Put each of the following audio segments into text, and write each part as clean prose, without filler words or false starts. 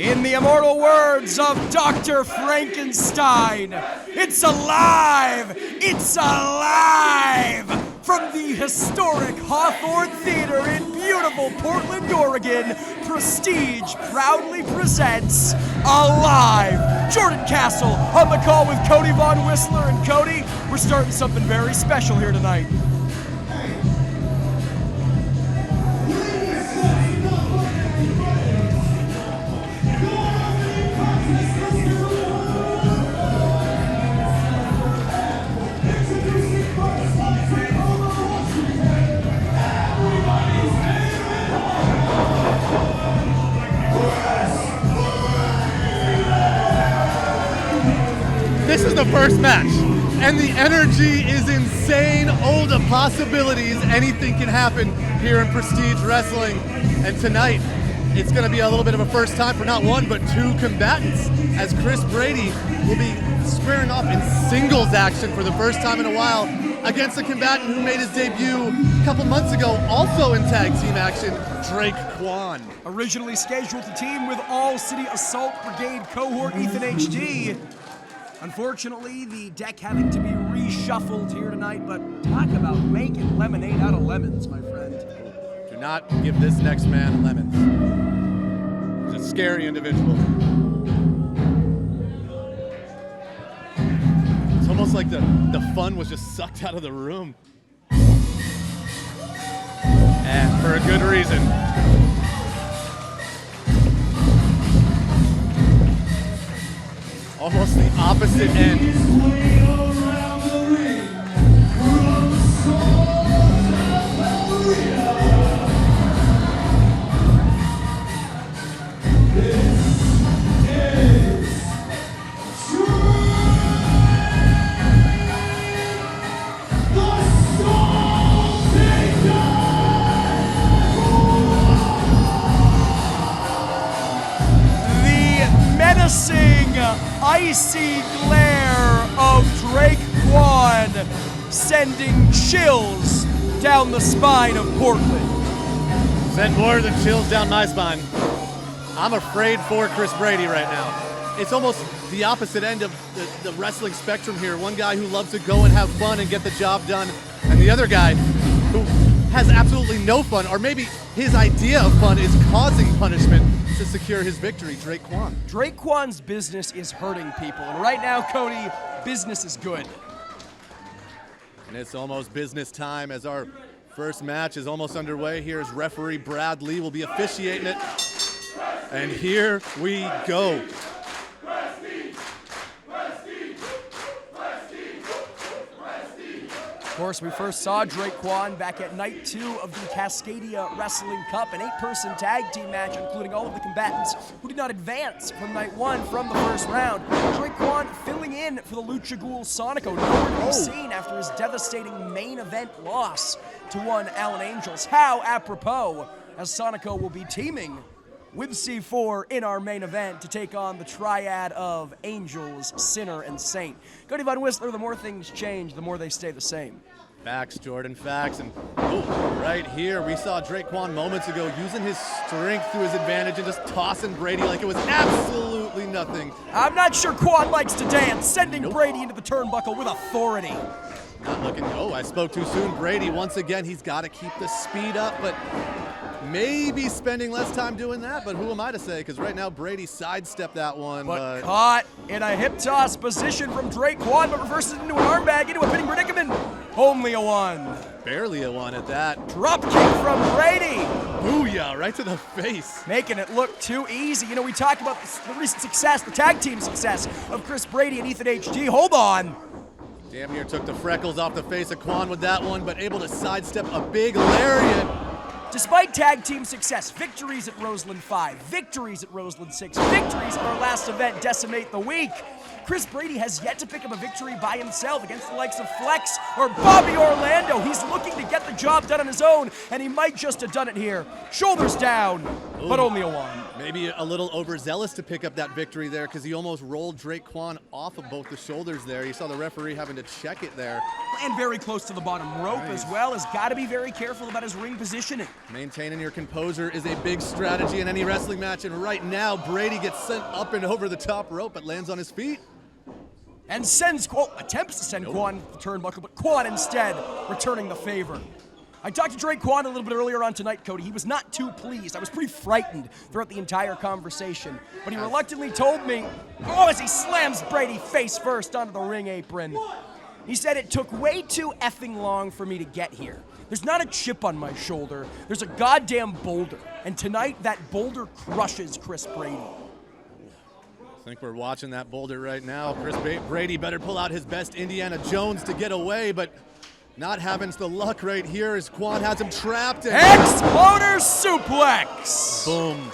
In the immortal words of Dr. Frankenstein, it's alive! It's alive! From the historic Hawthorne Theater in beautiful Portland, Oregon, Prestige proudly presents Alive! Jordan Castle on the call with Cody Von Whistler. And Cody, we're starting something very special here tonight. This is the first match, and the energy is insane. Oh, the possibilities. Anything can happen here in Prestige Wrestling. And tonight, it's going to be a little bit of a first time for not one, but two combatants, as Chris Brady will be squaring off in singles action for the first time in a while against a combatant who made his debut a couple months ago, also in tag team action, Drake Kwan. Originally scheduled to team with All City Assault Brigade cohort Ethan HD. Unfortunately, the deck having to be reshuffled here tonight, but talk about making lemonade out of lemons, my friend. Do not give this next man lemons. He's a scary individual. It's almost like the fun was just sucked out of the room. And for a good reason. Almost the opposite end. Icy glare of Drake Kwan sending chills down the spine of Portland. Sent more than chills down my spine. I'm afraid for Chris Brady right now. It's almost the opposite end of the wrestling spectrum here. One guy who loves to go and have fun and get the job done, and the other guy who has absolutely no fun, or maybe his idea of fun is causing punishment to secure his victory, Drake Kwan. Drake Kwan's business is hurting people, and right now, Cody, business is good. And it's almost business time as our first match is almost underway. Here's referee Brad Lee will be officiating it. And here we go. Of course, we first saw Drake Kwan back at night 2 of the Cascadia Wrestling Cup, an 8-person tag team match, including all of the combatants who did not advance from night 1 from the first round. Drake Kwan filling in for the Lucha Ghoul Sonico, nowhere to be seen after his devastating main event loss to one Alan Angels. How apropos, as Sonico will be teaming with C4 in our main event to take on the triad of Angels, Sinner, and Saint. Cody Von Whistler, the more things change, the more they stay the same. Facts, Jordan, facts. And right here, we saw Drake Kwan moments ago using his strength to his advantage and just tossing Brady like it was absolutely nothing. I'm not sure Kwan likes to dance, sending Brady into the turnbuckle with authority. Not looking, I spoke too soon. Brady, once again, he's got to keep the speed up, but maybe spending less time doing that, but who am I to say? Because right now, Brady sidestepped that one. But caught in a hip toss position from Drake Kwan, but reverses into an armbag, into a pinning predicament. Only a 1. Barely a 1 at that. Drop kick from Brady. Booyah, right to the face. Making it look too easy. You know, we talk about the recent success, the tag team success of Chris Brady and Ethan HD. Hold on. Damn near took the freckles off the face of Kwan with that one, but able to sidestep a big lariat. Despite tag team success, victories at Roseland 5, victories at Roseland 6, victories at our last event, Decimate the Week, Chris Brady has yet to pick up a victory by himself against the likes of Flex or Bobby Orlando. He's looking to get the job done on his own, and he might just have done it here. Shoulders down, but only a 1. Maybe a little overzealous to pick up that victory there because he almost rolled Drake Kwan off of both the shoulders there. You saw the referee having to check it there. And very close to the bottom rope as well. Has got to be very careful about his ring positioning. Maintaining your composure is a big strategy in any wrestling match, and right now Brady gets sent up and over the top rope but lands on his feet. And attempts to send Kwon to the turnbuckle, but Kwon instead returning the favor. I talked to Drake Kwon a little bit earlier on tonight, Cody. He was not too pleased. I was pretty frightened throughout the entire conversation. But he reluctantly told me, as he slams Brady face first onto the ring apron. He said, it took way too effing long for me to get here. There's not a chip on my shoulder. There's a goddamn boulder. And tonight, that boulder crushes Chris Brady. I think we're watching that boulder right now. Chris Brady better pull out his best Indiana Jones to get away, but not having the luck right here as Kwon has him trapped. And Exploder suplex! Boom.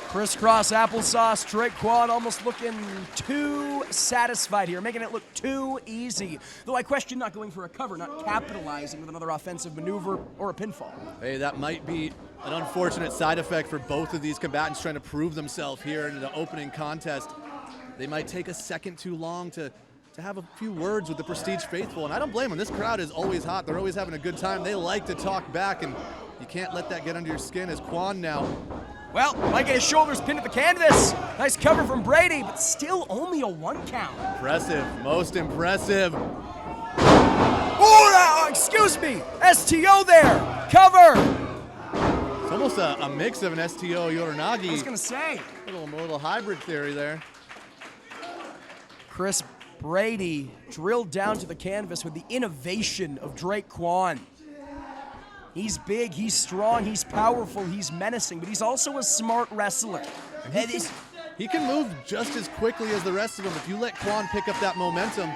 Crisscross applesauce, Drake Kwon almost looking too satisfied here, making it look too easy. Though I question not going for a cover, not capitalizing with another offensive maneuver or a pinfall. Hey, that might be an unfortunate side effect for both of these combatants trying to prove themselves here in the opening contest. They might take a second too long to have a few words with the Prestige faithful, and I don't blame them. This crowd is always hot. They're always having a good time. They like to talk back, and you can't let that get under your skin as Kwon now. Well, might get his shoulders pinned to the canvas. Nice cover from Brady, but still only a 1 count. Impressive, most impressive. Oh, excuse me, STO there, cover. It's almost a mix of an STO Yoranagi. I was gonna say. A little hybrid theory there. Chris Brady drilled down to the canvas with the innovation of Drake Kwon. He's big, he's strong, he's powerful, he's menacing, but he's also a smart wrestler. He can move just as quickly as the rest of them if you let Kwon pick up that momentum.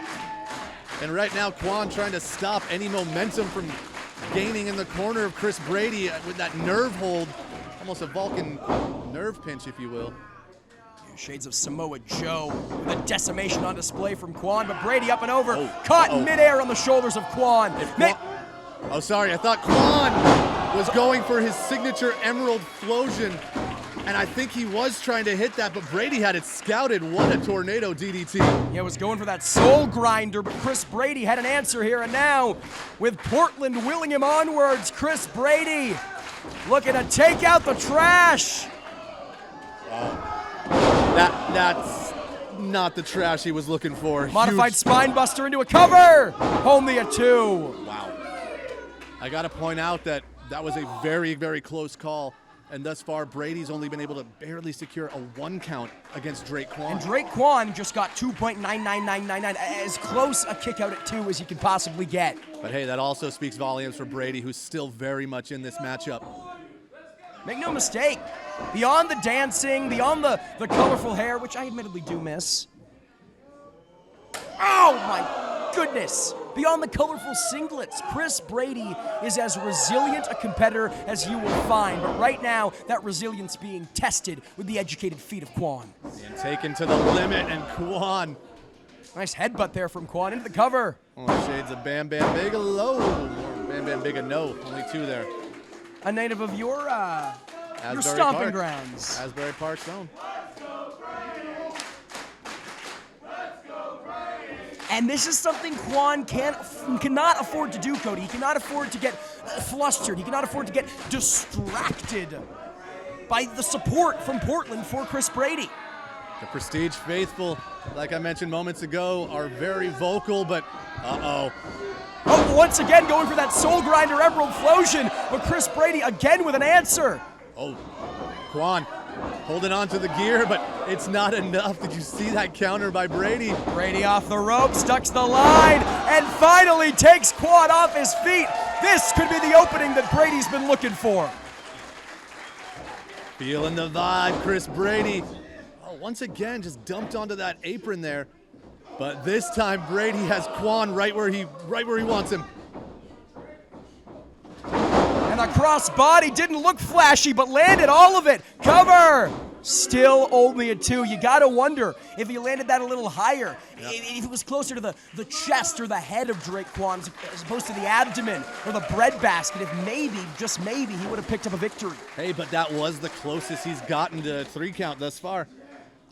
And right now, Kwon trying to stop any momentum from gaining in the corner of Chris Brady with that nerve hold. Almost a Vulcan nerve pinch, if you will. Shades of Samoa Joe with a decimation on display from Kwon, but Brady up and over, caught in midair on the shoulders of Kwon. Oh, sorry, I thought Kwon was going for his signature Emerald Flosion, and I think he was trying to hit that, but Brady had it scouted. What a tornado DDT. Yeah, was going for that soul grinder, but Chris Brady had an answer here, and now, with Portland willing him onwards, Chris Brady looking to take out the trash. That's not the trash he was looking for. Modified spine buster into a cover. Only a 2. Wow. I got to point out that was a very, very close call. And thus far, Brady's only been able to barely secure a 1 count against Drake Kwon. And Drake Kwon just got 2.99999, as close a kick out at 2 as you can possibly get. But hey, that also speaks volumes for Brady, who's still very much in this matchup. Make no mistake, beyond the dancing, beyond the colorful hair, which I admittedly do miss. Oh my goodness! Beyond the colorful singlets, Chris Brady is as resilient a competitor as you will find. But right now, that resilience being tested with the educated feet of Kwon. And taken to the limit, and Kwon. Nice headbutt there from Kwon into the cover. Oh, shades of Bam Bam Bigelow. Or Bam Bam Bigelow. Only 2 there. A native of your stomping Park. grounds. Asbury Park zone. And this is something Kwon cannot afford to do, Cody. He cannot afford to get flustered. He cannot afford to get distracted by the support from Portland for Chris Brady. The Prestige faithful, like I mentioned moments ago, are very vocal, but Oh, once again going for that soul grinder Emerald Flosion, but Chris Brady again with an answer. Oh, Kwon holding on to the gear, but it's not enough. Did you see that counter by Brady? Brady off the ropes, ducks the line, and finally takes Kwon off his feet. This could be the opening that Brady's been looking for. Feeling the vibe, Chris Brady. Oh, once again, just dumped onto that apron there. But this time, Brady has Kwon right where he wants him. And the crossbody didn't look flashy, but landed all of it. Cover! Still only a 2. You gotta wonder if he landed that a little higher. Yep. If it was closer to the chest or the head of Drake Kwon as opposed to the abdomen or the breadbasket, if maybe, just maybe, he would have picked up a victory. Hey, but that was the closest he's gotten to 3 count thus far.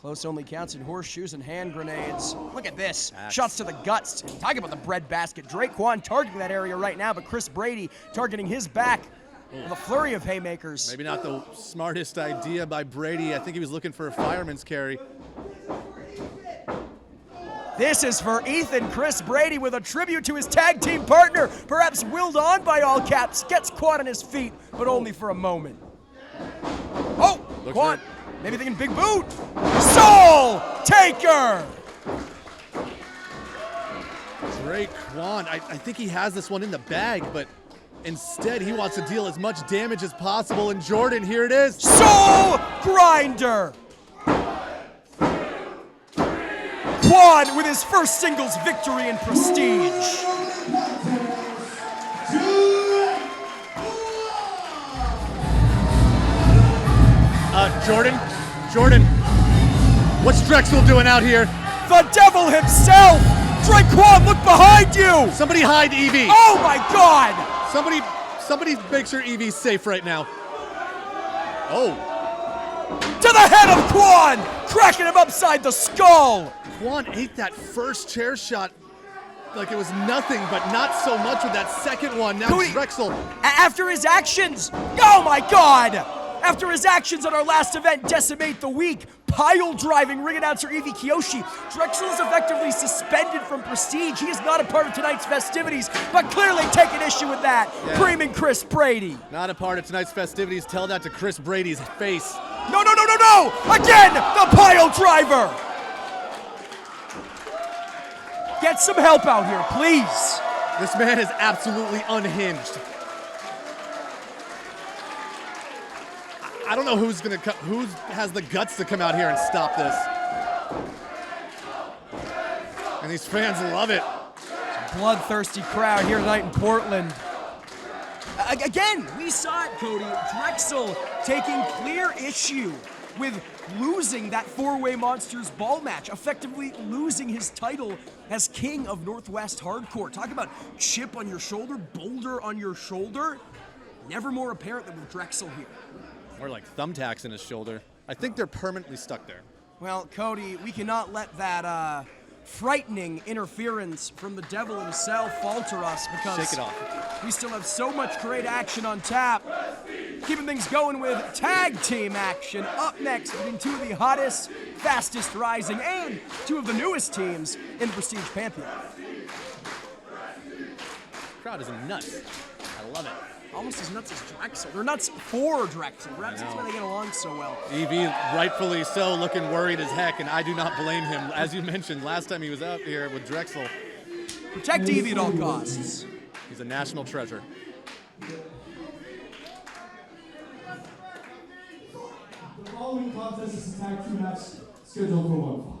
Close only counts in horseshoes and hand grenades. Look at this. Shots to the guts. Talking about the breadbasket. Draquan targeting that area right now, but Chris Brady targeting his back with a flurry of haymakers. Maybe not the smartest idea by Brady. I think he was looking for a fireman's carry. This is for Ethan. Chris Brady with a tribute to his tag team partner. Perhaps willed on by all caps. Gets Quan on his feet, but only for a moment. Oh, Quan. Maybe thinking big boot. Soul Taker! Draquan, I think he has this one in the bag, but instead he wants to deal as much damage as possible. And Jordan, here it is. Soul Grinder! Quan with his first singles victory in Prestige. Jordan, what's Drexel doing out here? The devil himself! Draquan, look behind you! Somebody hide Evie. Oh my God! Somebody make sure Evie's safe right now. Oh. To the head of Quan! Cracking him upside the skull! Quan ate that first chair shot like it was nothing, but not so much with that second one. Now Cody, Drexel. After his actions, oh my God! After his actions on our last event, Decimate the Week, pile driving ring announcer Evie Kiyoshi, Drexel is effectively suspended from Prestige. He is not a part of tonight's festivities, but clearly taking issue with that, creaming Chris Brady. Not a part of tonight's festivities. Tell that to Chris Brady's face. No! Again, the pile driver! Get some help out here, please. This man is absolutely unhinged. I don't know who has the guts to come out here and stop this. And these fans love it. Bloodthirsty crowd here tonight in Portland. Again, we saw it, Cody. Drexel taking clear issue with losing that four-way Monsters Ball match, effectively losing his title as King of Northwest Hardcore. Talk about chip on your shoulder, boulder on your shoulder. Never more apparent than with Drexel here. More like thumbtacks in his shoulder. I think they're permanently stuck there. Well, Cody, we cannot let that frightening interference from the devil himself falter us, because shake it off. We still have so much great action on tap. Keeping things going with tag team action up next between two of the hottest, fastest rising, and two of the newest teams in the Prestige Pantheon. Crowd is nuts. I love it. Almost as nuts as Drexel. They're nuts for Drexel. Perhaps that's why they get along so well. Evie, rightfully so, looking worried as heck, and I do not blame him. As you mentioned, last time he was out here with Drexel. Protect Evie at all costs. He's a national treasure. The following contest is a tag team match scheduled for 1 o'clock.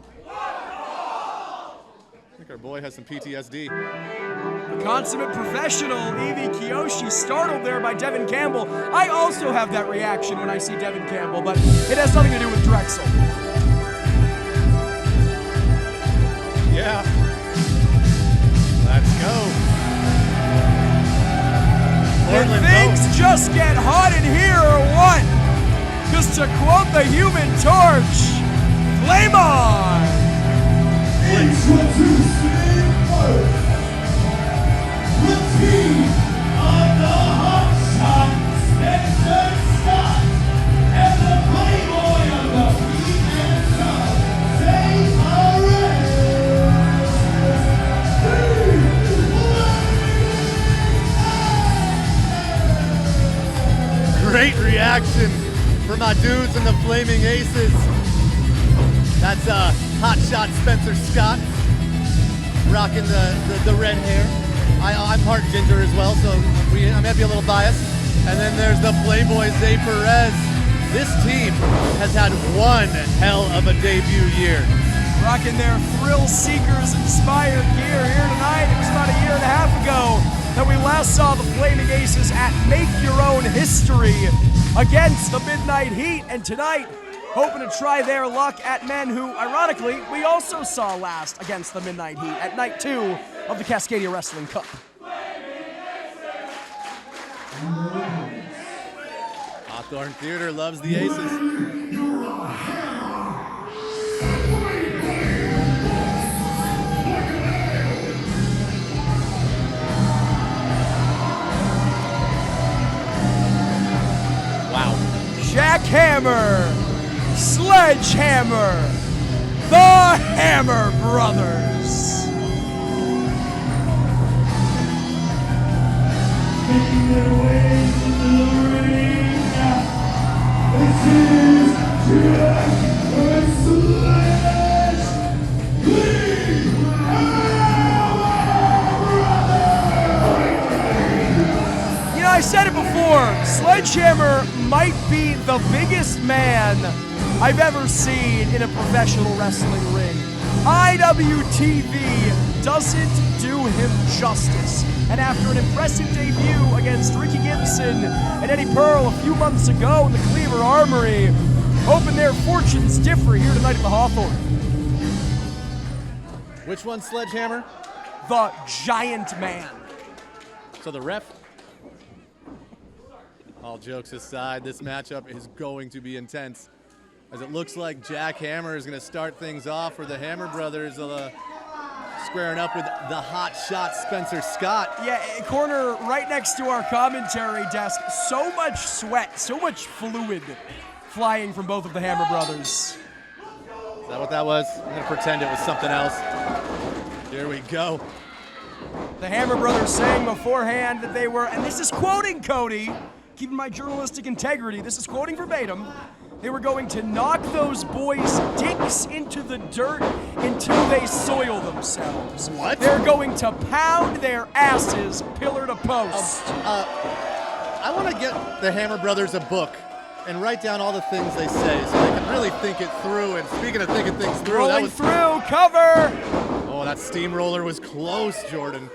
I think our boy has some PTSD. The consummate professional, Evie Kiyoshi, startled there by Devin Campbell. I also have that reaction when I see Devin Campbell, but it has nothing to do with Drexel. Yeah. Let's go. Did things just get hot in here or what? Because to quote the Human Torch, flame on! Introducing first, the team of the Hot Shot, Spencer Scott, and the playboy of the Heat and Sun, Dave Perez. Great reaction for my dudes in the Flaming Aces. That's Hot Shot Spencer Scott, rocking the red hair. I'm part ginger as well, so I might be a little biased. And then there's the Playboy Zay Perez. This team has had one hell of a debut year. Rocking their Thrill Seekers inspired gear here tonight. It was about a year and a half ago that we last saw the Flaming Aces at Make Your Own History against the Midnight Heat, and tonight hoping to try their luck at men who, ironically, we also saw last against the Midnight Heat at Night 2 of the Cascadia Wrestling Cup. Hawthorne Theater loves the Aces. Jackhammer, Sledgehammer, the Hammer Brothers. Making their way into the ring. This is Jack and Sledge, the You know, I said it before, Sledgehammer might be the biggest man I've ever seen in a professional wrestling ring. IWTV doesn't do him justice. And after an impressive debut against Ricky Gibson and Eddie Pearl a few months ago in the Cleaver Armory, hoping their fortunes differ here tonight at the Hawthorne. Which one's Sledgehammer? The Giant Man. So the ref? All jokes aside, this matchup is going to be intense, as it looks like Jack Hammer is going to start things off for the Hammer Brothers, squaring up with the hot shot Spencer Scott. Yeah, a corner right next to our commentary desk. So much sweat, so much fluid flying from both of the Hammer Brothers. Is that what that was? I'm going to pretend it was something else. Here we go. The Hammer Brothers saying beforehand that they were, and this is quoting Cody, keeping my journalistic integrity, this is quoting verbatim, they were going to knock those boys' dicks into the dirt until they soil themselves. What? They're going to pound their asses pillar to post. I want to get the Hammer Brothers a book and write down all the things they say so they can really think it through. And speaking of thinking things through, Rolling through, cover. Oh, that steamroller was close, Jordan.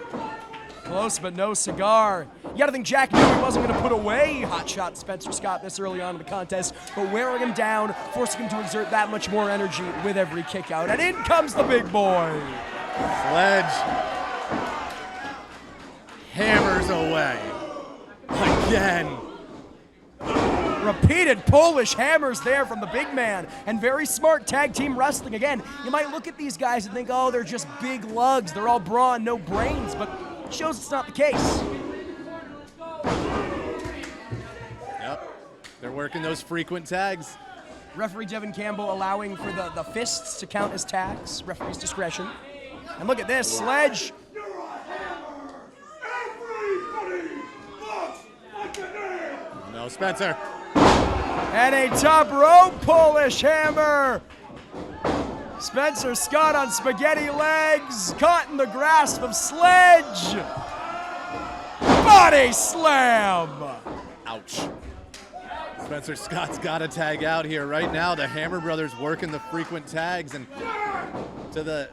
Close, but no cigar. You gotta think Jack knew he wasn't gonna put away hotshot Spencer Scott this early on in the contest, but wearing him down, forcing him to exert that much more energy with every kick out. And in comes the big boy. Sledge hammers away again. Repeated Polish hammers there from the big man, and very smart tag team wrestling. Again, you might look at these guys and think, oh, they're just big lugs, they're all brawn, no brains, but it shows it's not the case. Yep, they're working those frequent tags. Referee Devin Campbell allowing for the fists to count as tags, referee's discretion. And look at this, Sledge. You're a hammer! Everybody looks like a nail! No, Spencer. And a top rope Polish hammer. Spencer Scott on spaghetti legs, caught in the grasp of Sledge. Body slam. Ouch. Spencer Scott's got to tag out here right now. The Hammer Brothers working the frequent tags and to the.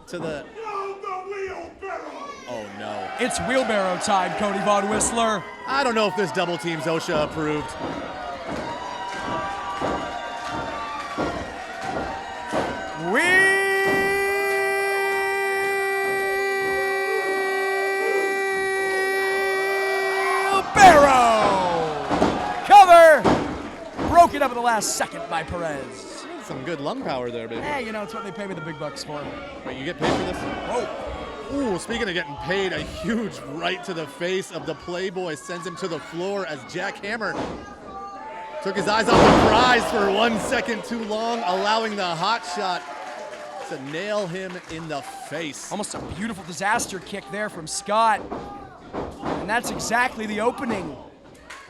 Oh no. It's wheelbarrow time, Cody Von Whistler. I don't know if this double team's OSHA approved. Broken up at the last second by Perez. Some good lung power there, baby. Hey, you know, it's what they pay me the big bucks for. Wait, you get paid for this? Oh. Ooh, speaking of getting paid, a huge right to the face of the Playboy sends him to the floor as Jack Hammer took his eyes off the prize for 1 second too long, allowing the hot shot to nail him in the face. Almost a beautiful disaster kick there from Scott. And that's exactly the opening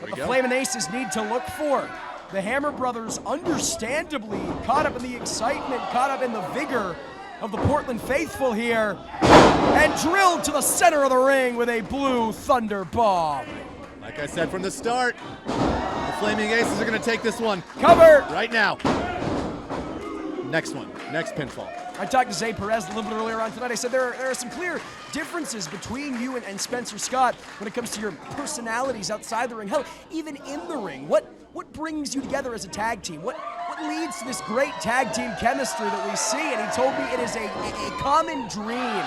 that the Flamin' Aces need to look for. The Hammer Brothers understandably caught up in the excitement, caught up in the vigor of the Portland faithful here, and drilled to the center of the ring with a blue thunder bomb. Like I said from the start, the Flaming Aces are going to take this one. Cover! Right now. Next one. Next pinfall. I talked to Zay Perez a little bit earlier on tonight. I said there are some clear differences between you and Spencer Scott when it comes to your personalities outside the ring. Hell, even in the ring. What brings you together as a tag team? What leads to this great tag team chemistry that we see? And he told me it is a common dream.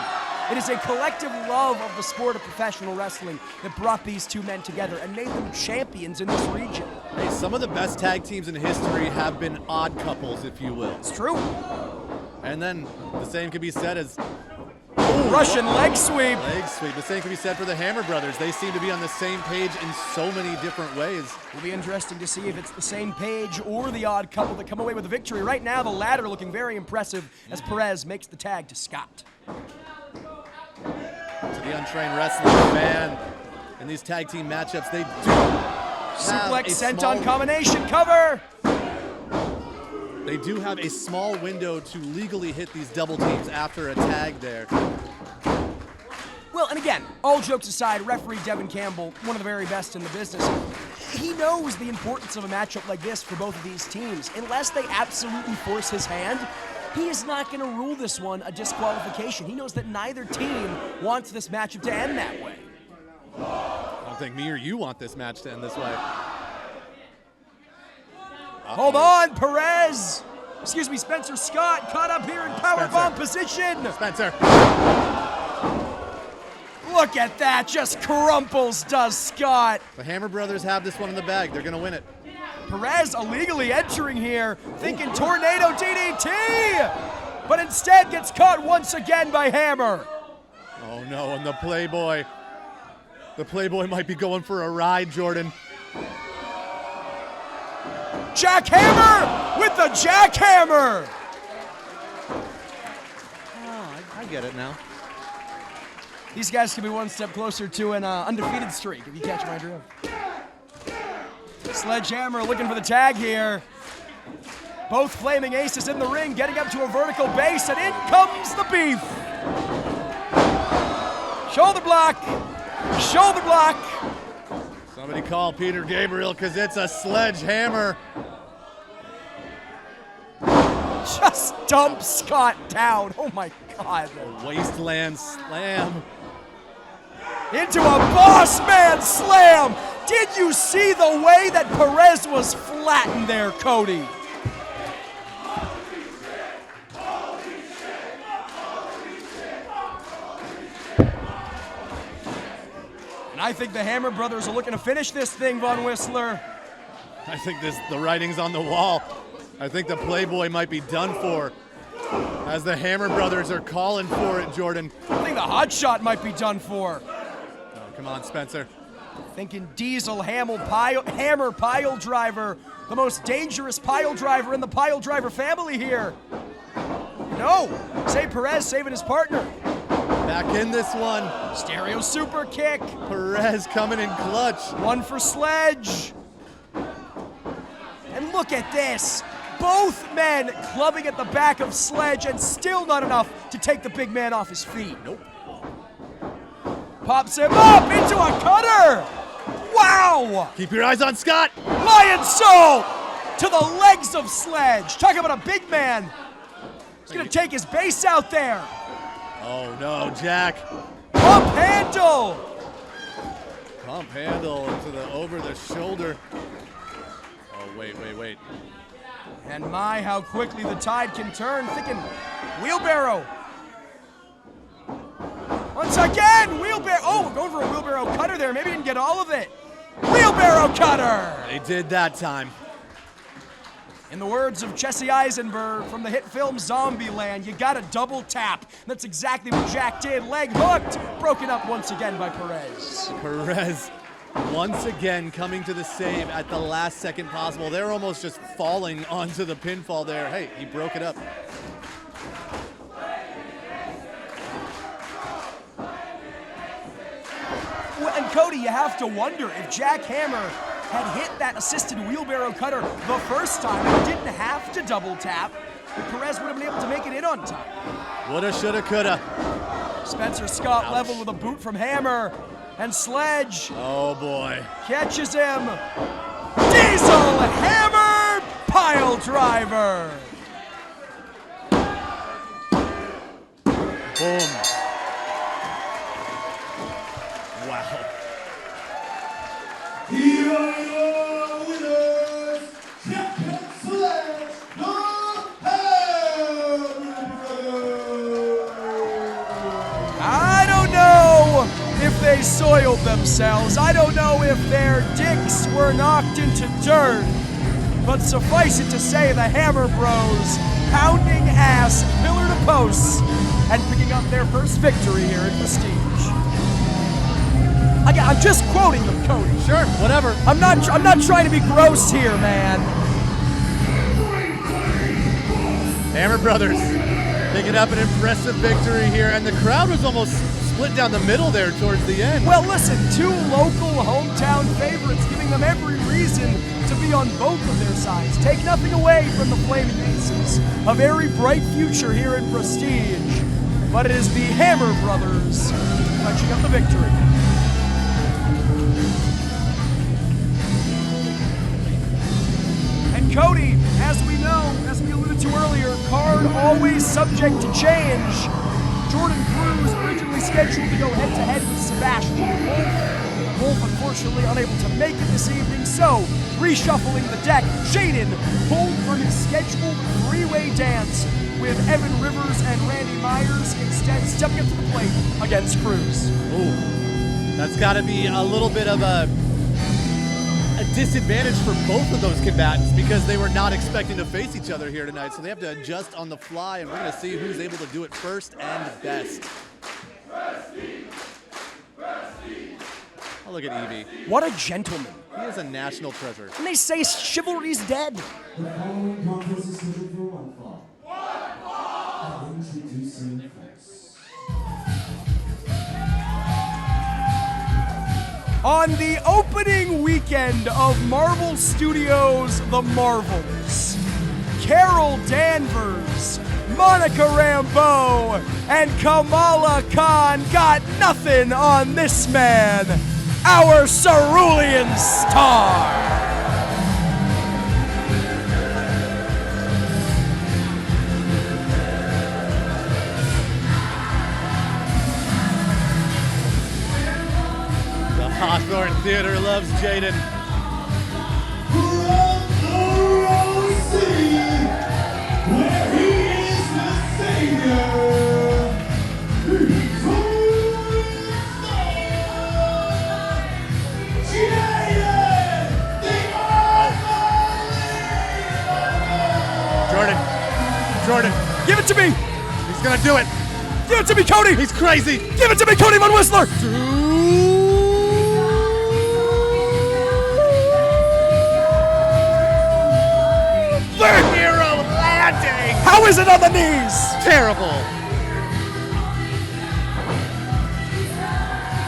It is a collective love of the sport of professional wrestling that brought these two men together and made them champions in this region. Hey, some of the best tag teams in history have been odd couples, if you will. It's true. And then the same could be said as Russian leg sweep. Leg sweep. The same can be said for the Hammer Brothers. They seem to be on the same page in so many different ways. It'll be interesting to see if it's the same page or the odd couple that come away with the victory. Right now, the latter looking very impressive as Perez makes the tag to Scott. To the untrained wrestling fan, in these tag team matchups, they do suplex sent on combination cover. They do have a small window to legally hit these double teams after a tag there. Well, and again, all jokes aside, referee Devin Campbell, one of the very best in the business, he knows the importance of a matchup like this for both of these teams. Unless they absolutely force his hand, he is not going to rule this one a disqualification. He knows that neither team wants this matchup to end that way. I don't think me or you want this match to end this way. Hold on, Perez. Excuse me, Spencer Scott caught up here in powerbomb position. Spencer. Look at that, just crumples does Scott. The Hammer Brothers have this one in the bag. They're going to win it. Perez illegally entering here, thinking tornado DDT, but instead gets caught once again by Hammer. Oh no, and the Playboy might be going for a ride, Jordan. Jackhammer with the jackhammer. Oh, I get it now. These guys can be one step closer to an undefeated streak, if you catch my drift. Sledgehammer looking for the tag here. Both flaming aces in the ring, getting up to a vertical base, and in comes the beef. Shoulder block, shoulder block. Somebody call Peter Gabriel because it's a sledgehammer. Just dump Scott down. Oh my God. A wasteland slam. Into a boss man slam. Did you see the way that Perez was flattened there, Cody? And I think the Hammer Brothers are looking to finish this thing, Von Whistler. I think the writing's on the wall. I think the Playboy might be done for as the Hammer Brothers are calling for it, Jordan. I think the Hot Shot might be done for. Oh, come on, Spencer. Thinking Diesel Hammer pile driver, the most dangerous pile driver in the pile driver family here. No, say Perez saving his partner. Back in this one. Stereo super kick. Perez coming in clutch. One for Sledge. And look at this. Both men clubbing at the back of Sledge, and still not enough to take the big man off his feet. Nope. Pops him up into a cutter. Wow. Keep your eyes on Scott. Lion Soul to the legs of Sledge. Talk about a big man. He's going to take his base out there. Oh no, Jack. Pump handle. Pump handle into the over the shoulder. Oh, wait. And my, how quickly the tide can turn. Thinking wheelbarrow. Once again, wheelbarrow. Oh, we're going for a wheelbarrow cutter there. Maybe didn't get all of it. Wheelbarrow cutter. They did that time. In the words of Jesse Eisenberg from the hit film Zombieland, you gotta double tap. That's exactly what Jack did. Leg hooked. Broken up once again by Perez. Perez once again coming to the save at the last second possible. They're almost just falling onto the pinfall there. Hey, he broke it up. Well, and Cody, you have to wonder if Jack Hammer had hit that assisted wheelbarrow cutter the first time and didn't have to double tap, Perez would have been able to make it in on time. Woulda, shoulda, coulda. Spencer Scott Ouch. leveled with a boot from Hammer, and Sledge Oh boy. catches him. Diesel Hammer pile driver. Boom. Wow. Here are your winners, Jack and Sledge, the Hammer Brothers. I don't know if they soiled themselves. I don't know if their dicks were knocked into dirt. But suffice it to say, the Hammer Bros pounding ass pillar to post and picking up their first victory here in Prestige. I'm just quoting them, Cody. Sure, whatever. I'm not trying to be gross here, man. Hammer Brothers picking up an impressive victory here, and the crowd was almost split down the middle there towards the end. Well, listen, two local hometown favorites giving them every reason to be on both of their sides. Take nothing away from the Flaming Aces. A very bright future here in Prestige. But it is the Hammer Brothers punching up the victory. And Cody, as we know, as we alluded to earlier, card always subject to change. Jordan Cruz originally scheduled to go head-to-head with Sebastian Wolf. Wolf unfortunately unable to make it this evening, so reshuffling the deck, Jaden pulled for his scheduled three-way dance with Evan Rivers and Randy Myers, instead stepping up to the plate against Cruz. Ooh, that's got to be a little bit of a disadvantage for both of those combatants because they were not expecting to face each other here tonight, so they have to adjust on the fly, and we're going to see who's able to do it first and best. Oh, look at Evie. What a gentleman. He is a national treasure. And they say chivalry's dead. The following contest is scheduled for one fall. Introducing first. On the opening weekend of Marvel Studios' The Marvels, Carol Danvers, Monica Rambeau, and Kamala Khan got nothing on this man, our cerulean star. Hawthorne Theater loves Jaden. From the City, where he is the savior. He's Jaden, the Jordan, Give it to me! he's gonna do it. Give it to me, Cody! He's crazy. Give it to me, Cody Von Whistler! The hero landing. How is it on the knees? Terrible.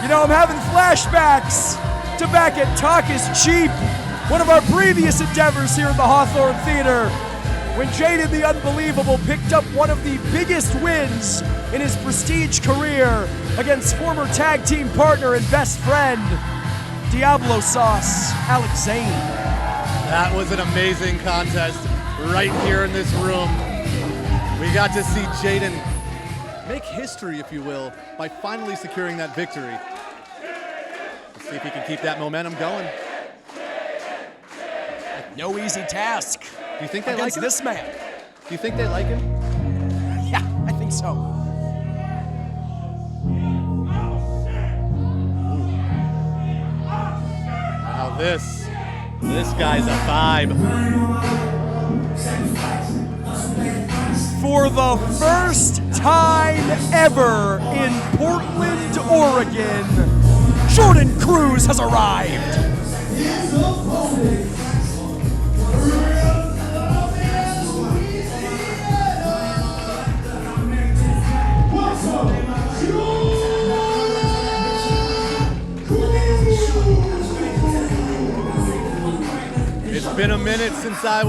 You know, I'm having flashbacks to back at Talk is Cheap, one of our previous endeavors here at the Hawthorne Theater, when Jaden the Unbelievable picked up one of the biggest wins in his Prestige career against former tag team partner and best friend, Diablo Sauce, Alex Zane. That was an amazing contest right here in this room. We got to see Jaden make history, if you will, by finally securing that victory. Let's see if he can keep that momentum going. No easy task. Do you think they like against him? this man. Do you think they like him? Yeah, I think so. Now this guy's a vibe. For the first time ever in Portland, Oregon, Jordan Cruz has arrived. It's been a minute since I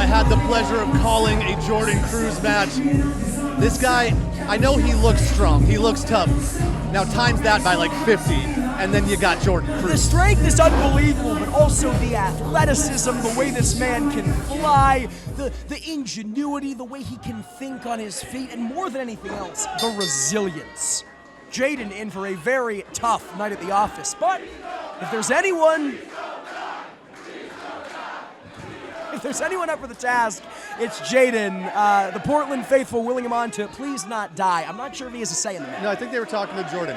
had the pleasure of calling a Jordan Cruz match. This guy, I know he looks strong, he looks tough. Now times that by like 50, and then you got Jordan The Cruz. strength is unbelievable, but also the athleticism, the way this man can fly, the ingenuity, the way he can think on his feet, and more than anything else, the resilience. Jaden in for a very tough night at the office, but if there's anyone up for the task, it's Jaden. The Portland faithful willing him on to please not die. I'm not sure if he has a say in the matter. No, I think they were talking to Jordan.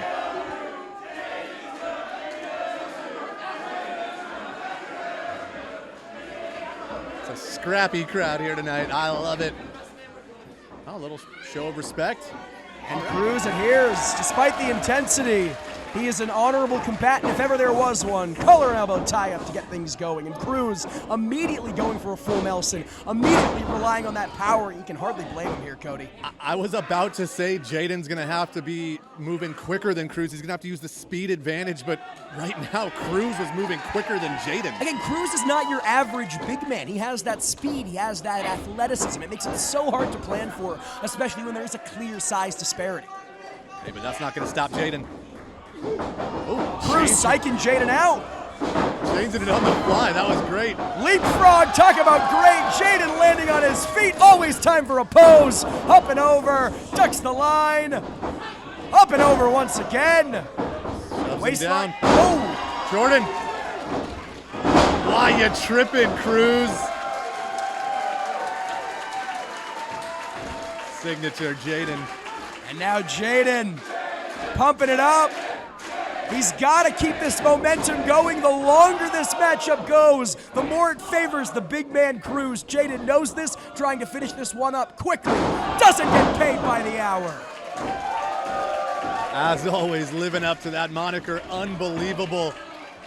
It's a scrappy crowd here tonight. I love it. Oh, a little show of respect. And Cruz adheres, despite the intensity. He is an honorable combatant, if ever there was one. Collar and elbow tie-up to get things going. And Cruz immediately going for a full Nelson, immediately relying on that power. You can hardly blame him here, Cody. I was about to say Jaden's going to have to be moving quicker than Cruz. He's going to have to use the speed advantage, but right now Cruz is moving quicker than Jaden. Again, Cruz is not your average big man. He has that speed, he has that athleticism. It makes it so hard to plan for, especially when there is a clear size disparity. Hey, but that's not going to stop Jaden. Cruz psyching Jaden out. Changing it on the fly. That was great. Leapfrog, talk about great. Jaden landing on his feet. Always time for a pose. Up and over. Ducks the line. Up and over once again. Waistline. Oh! Jordan. Why you tripping, Cruz? Signature Jaden. And now Jaden pumping it up. He's got to keep this momentum going. The longer this matchup goes, the more it favors the big man Cruz. Jaden knows this, trying to finish this one up quickly. Doesn't get paid by the hour. As always, living up to that moniker, unbelievable.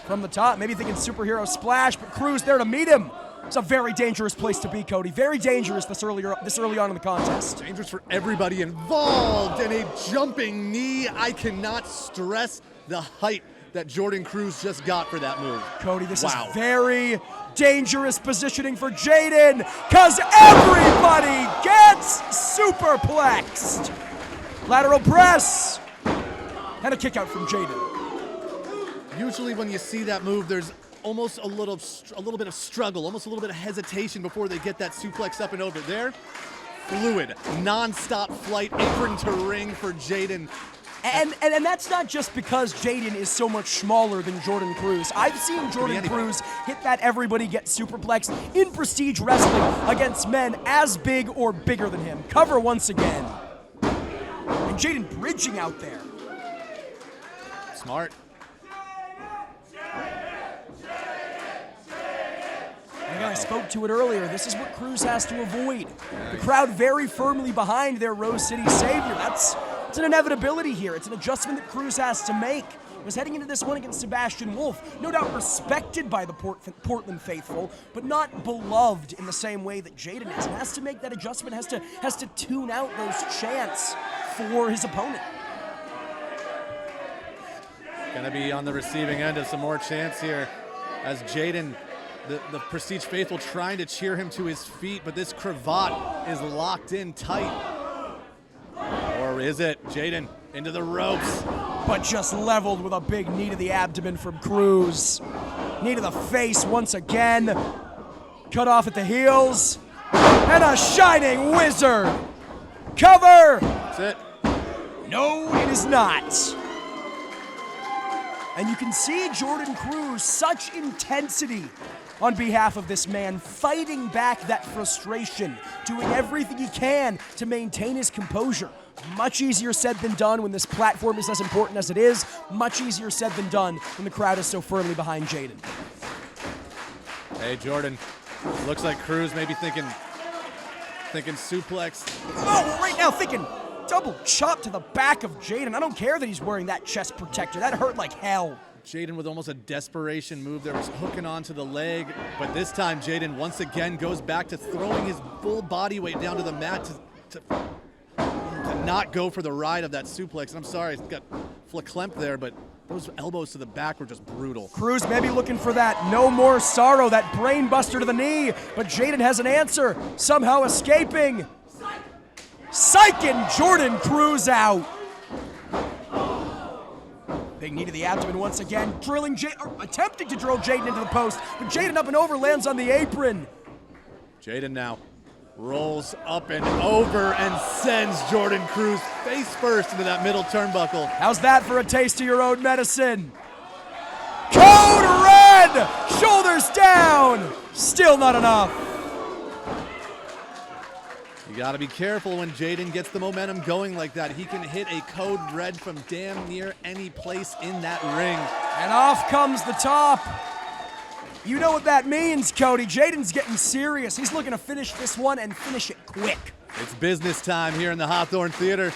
From the top, maybe thinking superhero splash, but Cruz there to meet him. It's a very dangerous place to be, Cody. Very dangerous this early on in the contest. Dangerous for everybody involved, and a jumping knee. I cannot stress the height that Jordan Cruz just got for that move. Cody, this is very dangerous positioning for Jaden, because everybody gets superplexed. Lateral press, and a kick out from Jaden. Usually when you see that move, there's almost a little bit of struggle, almost a little bit of hesitation before they get that suplex up and over. There, fluid, non-stop flight, apron to ring for Jaden. And that's not just because Jaden is so much smaller than Jordan Cruz. I've seen Jordan Cruz hit that everybody gets superplex in prestige wrestling against men as big or bigger than him. Cover once again. And Jaden bridging out there. Smart. I spoke to it earlier. This is what Cruz has to avoid. The crowd very firmly behind their Rose City savior. It's an inevitability here. It's an adjustment that Cruz has to make. He was heading into this one against Sebastian Wolf. No doubt respected by the Portland faithful, but not beloved in the same way that Jaden is. He has to make that adjustment, has to tune out those chants for his opponent. Gonna be on the receiving end of some more chants here as Jaden, the Prestige faithful, trying to cheer him to his feet, but this cravat is locked in tight. Or is it? Jaden into the ropes. But just leveled with a big knee to the abdomen from Cruz. Knee to the face once again. Cut off at the heels. And a shining wizard. Cover. That's it. No, it is not. And you can see Jordan Cruz, such intensity on behalf of this man, fighting back that frustration, doing everything he can to maintain his composure. Much easier said than done when this platform is as important as it is. Much easier said than done when the crowd is so firmly behind Jaden. Hey, Jordan. Looks like Cruz may be thinking suplex. Oh, right now thinking double chop to the back of Jaden. I don't care that he's wearing that chest protector. That hurt like hell. Jaden with almost a desperation move there, was hooking onto the leg, but this time Jaden once again goes back to throwing his full body weight down to the mat to not go for the ride of that suplex. And I'm sorry, it's got verklempt there, but those elbows to the back were just brutal. Cruz maybe looking for that no more sorrow, that brain buster to the knee, but Jaden has an answer, somehow escaping. Psyching Jordan Cruz out. Big knee to the abdomen once again, attempting to drill Jaden into the post, but Jaden up and over lands on the apron. Jaden now rolls up and over and sends Jordan Cruz face first into that middle turnbuckle. How's that for a taste of your own medicine? Code red! Shoulders down! Still not enough. You gotta be careful when Jaden gets the momentum going like that. He can hit a code red from damn near any place in that ring. And off comes the top. You know what that means, Cody. Jaden's getting serious. He's looking to finish this one and finish it quick. It's business time here in the Hawthorne Theater.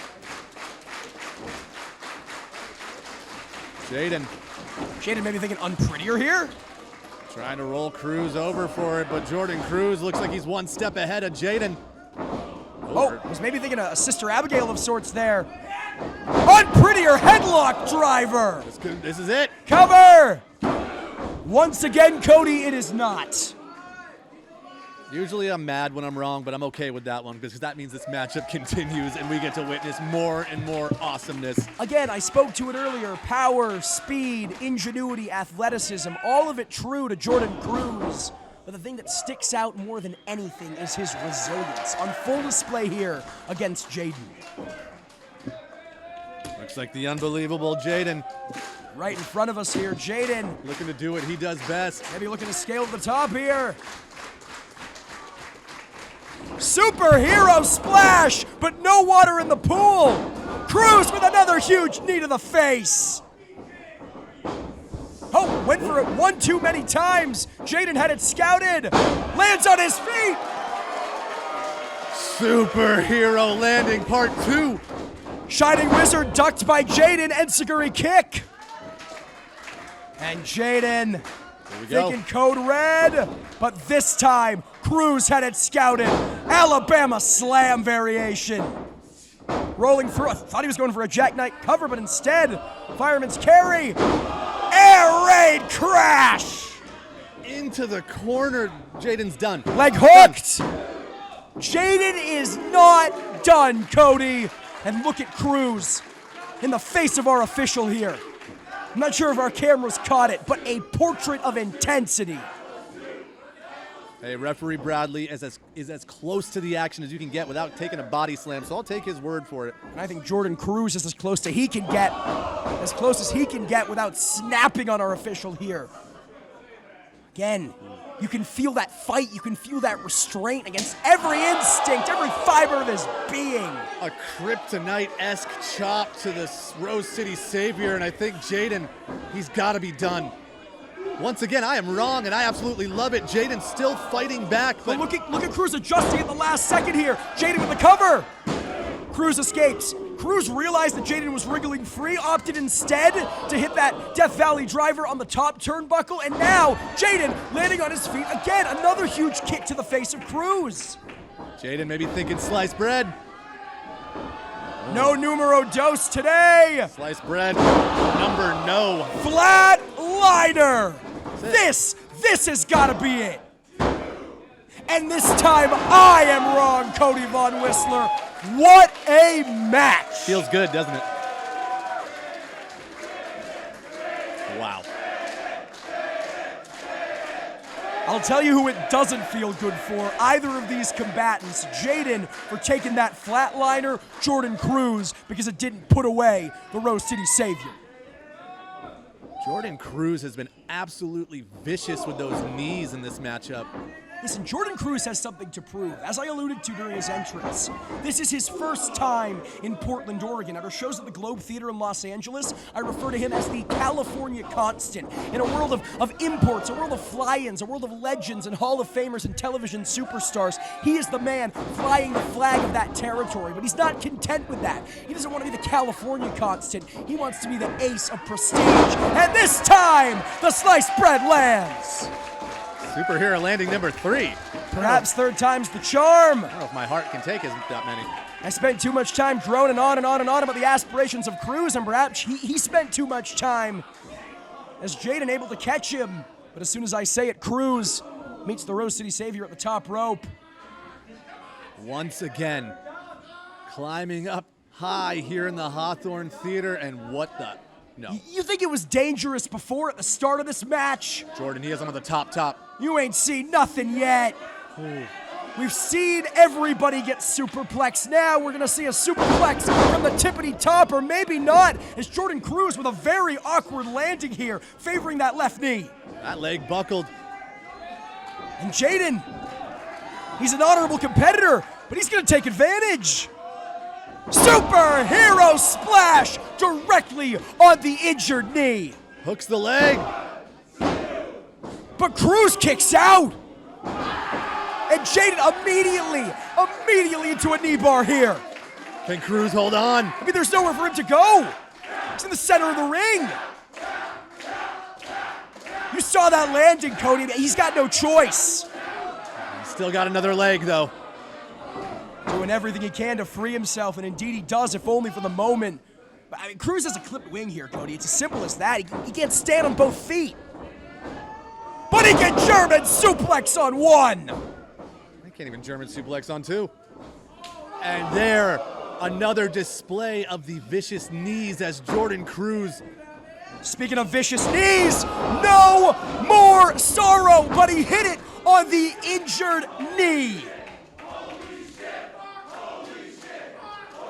Jaden maybe thinking unprettier here. trying to roll Cruz over for it, but Jordan Cruz looks like he's one step ahead of Jaden. Oh, was maybe thinking a Sister Abigail of sorts there. Unprettier headlock driver. This is it. Cover. Once again, Cody, it is not. Usually I'm mad when I'm wrong, but I'm okay with that one because that means this matchup continues and we get to witness more and more awesomeness. Again, I spoke to it earlier. Power, speed, ingenuity, athleticism, all of it true to Jordan Cruz. But the thing that sticks out more than anything is his resilience on full display here against Jaden. Looks like the unbelievable Jaden. Right in front of us here, Jaden. Looking to do what he does best. Maybe looking to scale to the top here. Superhero splash, but no water in the pool. Cruz with another huge knee to the face. Oh, went for it one too many times. Jaden had it scouted. Lands on his feet. Superhero landing part 2. Shining Wizard ducked by Jaden. Enziguri kick. And Jaden thinking code red, but this time Cruz had it scouted. Alabama slam variation. Rolling through, I thought he was going for a jackknife cover, but instead, fireman's carry. Air raid crash. Into the corner, Jaden's done. Leg hooked. Jaden is not done, Cody. And look at Cruz in the face of our official here. I'm not sure if our cameras caught it, but a portrait of intensity. Hey, referee Bradley is as close to the action as you can get without taking a body slam, so I'll take his word for it. And I think Jordan Cruz is as close as he can get without snapping on our official here. Again, you can feel that fight, you can feel that restraint against every instinct, every fiber of his being. A kryptonite-esque chop to the Rose City Savior, and I think Jaden, he's got to be done. Once again, I am wrong, and I absolutely love it. Jaden still fighting back, but look at Cruz adjusting at the last second here. Jaden with the cover. Cruz escapes. Cruz realized that Jaden was wriggling free, opted instead to hit that Death Valley driver on the top turnbuckle, and now Jaden landing on his feet again. Another huge kick to the face of Cruz. Jaden maybe thinking sliced bread. No numero dos today. Sliced bread, number no. Flatliner. This has got to be it. And this time I am wrong, Cody Von Whistler. What a match! Feels good, doesn't it? Wow. I'll tell you who it doesn't feel good for, either of these combatants. Jaden for taking that flatliner, Jordan Cruz because it didn't put away the Rose City Savior. Jordan Cruz has been absolutely vicious with those knees in this matchup. Listen, Jordan Cruz has something to prove. As I alluded to during his entrance, this is his first time in Portland, Oregon. At our shows at the Globe Theater in Los Angeles, I refer to him as the California constant. In a world of imports, a world of fly-ins, a world of legends and Hall of Famers and television superstars, he is the man flying the flag of that territory. But he's not content with that. He doesn't want to be the California constant. He wants to be the ace of prestige. And this time, the sliced bread lands. Superhero landing number 3. Perhaps third time's the charm. I don't know if my heart can take that many. I spent too much time droning on and on and on about the aspirations of Cruz, and perhaps he spent too much time as Jaden able to catch him. But as soon as I say it, Cruz meets the Rose City Savior at the top rope. Once again, climbing up high here in the Hawthorne Theater, and what the... No. You think it was dangerous before at the start of this match? Jordan, he has him on the top. You ain't seen nothing yet. Ooh. We've seen everybody get superplexed. Now we're going to see a superplex from the tippity top, or maybe not, as Jordan Cruz with a very awkward landing here, favoring that left knee. That leg buckled. And Jaden, he's an honorable competitor, but he's going to take advantage. Superhero splash directly on the injured knee. Hooks the leg. But Cruz kicks out. And Jaden immediately into a knee bar here. Can Cruz hold on? I mean, there's nowhere for him to go. He's in the center of the ring. saw that landing, Cody. He's got no choice. Still got another leg, though. Doing everything he can to free himself, and indeed he does, if only for the moment. But, I mean, Cruz has a clipped wing here, Cody. It's as simple as that. He can't stand on both feet. But he can German suplex on one. He can't even German suplex on two. And there, another display of the vicious knees as Jordan Cruz. Speaking of vicious knees, no more sorrow, but he hit it on the injured knee.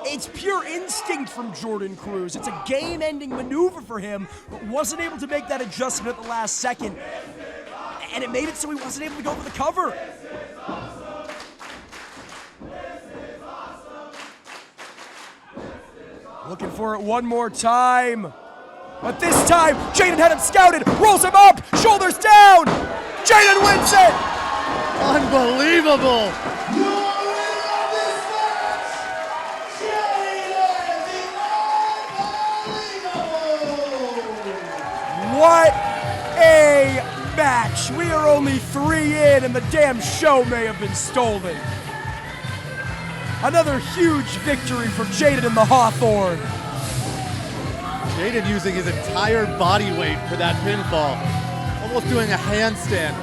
It's pure instinct from Jordan Cruz. It's a game-ending maneuver for him, but wasn't able to make that adjustment at the last second. And it made it so he wasn't able to go for the cover. Looking for it one more time. But this time, Jaden had him scouted, rolls him up, shoulders down. Jaden wins it. Unbelievable. What a match. We are only 3 in and the damn show may have been stolen. Another huge victory for Jaden and the Hawthorne. Jaden using his entire body weight for that pinfall. Almost doing a handstand.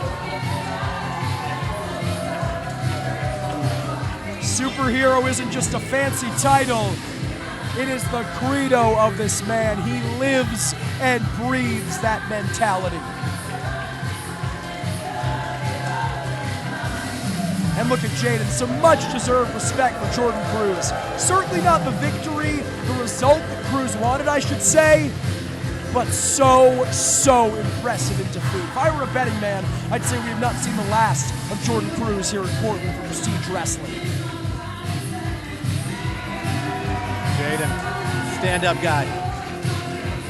Superhero isn't just a fancy title. It is the credo of this man. He lives and breathes that mentality. And look at Jaden, some much-deserved respect for Jordan Cruz. Certainly not the victory, the result that Cruz wanted, I should say, but so impressive in defeat. If I were a betting man, I'd say we have not seen the last of Jordan Cruz here in Portland for Prestige Wrestling. Jaden, stand-up guy.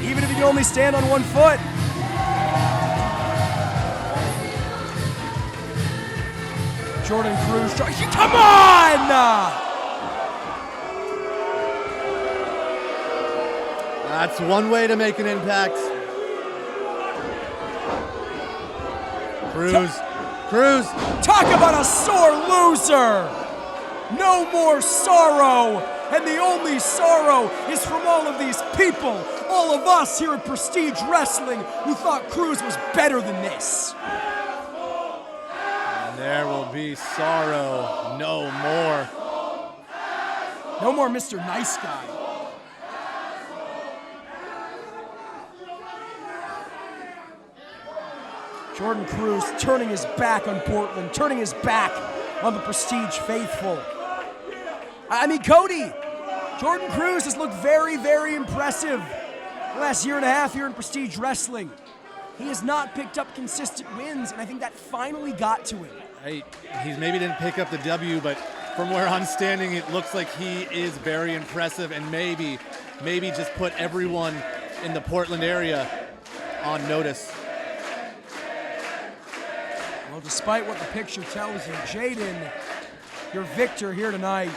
Even if he can only stand on one foot. Jordan Cruz, come on! That's one way to make an impact. Cruz. Talk about a sore loser! No more sorrow, and the only sorrow is from all of these people, all of us here at Prestige Wrestling who thought Cruz was better than this. There will be sorrow no more. No more Mr. Nice Guy. Jordan Cruz turning his back on Portland, turning his back on the Prestige faithful. I mean, Cody, Jordan Cruz has looked very, very impressive the last year and a half here in Prestige Wrestling. He has not picked up consistent wins, and I think that finally got to him. Hey, he maybe didn't pick up the W, but from where I'm standing, it looks like he is very impressive and maybe just put everyone in the Portland area on notice. Well, despite what the picture tells you, Jaden, your victor here tonight.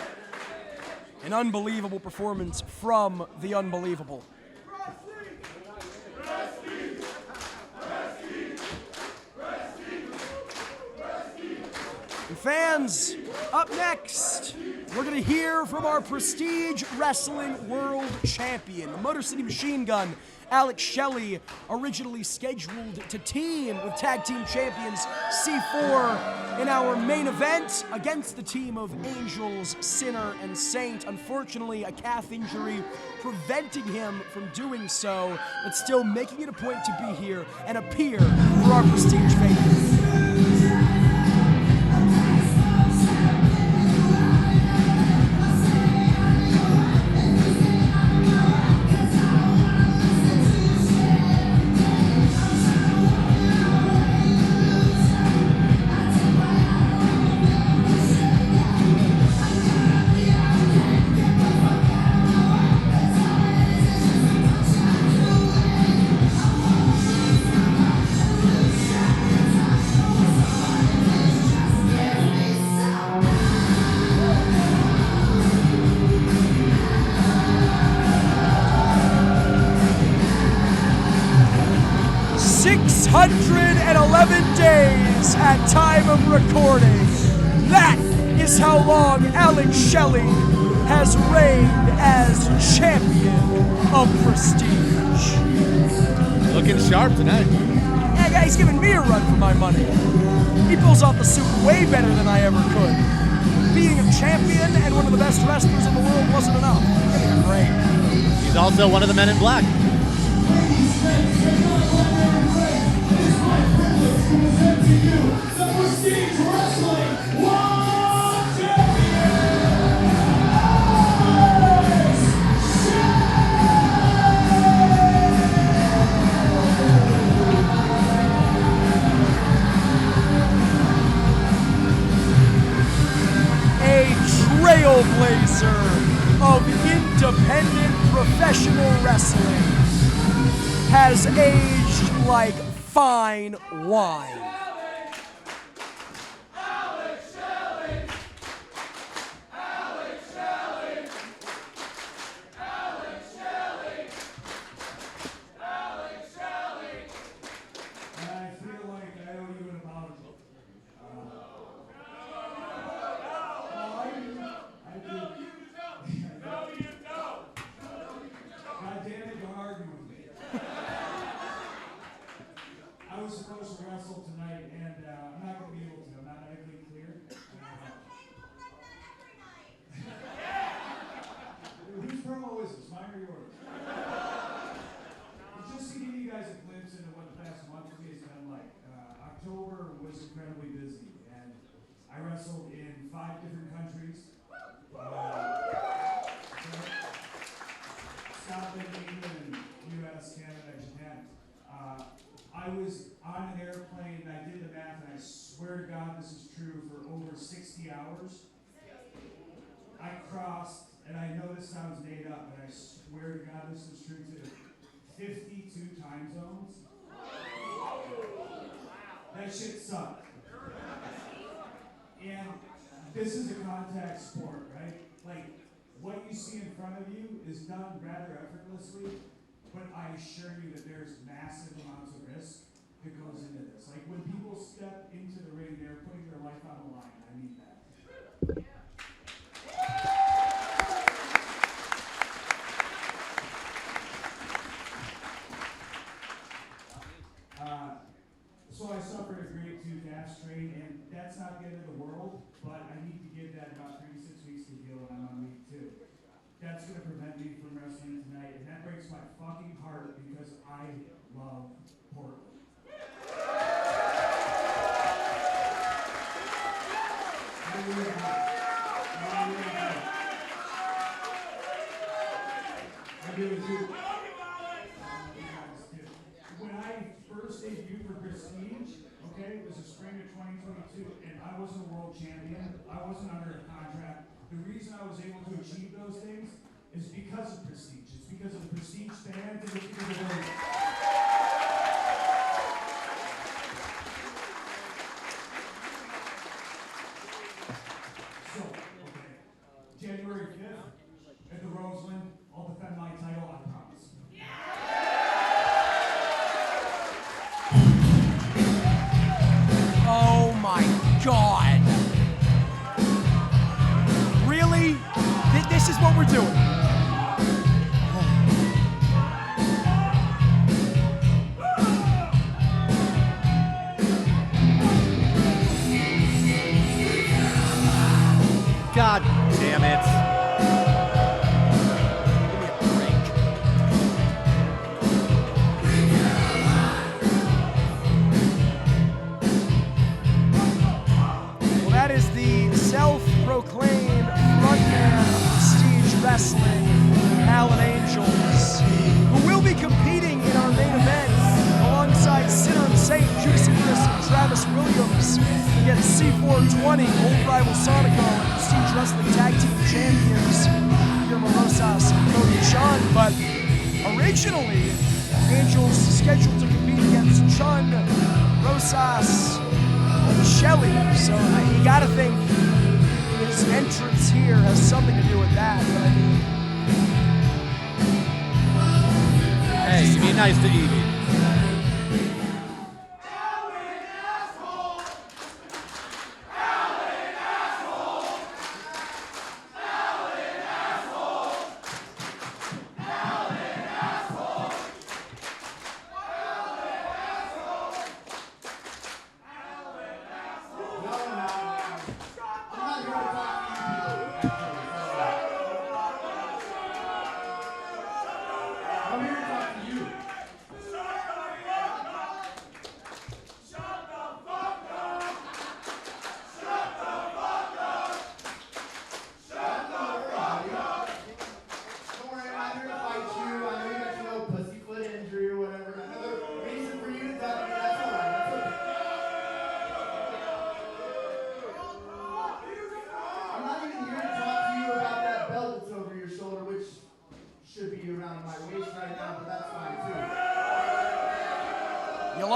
An unbelievable performance from the unbelievable. And fans, up next, we're going to hear from our Prestige Wrestling World Champion, the Motor City Machine Gun, Alex Shelley, originally scheduled to team with Tag Team Champions C4 in our main event against the team of Angels, Sinner, and Saint. Unfortunately, a calf injury preventing him from doing so, but still making it a point to be here and appear for our Prestige favorites. 111 days at time of recording. That is how long Alex Shelley has reigned as champion of Prestige. Looking sharp tonight. That guy's giving me a run for my money. He pulls off the suit way better than I ever could. Being a champion and one of the best wrestlers in the world wasn't enough. Give me a break. He's also one of the men in black. Trailblazer of independent professional wrestling has aged like fine wine. Alex Shelley! Alex Shelley! Alex Shelley! Alex Shelley! I feel like I owe you an apology. I do. No, you don't! God damn it, don't argue with me. I was supposed to wrestle tonight, and I'm not going to be able to. I'm not medically cleared. Whose promo is this? Mine or yours? Just to give you guys a glimpse into what the past month for me has been like. October was incredibly busy, and I wrestled in 5 different countries. Scotland, England, US, Canada, Japan. I was on an airplane, and I did the math, and I swear to God this is true, for over 60 hours. I crossed, and I know this sounds made up, but I swear to God this is true too, 52 time zones. That shit sucked. And this is a contact sport, right? Like, what you see in front of you is done rather effortlessly, but I assure you that there's massive amounts of risk that goes into this. Like, when people step into the ring, they're putting their life on the line. I mean that. So I suffered a grade 2 gastrate, and that's not the end of the world, but I need to give that about 3 to 6 weeks to heal, and I'm on week 2. That's going to prevent me from wrestling tonight, and that breaks my fucking heart because I love Portland. I really do. I really do. When I first debuted for Prestige, okay, it was the spring of 2022, and I wasn't a world champion. I wasn't under a contract. The reason I was able to achieve those things is because of Prestige. It's because of the Prestige fans and it's because of those. So, okay, January 5th at the Roseland, I'll defend my title, I promise. Oh my God. Really? This is what we're doing. God damn it. Give me a break. Well, that is the self-proclaimed frontman of Prestige Wrestling, Alan Angels, who will be competing in our main event alongside Sinner and Saint, Juicy Chris, and Travis Williams against C420, old rival Sonico, and Prestige Wrestling Tag Team Champions, Guillermo Rosas and Cody Chun. But originally, Angels scheduled to compete against Chun, Rosas, and Shelley. So you gotta think his entrance here has something to do with that. But I mean, Hey, be nice to Evie. Alex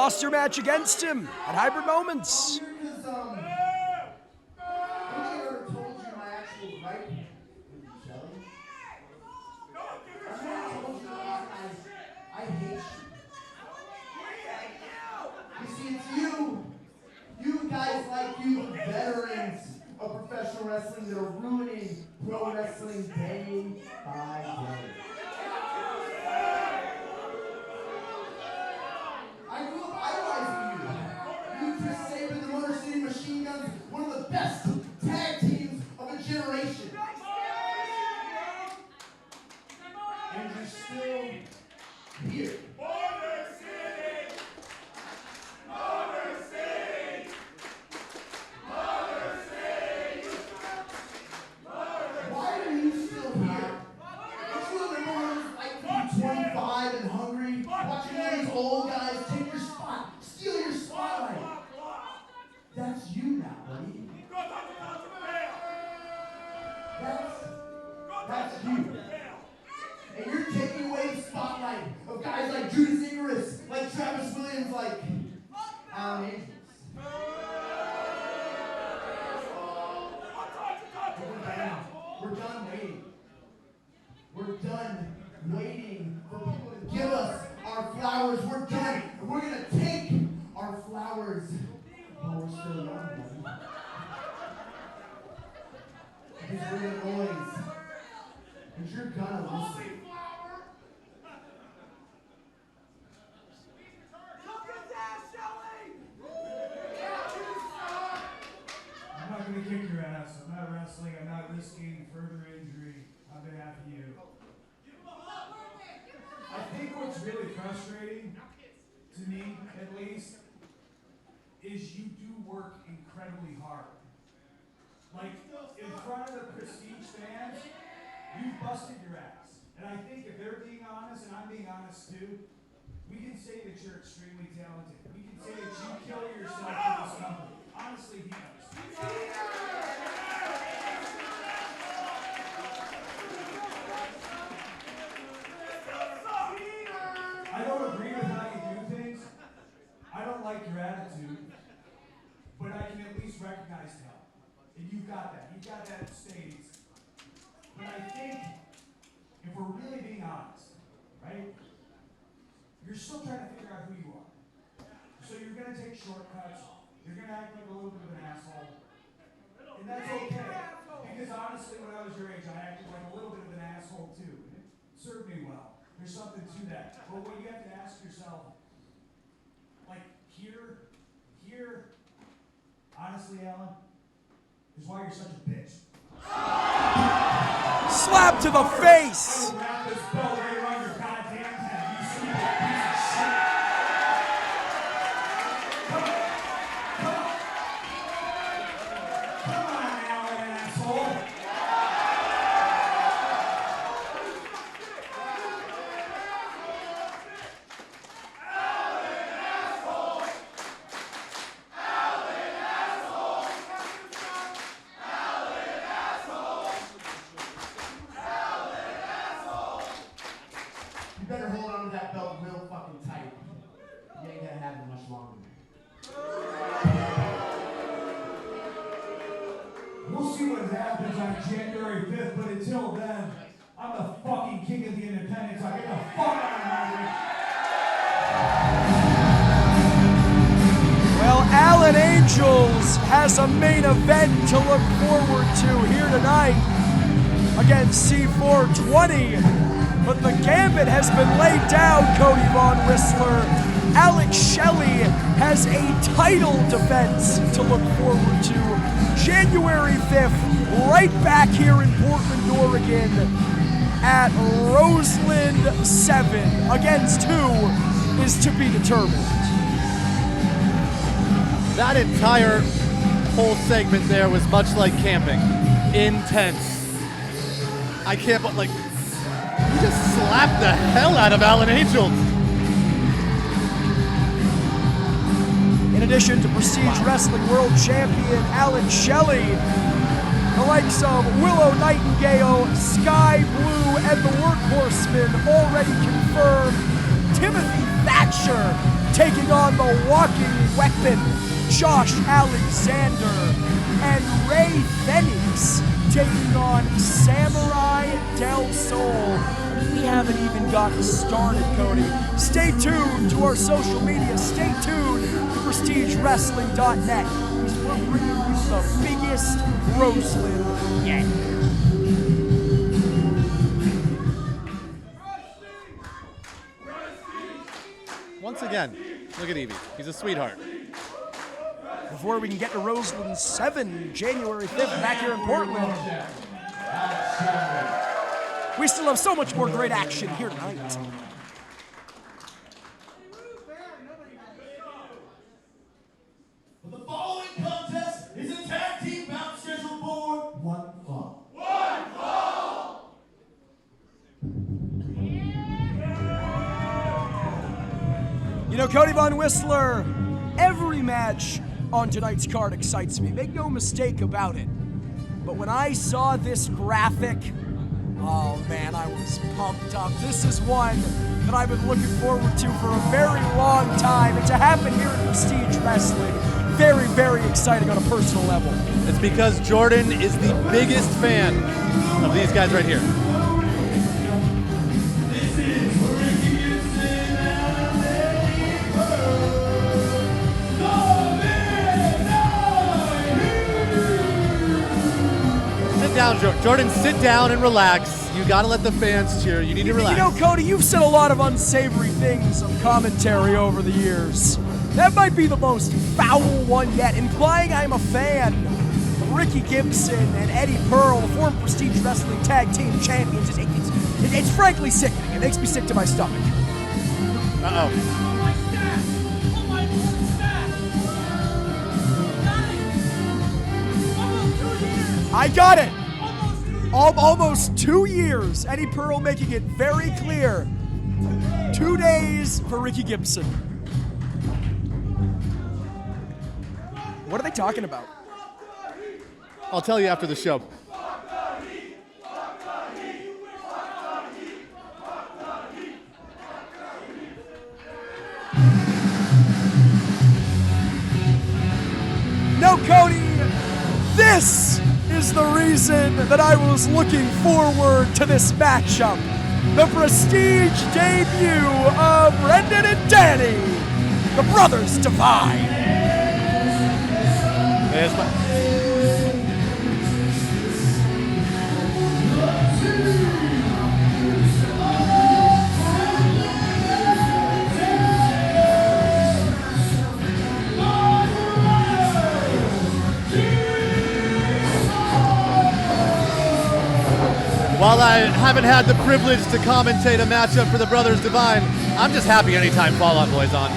lost your match against him at Hybrid Moments. Because, I never told you my actual gripe with you, Shelly. I told you I hate you. You see, it's you. You guys like you, veterans of professional wrestling that are ruining pro wrestling day by day. I grew up idolizing you. You, Chris Sabin, the Motor City Machine Guns, one of the best tag teams of a generation. And you're still here. Motor City! Motor City! Motor City! Why are you still here? Don't you remember when it was like to be 25 and hungry, watching all these old guys take your spot, steal your spotlight? That's you now, buddy. That's you. And you're taking away the spotlight of guys like Judas Ingris, like Travis Williams, like Alan Angels. We're done waiting. We're done waiting for people to give us our flowers. We're done. And we're going to take our flowers while we're still young, buddy. Because we're the noise. And you're gonna listen. I'm not going to kick your ass. I'm not wrestling. I'm not risking further injury on behalf of you. I think what's really frustrating, to me at least, is you do work incredibly hard. Like, in front of the Prestige fans, you've busted your ass. And I think if they're being honest, and I'm being honest too, we can say that you're extremely talented. We can say that you kill yourself for this company. Honestly, he knows. I don't agree with how you do things. I don't like your attitude. But I can at least recognize help. And you've got that. You've got that in spades. But I think if we're really being honest, right? You're still trying to figure out who you are. So you're going to take shortcuts. You're going to act like a little bit of an asshole. And that's okay. Because honestly, when I was your age, I acted like a little bit of an asshole too. And it served me well. There's something to that. But what you have to ask yourself, like here, honestly, Alan, is why you're such a bitch. Slap to the face. I will wrap this belt right around your goddamn head. You stupid piece of shit. Come on, Alan, asshole. You better hold on to that belt real fucking tight. You ain't gonna have it much longer. We'll see what happens on January 5th, but until then, I'm the fucking king of the independents. I get the fuck out of my way. Well, Alan Angels has a main event to look forward to here tonight against C420. But the gambit has been laid down, Cody Von Whistler. Alex Shelley has a title defense to look forward to. January 5th, right back here in Portland, Oregon at Roseland 7. Against who is to be determined. That entire whole segment there was much like camping. Intense. I can't, but like, he just slapped the hell out of Alan Angels. In addition to Prestige Wrestling World Champion Alan Shelley, the likes of Willow Nightingale, Sky Blue, and the Workhorsemen already confirmed. Timothy Thatcher taking on the walking weapon, Josh Alexander, and Ray Phoenix taking on Samurai Del Sol. We haven't even gotten started, Cody. Stay tuned to our social media. Stay tuned to PrestigeWrestling.net, because we're bringing you the biggest Roseland yet. Once again, look at Evie. He's a sweetheart. Before we can get to Roseland 7, January 5th, back here in Portland. We still have so much more great action here tonight. The following contest is a tag team bout scheduled for one fall. You know, Cody Von Whistler, every match on tonight's card excites me. Make no mistake about it. But when I saw this graphic, oh man, I was pumped up. This is one that I've been looking forward to for a very long time. And to happen here in Prestige Wrestling, very, very exciting on a personal level. It's because Jordan is the biggest fan of these guys right here. Sit down, Jordan, sit down and relax. You gotta let the fans cheer. You need to relax. You know, Cody, you've said a lot of unsavory things of commentary over the years. That might be the most foul one yet, implying I'm a fan of Ricky Gibson and Eddie Pearl, the former Prestige Wrestling Tag Team Champions. It's frankly sickening. It makes me sick to my stomach. Uh-oh. I got it. Almost 2 years. Eddie Pearl making it very clear. 2 days for Ricky Gibson. What are they talking about? I'll tell you after the show. No, Cody, this is the reason that I was looking forward to this matchup. The prestige debut of Brendan and Danny, the Brothers Divine. There's my... While I haven't had the privilege to commentate a matchup for the Brothers Divine, I'm just happy anytime Fall Out Boy's on.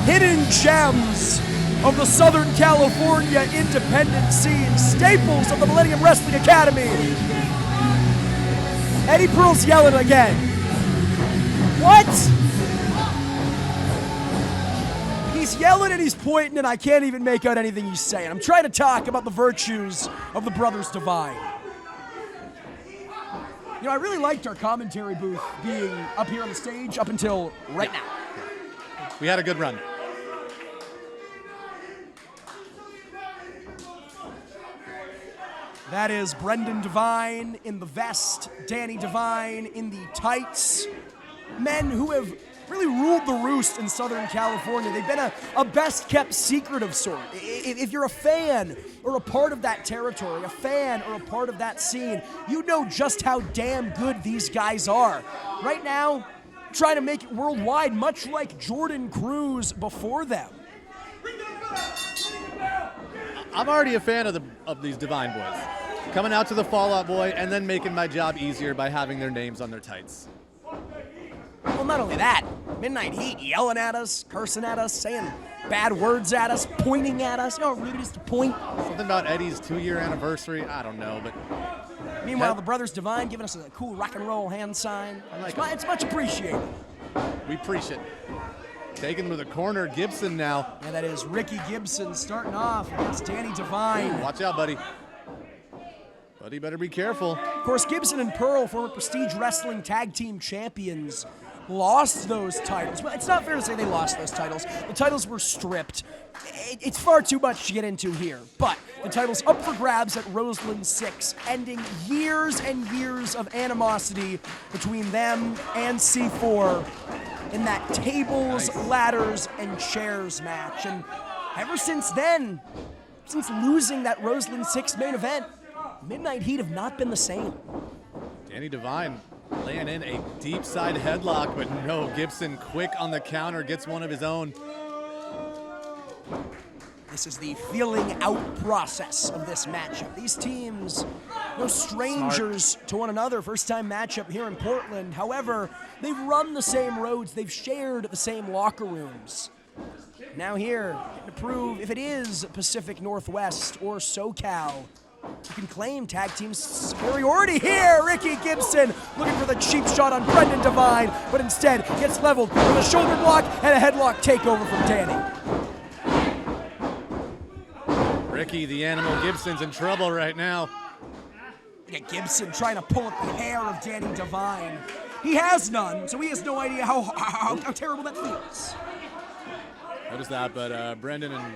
Hidden gems of the Southern California independent scene, staples of the Millennium Wrestling Academy. Eddie Pearl's yelling again. What? He's yelling and he's pointing and I can't even make out anything he's saying. I'm trying to talk about the virtues of the Brothers Divine. You know, I really liked our commentary booth being up here on the stage up until right now. We had a good run. That is Brendan Divine in the vest, Danny Divine in the tights. Men who have really ruled the roost in Southern California. They've been a best-kept secret of sort. If you're a fan or a part of that territory, a fan or a part of that scene, you know just how damn good these guys are. Right now, trying to make it worldwide, much like Jordan Cruz before them. I'm already a fan of these Divine boys. Coming out to the Fall Out Boy and then making my job easier by having their names on their tights. Well, not only that, Midnight Heat yelling at us, cursing at us, saying bad words at us, pointing at us. You know how rude it is to point? Something about Eddie's 2-year anniversary, I don't know, but... Meanwhile, the Brothers Divine giving us a cool rock and roll hand sign. It's much appreciated. We appreciate it. Taking to the corner, Gibson now. Yeah, that is Ricky Gibson starting off against Danny Divine. Watch out, buddy. Buddy better be careful. Of course, Gibson and Pearl, former Prestige Wrestling Tag Team Champions, lost those titles. Well, it's not fair to say they lost those titles. The titles were stripped. It's far too much to get into here, but the title's up for grabs at Roseland 6, ending years and years of animosity between them and C4 in that tables, ladders, and chairs match. And ever since then, since losing that Roseland 6 main event, Midnight Heat have not been the same. Danny Devine laying in a deep side headlock, but no, Gibson quick on the counter, gets one of his own. This is the feeling out process of this matchup. These teams, no strangers to one another. First time matchup here in Portland. However, they've run the same roads. They've shared the same locker rooms. Now here, to prove if it is Pacific Northwest or SoCal, you can claim tag team superiority here. Ricky Gibson looking for the cheap shot on Brendan Devine, but instead gets leveled with a shoulder block and a headlock takeover from Danny. Ricky, the Animal Gibson's in trouble right now. Look at Gibson trying to pull up the hair of Danny Devine. He has none, so he has no idea how terrible that feels. Notice that, but Brendan and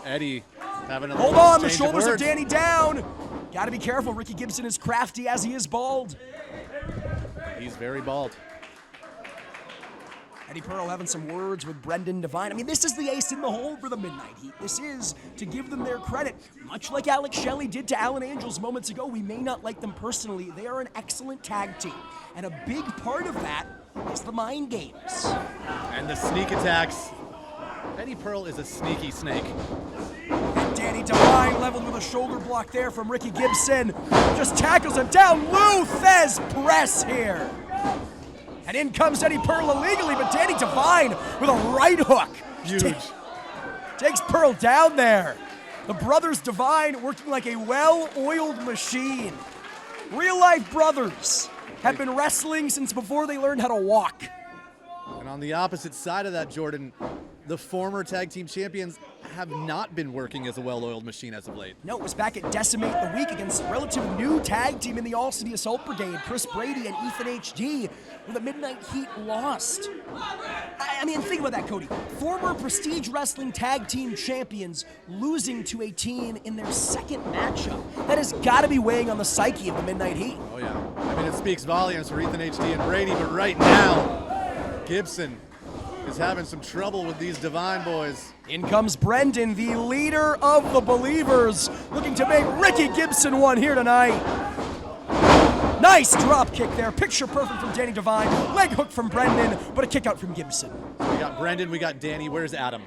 Eddie having a Hold on, the exchange shoulders of words. Danny down. Gotta be careful, Ricky Gibson is crafty as he is bald. He's very bald. Eddie Pearl having some words with Brendan Devine. I mean, this is the ace in the hole for the Midnight Heat. This is to give them their credit. Much like Alex Shelley did to Alan Angels moments ago, we may not like them personally. They are an excellent tag team. And a big part of that is the mind games. And the sneak attacks. Eddie Pearl is a sneaky snake. And Danny Devine leveled with a shoulder block there from Ricky Gibson. Just tackles him down. Lou Thez press here. And in comes Eddie Pearl illegally, but Danny Devine with a right hook. Huge. Takes Pearl down there. The brothers Devine working like a well-oiled machine. Real-life brothers have been wrestling since before they learned how to walk. And on the opposite side of that, Jordan, the former tag team champions have not been working as a well-oiled machine as of late. No, it was back at Decimate the Week against a relative new tag team in the All-City Assault Brigade, Chris Brady and Ethan HD, where the Midnight Heat lost. I mean, think about that, Cody. Former Prestige Wrestling tag team champions losing to a team in their second matchup. That has got to be weighing on the psyche of the Midnight Heat. Oh, yeah. I mean, it speaks volumes for Ethan HD and Brady, but right now, Gibson is having some trouble with these Devine boys. In comes Brendan, the leader of the Believers, looking to make Ricky Gibson one here tonight. Nice drop kick there, picture perfect from Danny Devine. Leg hook from Brendan, but a kick out from Gibson. We got Brendan, we got Danny. Where's Adam?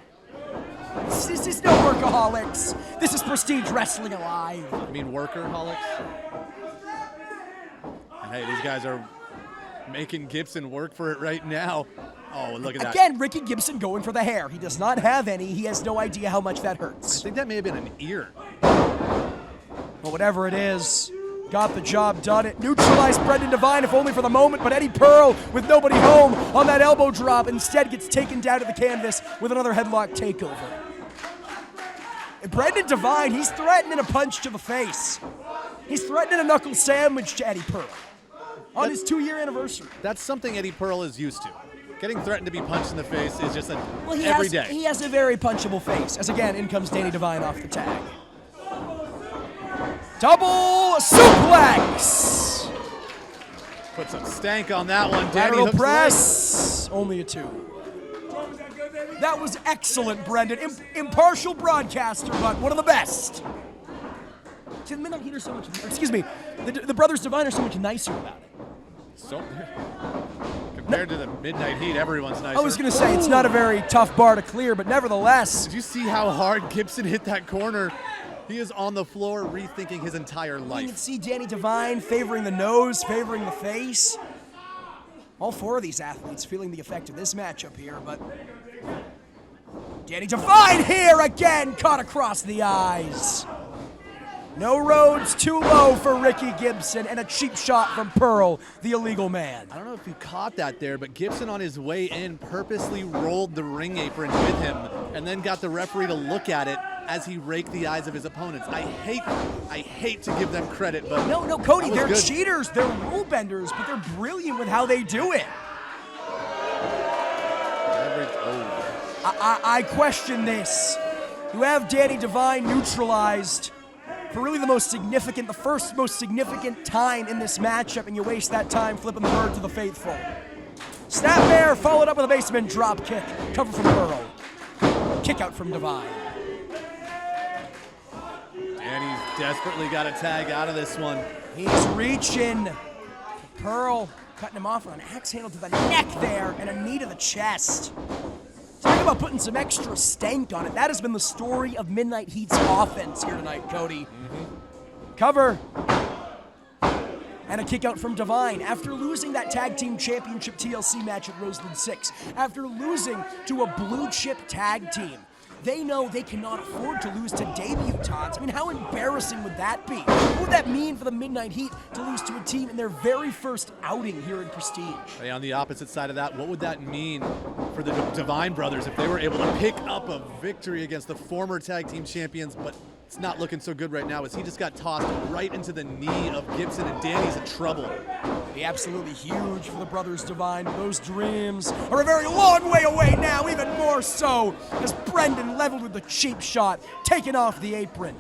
This is no workaholics. This is Prestige Wrestling Alive. I mean workerholics? And hey, these guys are making Gibson work for it right now. Oh, look at that. Again, Ricky Gibson going for the hair. He does not have any. He has no idea how much that I hurts. think that may have been an ear. But whatever it is, got the job done. It neutralized Brendan Devine, if only for the moment, but Eddie Pearl, with nobody home on that elbow drop, instead gets taken down to the canvas with another headlock takeover. And Brendan Devine, he's threatening a punch to the face. He's threatening a knuckle sandwich to Eddie Pearl on his 2-year anniversary. That's something Eddie Pearl is used to. Getting threatened to be punched in the face is just He every day. He has a very punchable face, as again, in comes Danny Devine off the tag. Double suplex! Put some stank on that one. Danny Lateral hooks press, only a 2. That was excellent, Brendan. Impartial broadcaster, but one of the best. See, the Midnight Heat are so much, excuse me, the brothers Devine are so much nicer about it. So, compared to the Midnight Heat, everyone's nicer. I was going to say, it's not a very tough bar to clear, but nevertheless. Did you see how hard Gibson hit that corner? He is on the floor rethinking his entire You life. can see Danny Devine favoring the nose, favoring the face. All 4 of these athletes feeling the effect of this matchup here, but Danny Devine here again, caught across the eyes. No roads too low for Ricky Gibson, and a cheap shot from Pearl, the illegal man. I don't know if you caught that there, but Gibson on his way in purposely rolled the ring apron with him and then got the referee to look at it as he raked the eyes of his opponents. I hate to give them credit, but No, Cody, that was they're good. cheaters, they're rule benders, but they're brilliant with how they do it. I question this. You have Danny Devine neutralized for really the first most significant time in this matchup, and you waste that time flipping the bird to the faithful. Snapmare followed up with a basement drop kick. Cover from Pearl. Kick out from Devine. Danny's desperately got a tag out of this one. He's reaching. Pearl cutting him off on an axe handle to the neck there and a knee to the chest. Talk about putting some extra stank on it. That has been the story of Midnight Heat's offense here tonight, Cody. Cover. And a kick out from Devine. After losing that tag team championship TLC match at Roseland 6, after losing to a blue chip tag team, they know they cannot afford to lose to debutants. I mean, how embarrassing would that be? What would that mean for the Midnight Heat to lose to a team in their very first outing here in Prestige? Hey, on the opposite side of that, what would that mean for the Devine brothers if they were able to pick up a victory against the former tag team champions, but it's not looking so good right now as he just got tossed right into the knee of Gibson, and Danny's in trouble. Be absolutely huge for the brothers Devine. Those dreams are a very long way away now, even more so as Brendan leveled with the cheap shot, taken off the apron.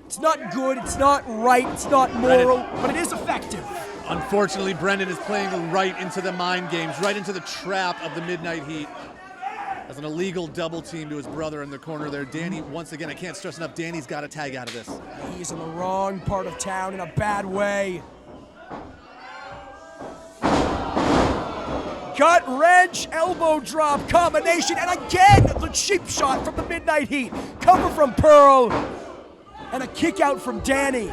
It's not good, it's not right, it's not moral, but it is effective. Unfortunately, Brendan is playing right into the mind games, right into the trap of the Midnight Heat. As an illegal double team to his brother in the corner there. Danny, once again, I can't stress enough, Danny's got a tag out of this. He's in the wrong part of town in a bad way. Gut wrench, elbow drop combination, and again the cheap shot from the Midnight Heat. Cover from Pearl, and a kick out from Danny.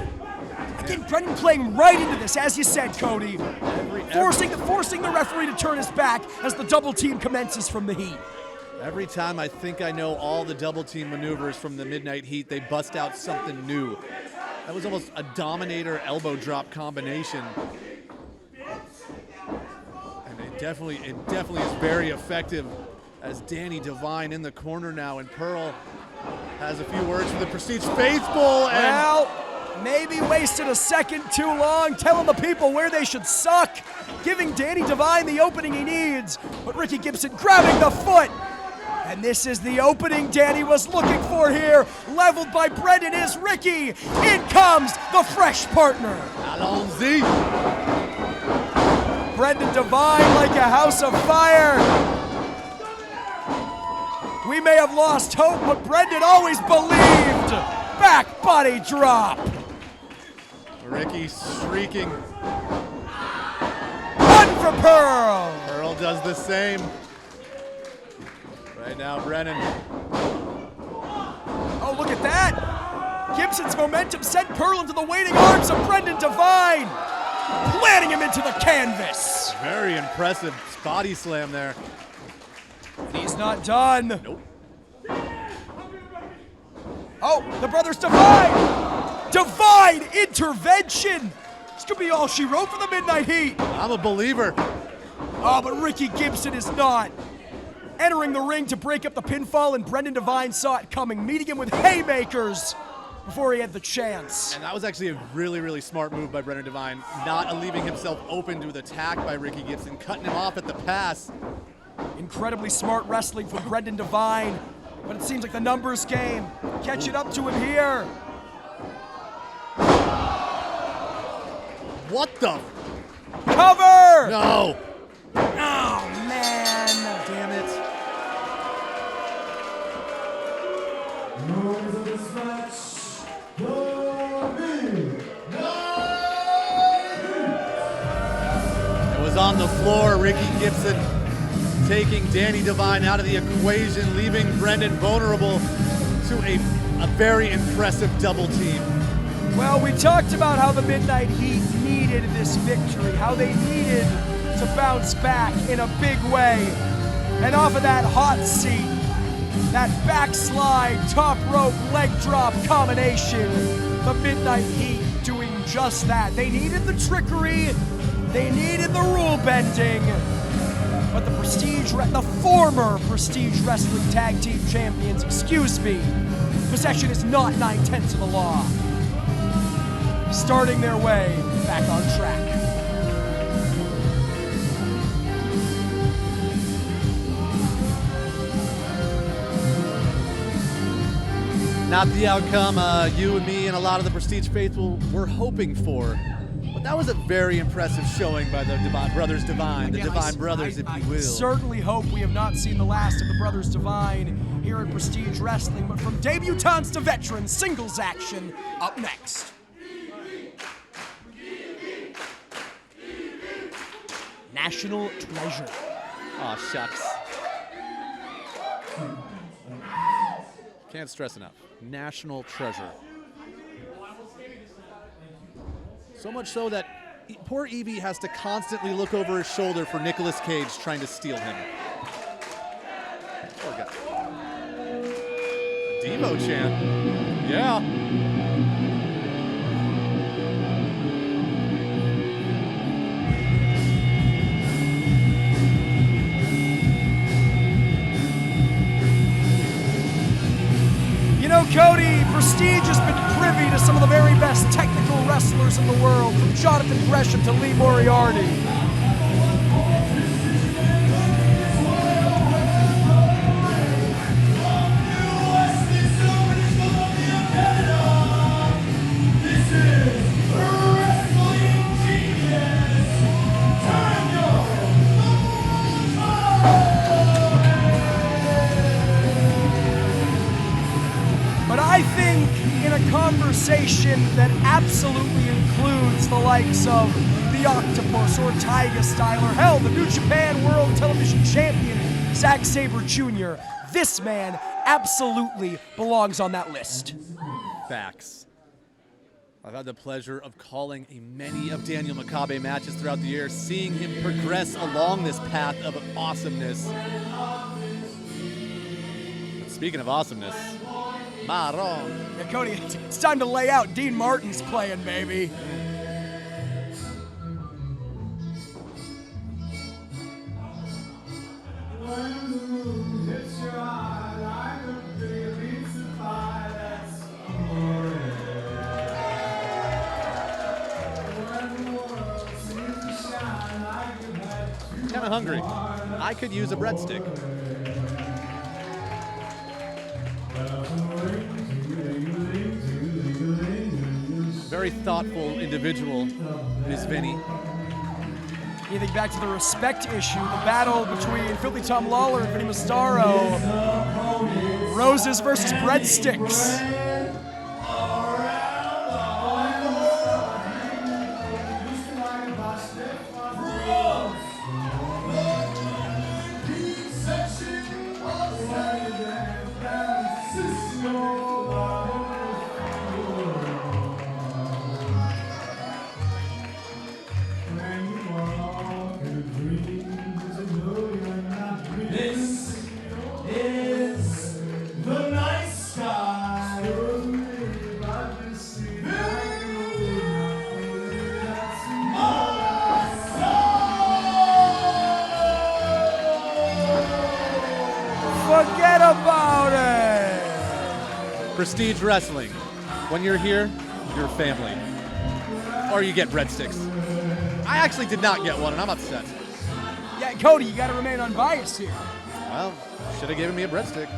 Again, Brendan playing right into this, as you said, Cody. Forcing the referee to turn his back as the double team commences from the Heat. Every time I think I know all the double team maneuvers from the Midnight Heat, they bust out something new. That was almost a Dominator elbow drop combination. And it definitely is very effective as Danny Devine in the corner now, and Pearl has a few words for the Prestige faithful. And well, maybe wasted a second too long telling the people where they should suck, giving Danny Devine the opening he needs, but Ricky Gibson grabbing the foot. And this is the opening Danny was looking for here. Leveled by Brendan is Ricky. In comes the fresh partner. Allons-y. Brendan Devine like a house of fire. We may have lost hope, but Brendan always believed. Back body drop. Ricky streaking. One for Pearl. Pearl does the same. Right now, Brennan. Oh, look at that. Gibson's momentum sent Pearl into the waiting arms of Brendan Devine, planting him into the canvas. Very impressive body slam there. And he's not done. Nope. Oh, the brothers Devine. Divine intervention. This could be all she wrote for the Midnight Heat. I'm a believer. Oh, but Ricky Gibson is not. Entering the ring to break up the pinfall, and Brendan Devine saw it coming, meeting him with haymakers before he had the chance. And that was actually a really, really smart move by Brendan Devine, not leaving himself open to the attack by Ricky Gibson, cutting him off at the pass. Incredibly smart wrestling from Brendan Devine, but it seems like the numbers game. Catch it up to him here. What the? Cover! No. Oh, man. Damn it. Winners of this match, the It was on the floor. Ricky Gibson taking Danny Devine out of the equation, leaving Brendan vulnerable to a very impressive double team. Well, we talked about how the Midnight Heat needed this victory, how they needed to bounce back in a big way. And off of that hot seat, that backslide, top rope, leg drop combination, the Midnight Heat doing just that. They needed the trickery, they needed the rule bending, but the former Prestige Wrestling Tag Team Champions, possession is not 9/10 of the law. Starting their way back on track. Not the outcome you and me and a lot of the Prestige faithful were hoping for. But that was a very impressive showing by the Brothers Divine, the Divine Brothers, if you will. I certainly hope we have not seen the last of the Brothers Divine here in Prestige Wrestling, but from debutantes to veterans, singles action up next. National Treasure. Aw, shucks. Can't stress enough. National Treasure. So much so that poor Evie has to constantly look over his shoulder for Nicolas Cage trying to steal him. Poor guy. Devo chant. Yeah. You know, Cody, Prestige has been privy to some of the very best technical wrestlers in the world, from Jonathan Gresham to Lee Moriarty. But I think in a conversation that absolutely includes the likes of the Octopus or Taiga Styler, hell, the New Japan World Television Champion, Zack Sabre Jr., this man absolutely belongs on that list. Facts. I've had the pleasure of calling many of Daniel Makabe matches throughout the year, seeing him progress along this path of awesomeness. But speaking of awesomeness, Maron. Yeah, Cody, it's time to lay out. Dean Martin's playing, baby. Kinda hungry. I could use a breadstick. Very thoughtful individual, Miss Vinny. You think back to the respect issue, the battle between Filthy Tom Lawler and Vinny Massaro. Roses versus breadsticks. Forget about it! Prestige Wrestling. When you're here, you're family. Or you get breadsticks. I actually did not get one, and I'm upset. Yeah, Cody, you gotta remain unbiased here. Well, should have given me a breadstick.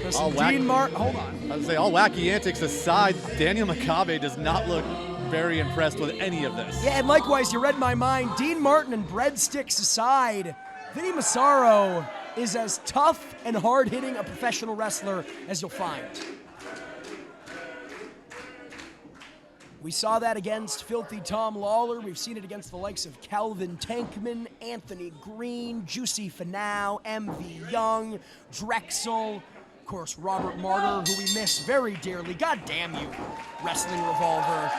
Listen, Dean Martin, hold on. I was say, all wacky antics aside, Daniel Makabe does not look very impressed with any of this. Yeah, and likewise, you read my mind. Dean Martin and breadsticks aside, Vinny Massaro is as tough and hard-hitting a professional wrestler as you'll find. We saw that against Filthy Tom Lawler. We've seen it against the likes of Calvin Tankman, Anthony Green, Juicy Finau, MV Young, Drexel, of course, Robert Martyr, who we miss very dearly. God damn you, Wrestling Revolver.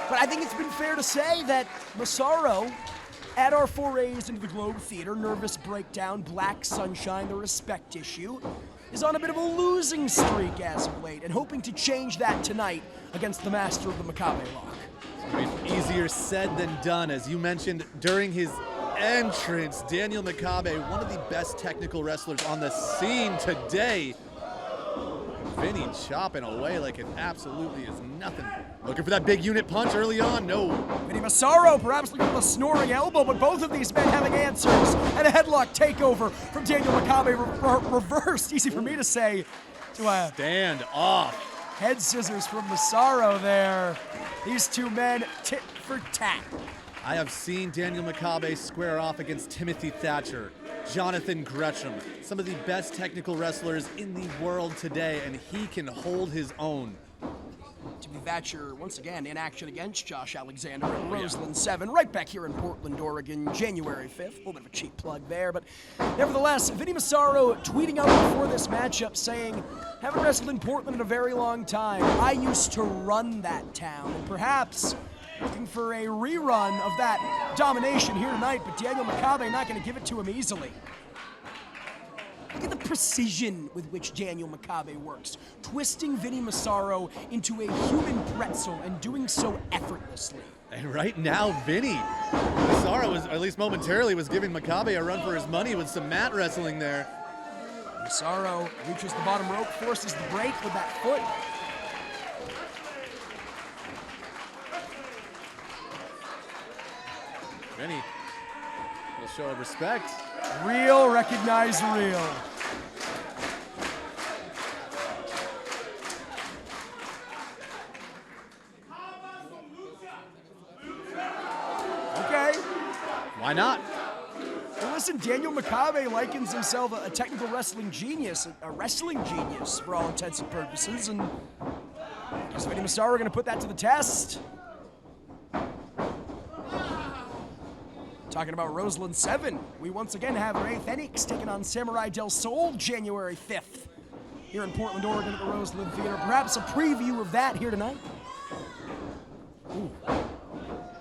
But I think it's been fair to say that Massaro, at our forays into the Globe Theater, Nervous Breakdown, Black Sunshine, the respect issue, is on a bit of a losing streak as of late, and hoping to change that tonight against the master of the Makabe Lock. It's easier said than done. As you mentioned during his entrance, Daniel Makabe, one of the best technical wrestlers on the scene today, Vinny chopping away like it absolutely is nothing. Looking for that big unit punch early on. No. Vinny Massaro perhaps looking for the snoring elbow, but both of these men having answers. And a headlock takeover from Daniel Makabe reversed. Easy for me to say. To a stand off. Head scissors from Massaro there. These two men tit for tat. I have seen Daniel Makabe square off against Timothy Thatcher, Jonathan Gresham, some of the best technical wrestlers in the world today, and he can hold his own. Timothy Thatcher, once again, in action against Josh Alexander at Roseland 7, right back here in Portland, Oregon, January 5th. A little bit of a cheap plug there, but nevertheless, Vinny Massaro tweeting out before this matchup saying, haven't wrestled in Portland in a very long time. I used to run that town, and perhaps looking for a rerun of that domination here tonight, but Daniel Makabe not going to give it to him easily. Look at the precision with which Daniel Makabe works, twisting Vinny Massaro into a human pretzel and doing so effortlessly. And right now, Vinny Massaro, was, at least momentarily, was giving Makabe a run for his money with some mat wrestling there. Massaro reaches the bottom rope, forces the break with that foot. Vinny, a show of respect. Real, recognize real. Okay. Why not? Well, listen, Daniel Makabe likens himself a technical wrestling genius, a wrestling genius for all intents and purposes, and is Vinny Massaro going to put that to the test? Talking about Roseland 7, we once again have Ray Phoenix taking on Samurai Del Sol January 5th here in Portland, Oregon at the Roseland Theater. Perhaps a preview of that here tonight. Ooh.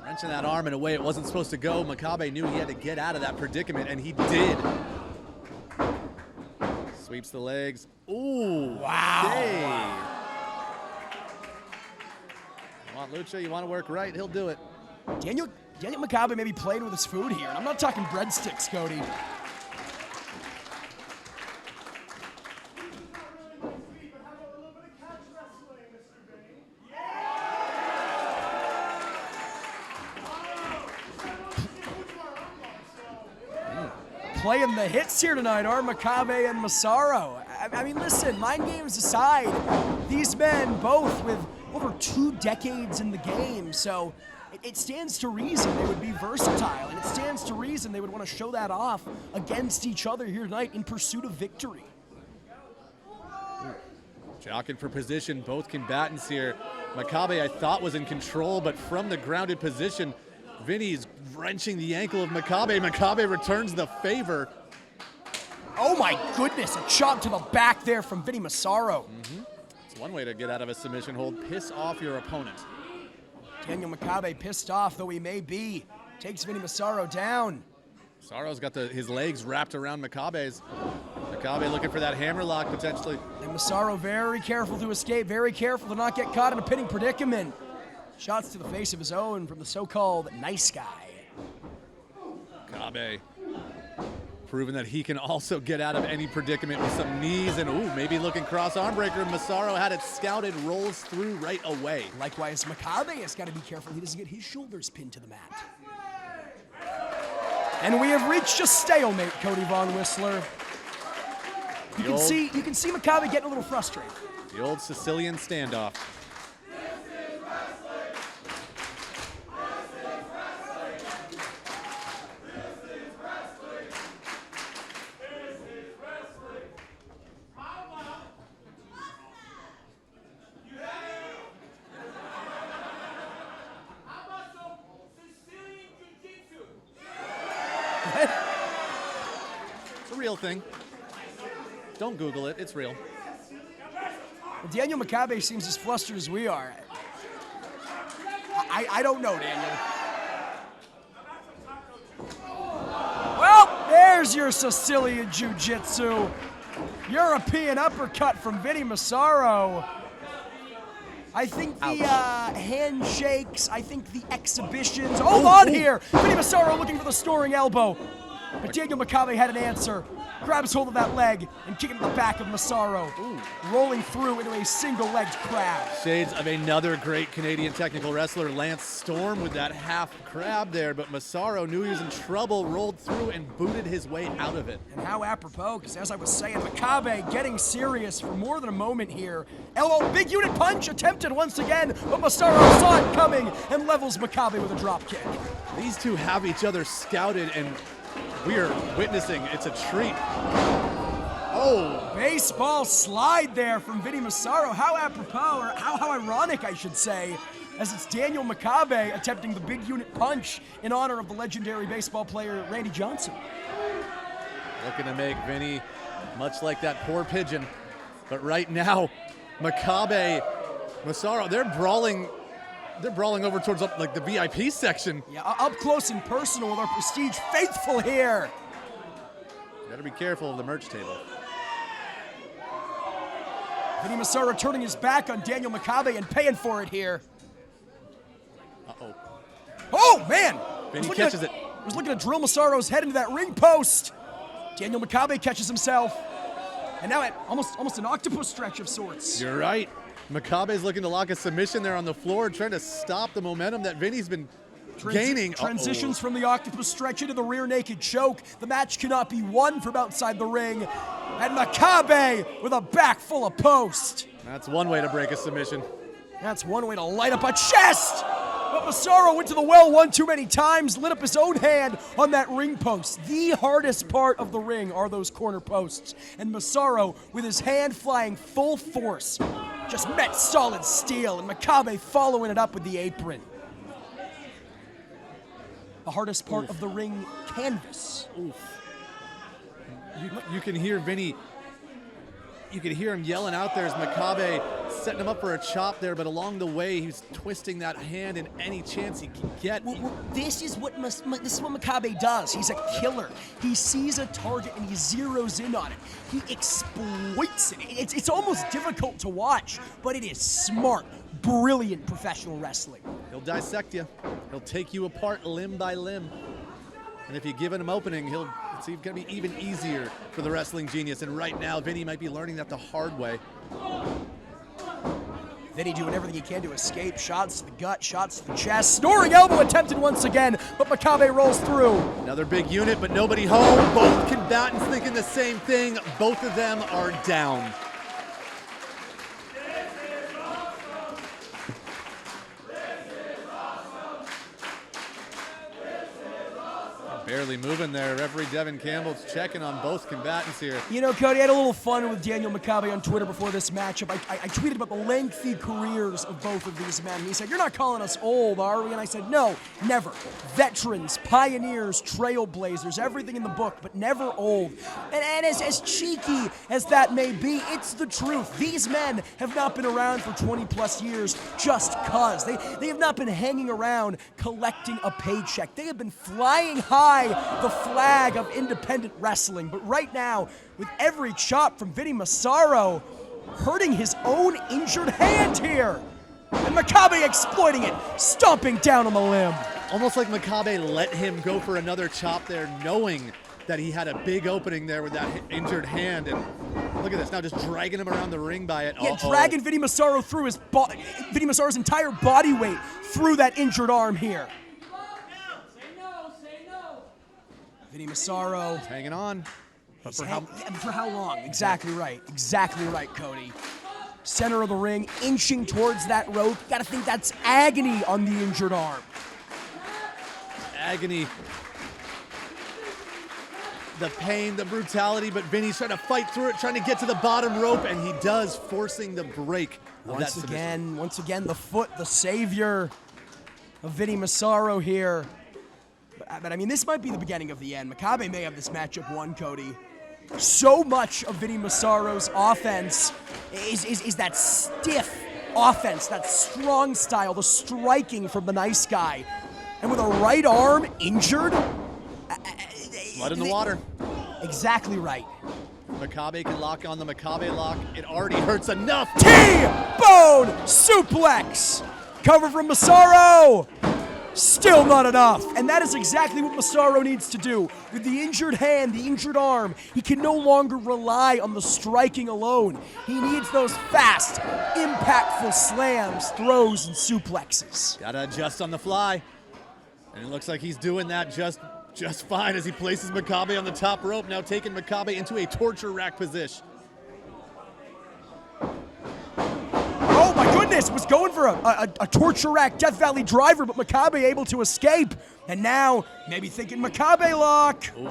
Wrenching that arm in a way it wasn't supposed to go. Makabe knew he had to get out of that predicament, and he did. Sweeps the legs. Ooh. Wow. Hey. You want Lucha, you want to work right, he'll do it. Daniel Makabe may be playing with his food here, and I'm not talking breadsticks, Cody. Playing the hits here tonight are Makabe and Massaro. I mean, listen, mind games aside, these men both with over 2 decades in the game, so it stands to reason they would be versatile, and it stands to reason they would want to show that off against each other here tonight in pursuit of victory. Jockeying for position, both combatants here. Makabe, I thought, was in control, but from the grounded position, Vinny's wrenching the ankle of Makabe. Makabe returns the favor. Oh my goodness, a chop to the back there from Vinny Massaro. It's one way to get out of a submission hold. Piss off your opponent. Daniel Makabe, pissed off though he may be, takes Vinny Massaro down. Massaro's got his legs wrapped around Makabe's. Makabe looking for that hammerlock potentially. And Massaro very careful to escape, very careful to not get caught in a pinning predicament. Shots to the face of his own from the so-called nice guy. Makabe proving that he can also get out of any predicament with some knees and maybe looking cross arm breaker. Massaro had it scouted, rolls through right away. Likewise, Makabe has got to be careful he doesn't get his shoulders pinned to the mat. And we have reached a stalemate, Cody Von Whistler. You can see Makabe getting a little frustrated. The old Sicilian standoff. It's a real thing. Don't Google it, it's real. Well, Daniel Makabe seems as flustered as we are. I don't know, Daniel. Well, there's your Sicilian Jiu-Jitsu. European uppercut from Vinny Massaro. I think the handshakes, I think the exhibitions. Hold on here. Vinny Massaro looking for the snoring elbow. But Daniel Makabe had an answer. Grabs hold of that leg and kick it to the back of Massaro, rolling through into a single-legged crab. Shades of another great Canadian technical wrestler, Lance Storm, with that half crab there, but Massaro knew he was in trouble, rolled through and booted his way out of it. And how apropos, because as I was saying, Makabe getting serious for more than a moment here. LO big unit punch attempted once again, but Massaro saw it coming and levels Makabe with a drop kick. These two have each other scouted, and we are witnessing, it's a treat. Oh! Baseball slide there from Vinny Massaro. How apropos, or how ironic, I should say, as it's Daniel Makabe attempting the big unit punch in honor of the legendary baseball player Randy Johnson. Looking to make Vinny much like that poor pigeon. But right now, Massaro, they're brawling over towards like the VIP section. Yeah, up close and personal with our Prestige faithful here. Better be careful of the merch table. Vinny Massaro turning his back on Daniel Makabe and paying for it here. Uh-oh. Oh, man! Vinny catches it. Was looking to drill Massaro's head into that ring post. Daniel Makabe catches himself. And now at almost an octopus stretch of sorts. You're right. Makabe's looking to lock a submission there on the floor, trying to stop the momentum that Vinny's been gaining. Transitions from the octopus stretch into the rear naked choke. The match cannot be won from outside the ring. And Makabe with a back full of post. That's one way to break a submission. That's one way to light up a chest. But Massaro went to the well one too many times, lit up his own hand on that ring post. The hardest part of the ring are those corner posts. And Massaro, with his hand flying full force, just met solid steel, and Makabe following it up with the apron. The hardest part of the ring, canvas. You can hear Vinny, you can hear him yelling out there as Makabe setting him up for a chop there, but along the way he's twisting that hand in any chance he can get. Well, this is what Makabe does. He's a killer. He sees a target and he zeroes in on it. He exploits it. It's almost difficult to watch, but it is smart, brilliant professional wrestling. He'll dissect you. He'll take you apart limb by limb. And if you give him an opening, it's going to be even easier for the wrestling genius. And right now, Vinny might be learning that the hard way. Vinny doing everything he can to escape. Shots to the gut, shots to the chest. Snoring elbow attempted once again, but Makabe rolls through. Another big unit, but nobody home. Both combatants thinking the same thing. Both of them are down. Barely moving there. Referee Devin Campbell's checking on both combatants here. You know, Cody, I had a little fun with Daniel Makabe on Twitter before this matchup. I tweeted about the lengthy careers of both of these men. He said, "You're not calling us old, are we?" And I said, "No, never. Veterans, pioneers, trailblazers, everything in the book, but never old." And as cheeky as that may be, it's the truth. These men have not been around for 20 plus years just cause. They have not been hanging around collecting a paycheck. They have been flying high the flag of independent wrestling. But right now, with every chop from Vinny Massaro, hurting his own injured hand here. And Makabe exploiting it, stomping down on the limb. Almost like Makabe let him go for another chop there, knowing that he had a big opening there with that injured hand. And look at this, now just dragging him around the ring by it. Yeah, dragging Vinny Massaro through Vinny Massaro's entire body weight through that injured arm here. Vinny Massaro hanging on. But for how long? Exactly right. Exactly right, Cody. Center of the ring, inching towards that rope. Got to think that's agony on the injured arm. Agony. The pain, the brutality, but Vinny's trying to fight through it, trying to get to the bottom rope, and he does, forcing the break of that submission. Once again, the foot, the savior of Vinny Massaro here. But I mean, this might be the beginning of the end. Makabe may have this matchup won, Cody. So much of Vinny Massaro's offense is that stiff offense, that strong style, the striking from the nice guy. And with a right arm injured. Blood in the water. Exactly right. Makabe can lock on the Makabe lock. It already hurts enough. T-bone suplex. Cover from Massaro. Still not enough. And that is exactly what Massaro needs to do. With the injured hand, the injured arm, he can no longer rely on the striking alone. He needs those fast, impactful slams, throws, and suplexes. Gotta adjust on the fly. And it looks like he's doing that just fine as he places Makabe on the top rope, now taking Makabe into a torture rack position. Oh my goodness, was going for a torture rack Death Valley driver, but Makabe able to escape. And now, maybe thinking Makabe lock. Ooh.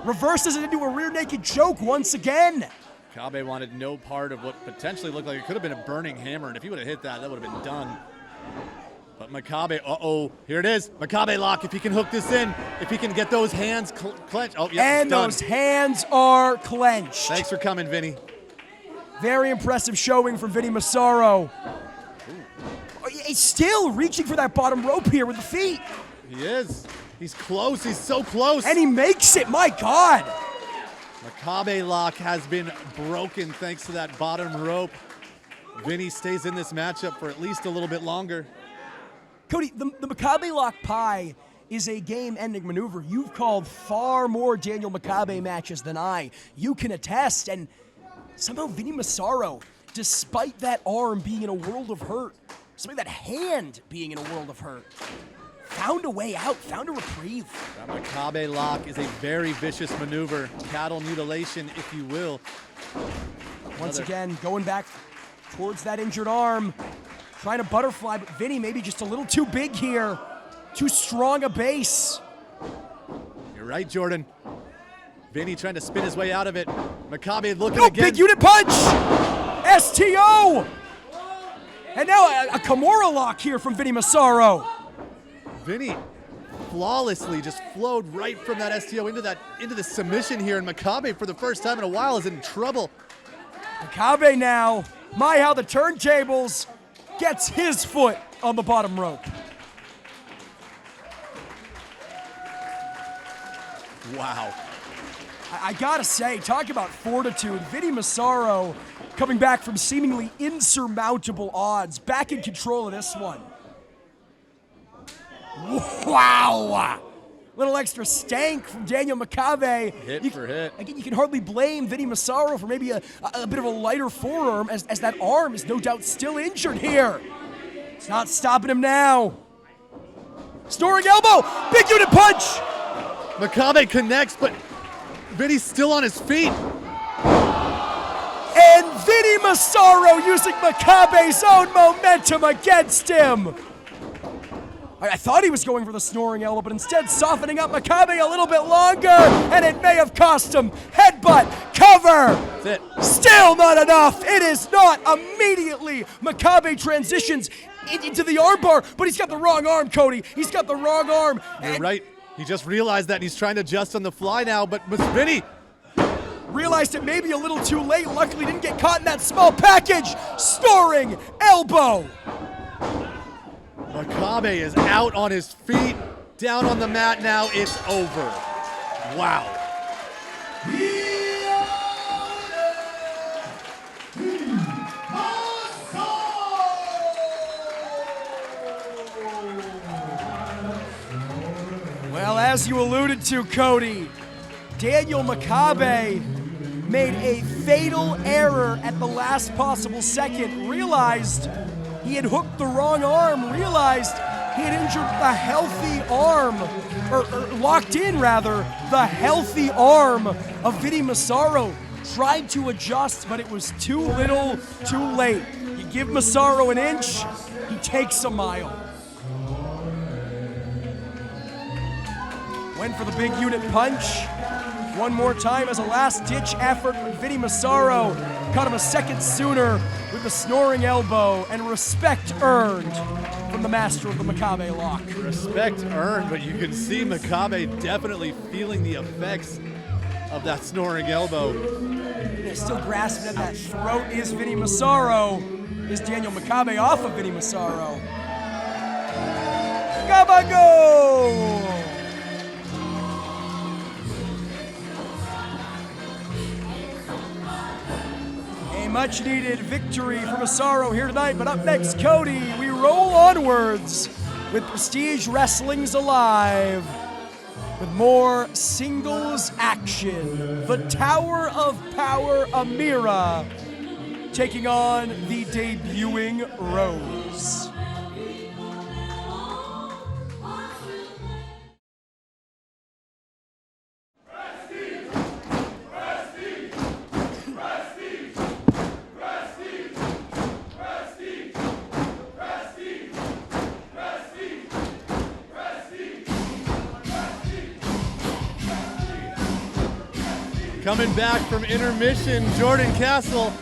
Reverses it into a rear naked choke once again. Makabe wanted no part of what potentially looked like it could have been a burning hammer, and if he would have hit that, that would have been done. But Makabe, here it is. Makabe lock, if he can hook this in, if he can get those hands clenched. Oh, yeah, and those hands are clenched. Thanks for coming, Vinny. Very impressive showing from Vinny Massaro. He's still reaching for that bottom rope here with the feet. He is. He's close. He's so close. And he makes it. My God. Makabe lock has been broken thanks to that bottom rope. Vinny stays in this matchup for at least a little bit longer. Cody, the Makabe lock pie is a game-ending maneuver. You've called far more Daniel Makabe matches than I. You can attest, and somehow Vinny Massaro, despite that arm being in a world of hurt, despite that hand being in a world of hurt, found a way out, found a reprieve. That Makabe lock is a very vicious maneuver. Cattle mutilation, if you will. Once again, going back towards that injured arm, trying to butterfly, but Vinny maybe just a little too big here. Too strong a base. You're right, Jordan. Vinny trying to spin his way out of it. Makabe looking No, again. big unit punch! STO! And now a Kimura lock here from Vinny Massaro. Vinny flawlessly just flowed right from that STO into the submission here, and Makabe for the first time in a while is in trouble. Makabe now, my how the turntables, gets his foot on the bottom rope. Wow. I gotta say, talk about fortitude. Vinny Massaro coming back from seemingly insurmountable odds, back in control of this one. Wow! Little extra stank from Daniel Makabe. Hit for hit. Again, you can hardly blame Vinny Massaro for maybe a bit of a lighter forearm, as that arm is no doubt still injured here. It's not stopping him now. Snoring elbow, big unit punch! Makabe connects, but Vinny's still on his feet. And Vinny Massaro using Makabe's own momentum against him. I thought he was going for the snoring elbow, but instead softening up Makabe a little bit longer, and it may have cost him. Headbutt, cover. That's it. Still not enough. It is not. Immediately, Makabe transitions into the armbar, but he's got the wrong arm, Cody. He's got the wrong arm. You're right. He just realized that, and he's trying to adjust on the fly now, but Vinny realized it may be a little too late. Luckily didn't get caught in that small package. Snoring elbow. Makabe is out on his feet, down on the mat now. It's over. Wow. Well, as you alluded to, Cody, Daniel Makabe made a fatal error at the last possible second, realized he had hooked the wrong arm, realized he had injured the healthy arm, or locked in rather, the healthy arm of Vinny Massaro. Tried to adjust, but it was too little, too late. You give Massaro an inch, he takes a mile. Went for the big unit punch. One more time as a last-ditch effort from Vinny Massaro. Caught him a second sooner with the snoring elbow, and respect earned from the master of the Makabe lock. Respect earned, but you can see Makabe definitely feeling the effects of that snoring elbow. Still grasping at that throat is Vinny Massaro. Is Daniel Makabe off of Vinny Massaro? Gabago! A much-needed victory for Massaro here tonight, but up next, Cody, we roll onwards with Prestige Wrestling's Alive. With more singles action, the Tower of Power Amira taking on the debuting Rose. Coming back from intermission, Jordan Castle.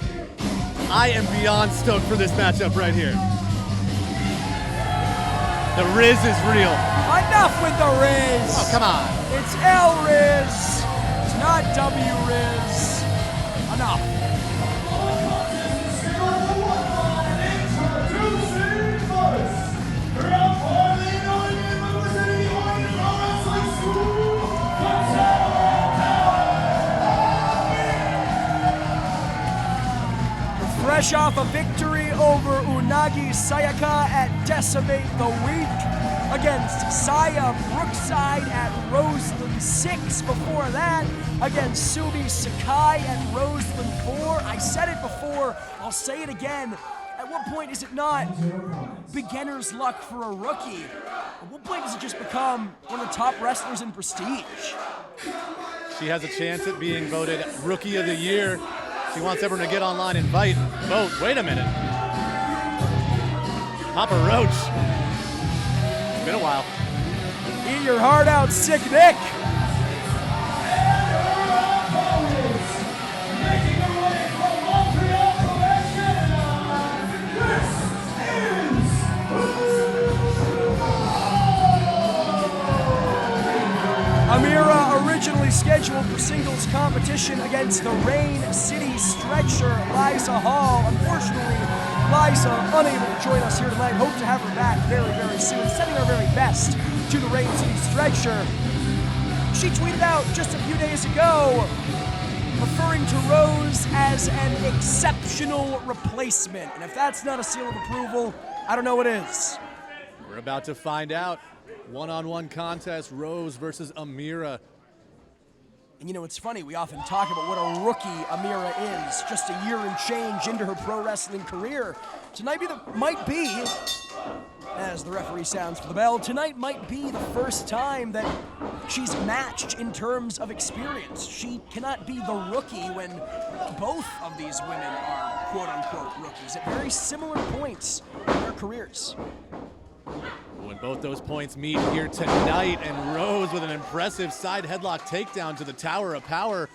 I am beyond stoked for this matchup right here. The Riz is real. Enough with the Riz. Oh, come on. It's L Riz. It's not W Riz. Enough. Fresh off a victory over Unagi Sayaka at Decimate the Week, against Saya Brookside at Roseland 6 before that, against Sumi Sakai at Roseland 4. I said it before, I'll say it again. At what point is it not beginner's luck for a rookie? At what point does it just become one of the top wrestlers in Prestige? She has a chance at being voted Rookie of the Year. She wants everyone to get online and vote. Wait a minute. Papa Roach. It's been a while. Eat your heart out, Sick Nick. Amira originally scheduled for singles competition against the Rain City Stretcher, Liza Hall. Unfortunately, Liza unable to join us here tonight. Hope to have her back very, very soon. Sending our very best to the Rain City Stretcher. She tweeted out just a few days ago, referring to Rose as an exceptional replacement. And if that's not a seal of approval, I don't know what is. We're about to find out. One-on-one contest, Rose versus Amira. And you know, it's funny, we often talk about what a rookie Amira is, just a year and change into her pro wrestling career. Tonight might be, as the referee sounds for the bell, tonight might be the first time that she's matched in terms of experience. She cannot be the rookie when both of these women are quote-unquote rookies at very similar points in their careers. When both those points meet here tonight, and Rose with an impressive side headlock takedown to the Tower of Power,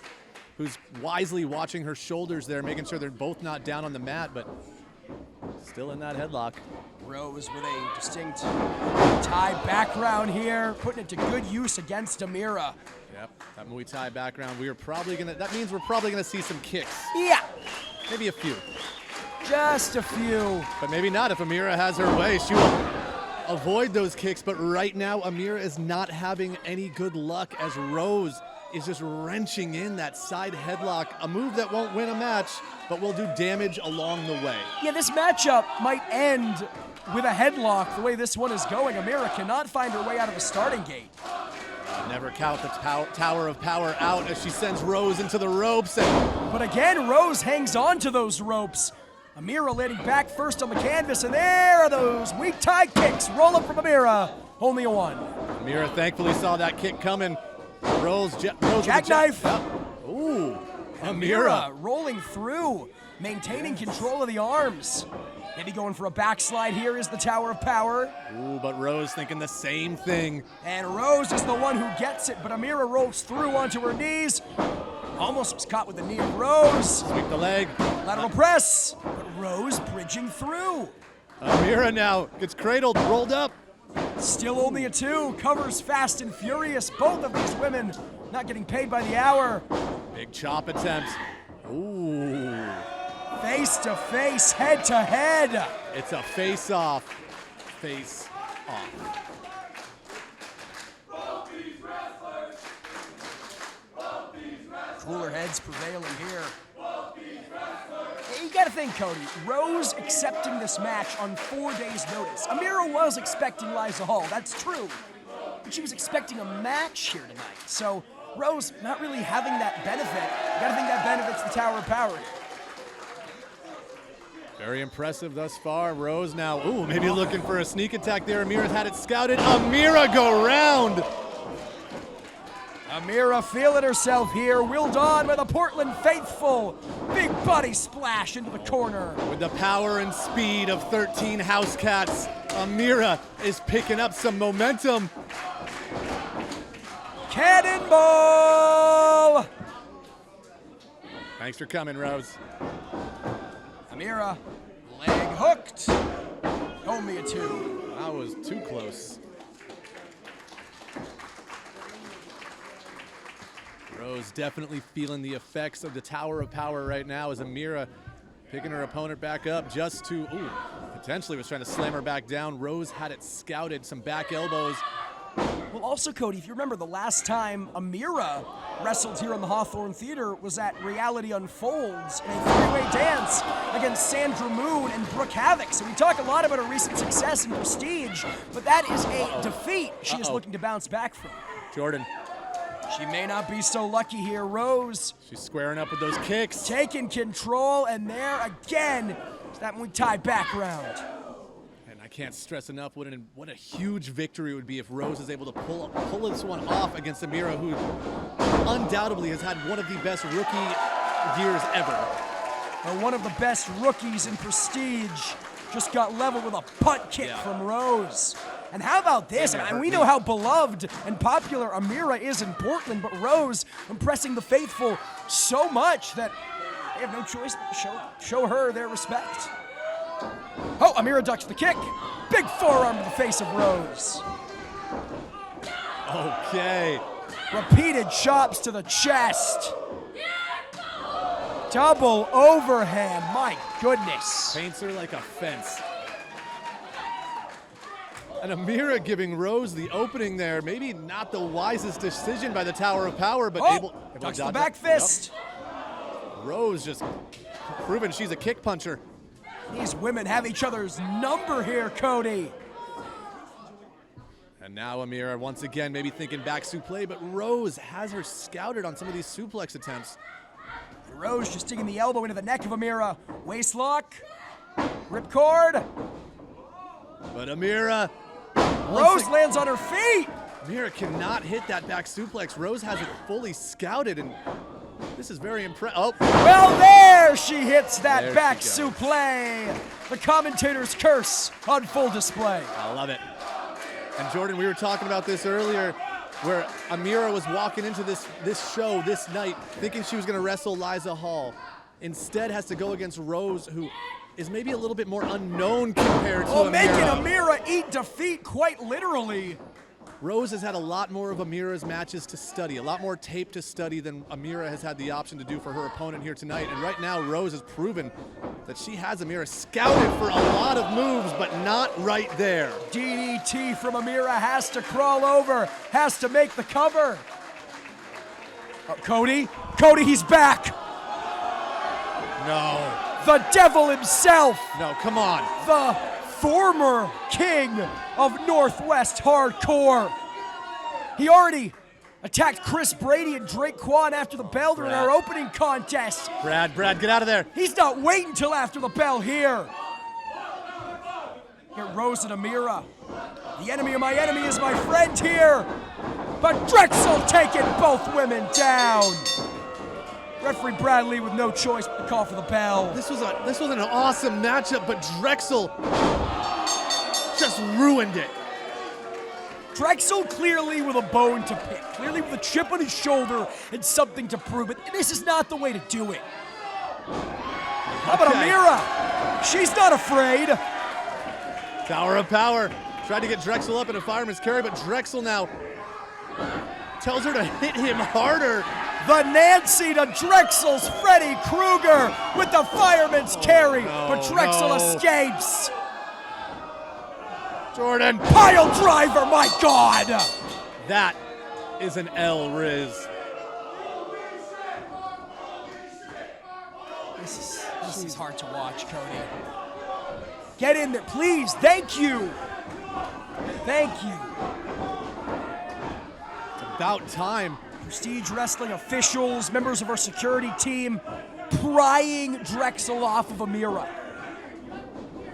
who's wisely watching her shoulders there, making sure they're both not down on the mat, but still in that headlock. Rose with a distinct Thai background here, putting it to good use against Amira. Yep, that Muay Thai background, that means we're probably gonna see some kicks. Yeah. Maybe a few. Just a few. But maybe not. If Amira has her way, she will avoid those kicks, but right now Amira is not having any good luck as Rose is just wrenching in that side headlock, a move that won't win a match, but will do damage along the way. Yeah, this matchup might end with a headlock the way this one is going. Amira cannot find her way out of the starting gate. Never count the Tower of Power out as she sends Rose into the ropes. But again, Rose hangs on to those ropes. Amira landing back first on the canvas, and there are those weak tie kicks. Roll up from Amira, only a one. Amira thankfully saw that kick coming. Rose jackknife. Yep. Ooh, Amira rolling through, maintaining control of the arms. Maybe going for a backslide here is the Tower of Power. Ooh, but Rose thinking the same thing. And Rose is the one who gets it, but Amira rolls through onto her knees. Almost was caught with the knee of Rose. Sweep the leg. Lateral press, but Rose bridging through. Amira now gets cradled, rolled up. Still only a two, covers fast and furious. Both of these women not getting paid by the hour. Big chop attempt. Ooh. Face to face, head to head. It's a face off. Face off. Cooler heads prevailing here. you gotta think, Cody, Rose accepting this match on 4 days' notice. Amira was expecting Liza Hall, that's true. But she was expecting a match here tonight. So Rose not really having that benefit. You gotta think that benefits the Tower of Power. Very impressive thus far. Rose now, ooh, maybe looking for a sneak attack there. Amira's had it scouted. Amira go round. Amira feeling herself here, wheeled on by the Portland faithful. Big body splash into the corner. With the power and speed of 13 house cats, Amira is picking up some momentum. Cannonball! Thanks for coming, Rose. Amira, leg hooked. Only a 2. That was too close. Rose definitely feeling the effects of the Tower of Power right now as Amira picking her opponent back up just to, potentially was trying to slam her back down. Rose had it scouted, some back elbows. Well, also, Cody, if you remember, the last time Amira wrestled here in the Hawthorne Theater was at Reality Unfolds in a 3-way dance against Sandra Moon and Brooke Havoc. So we talk a lot about her recent success and prestige, but that is a defeat she is looking to bounce back from. Jordan. She may not be so lucky here. Rose. She's squaring up with those kicks. Taking control, and there again, that Muay Thai background. And I can't stress enough what a huge victory it would be if Rose is able to pull this one off against Amira, who undoubtedly has had one of the best rookie years ever. Or one of the best rookies in prestige. Just got leveled with a punt kick from Rose. And how about this? I mean, we know how beloved and popular Amira is in Portland, but Rose impressing the faithful so much that they have no choice but to show her their respect. Oh, Amira ducks the kick. Big forearm to the face of Rose. Okay. Repeated chops to the chest. Double overhand, my goodness. Paints her like a fence. And Amira giving Rose the opening there. Maybe not the wisest decision by the Tower of Power, but able to ducks dodge the back fist. Yep. Rose just proving she's a kick puncher. These women have each other's number here, Cody. And now Amira once again maybe thinking back suplex, but Rose has her scouted on some of these suplex attempts. Rose just digging the elbow into the neck of Amira. Waist lock. Ripcord. But Amira. Rose lands on her feet. Amira cannot hit that back suplex. Rose has it fully scouted, and this is very impressive. Oh. Well, there she hits that There back she goes. suplex. The commentator's curse on full display. I love it. And Jordan, we were talking about this earlier, where Amira was walking into this show this night thinking she was going to wrestle Liza Hall. Instead has to go against Rose, who is maybe a little bit more unknown compared to Amira. Making Amira eat defeat quite literally. Rose has had a lot more of Amira's matches to study, a lot more tape to study than Amira has had the option to do for her opponent here tonight. And right now, Rose has proven that she has Amira scouted for a lot of moves, but not right there. DDT from Amira, has to crawl over, has to make the cover. Cody, he's back. No. The devil himself. No, come on. The former king of Northwest Hardcore. He already attacked Chris Brady and Drake Quan after the bell during our opening contest. Brad, get out of there. He's not waiting till after the bell here. Get Rose and Amira. The enemy of my enemy is my friend here. But Drexel taking both women down. Referee Bradley with no choice but to call for the bell. This was an awesome matchup, but Drexel just ruined it. Drexel clearly with a bone to pick, clearly with a chip on his shoulder and something to prove, but this is not the way to do it. How about Amira? She's not afraid. Tower of Power tried to get Drexel up in a fireman's carry, but Drexel now tells her to hit him harder. The Nancy to Drexel's Freddy Krueger with the fireman's carry, but Drexel escapes. Jordan. Pile driver, my God. That is an L, Riz. This This is hard to watch, Cody. Get in there, please. Thank you. Thank you. It's about time. Prestige Wrestling officials, members of our security team, prying Drexel off of Amira.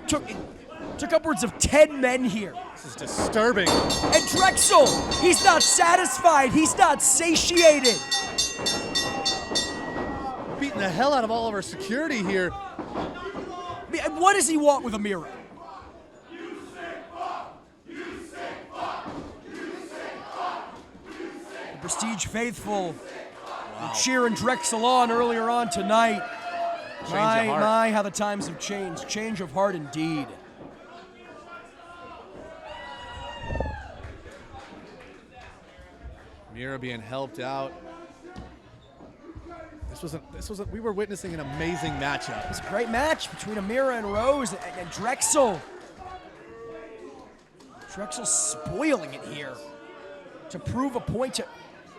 Took upwards of 10 men here. This is disturbing. And Drexel, he's not satisfied. He's not satiated. Beating the hell out of all of our security here. I mean, what does he want with Amira? The Prestige faithful were cheering Drexel on earlier on tonight. My, how the times have changed. Change of heart indeed. Mira being helped out. We were witnessing an amazing matchup. It was a great match between Amira and Rose and Drexel. Drexel's spoiling it here to prove a point,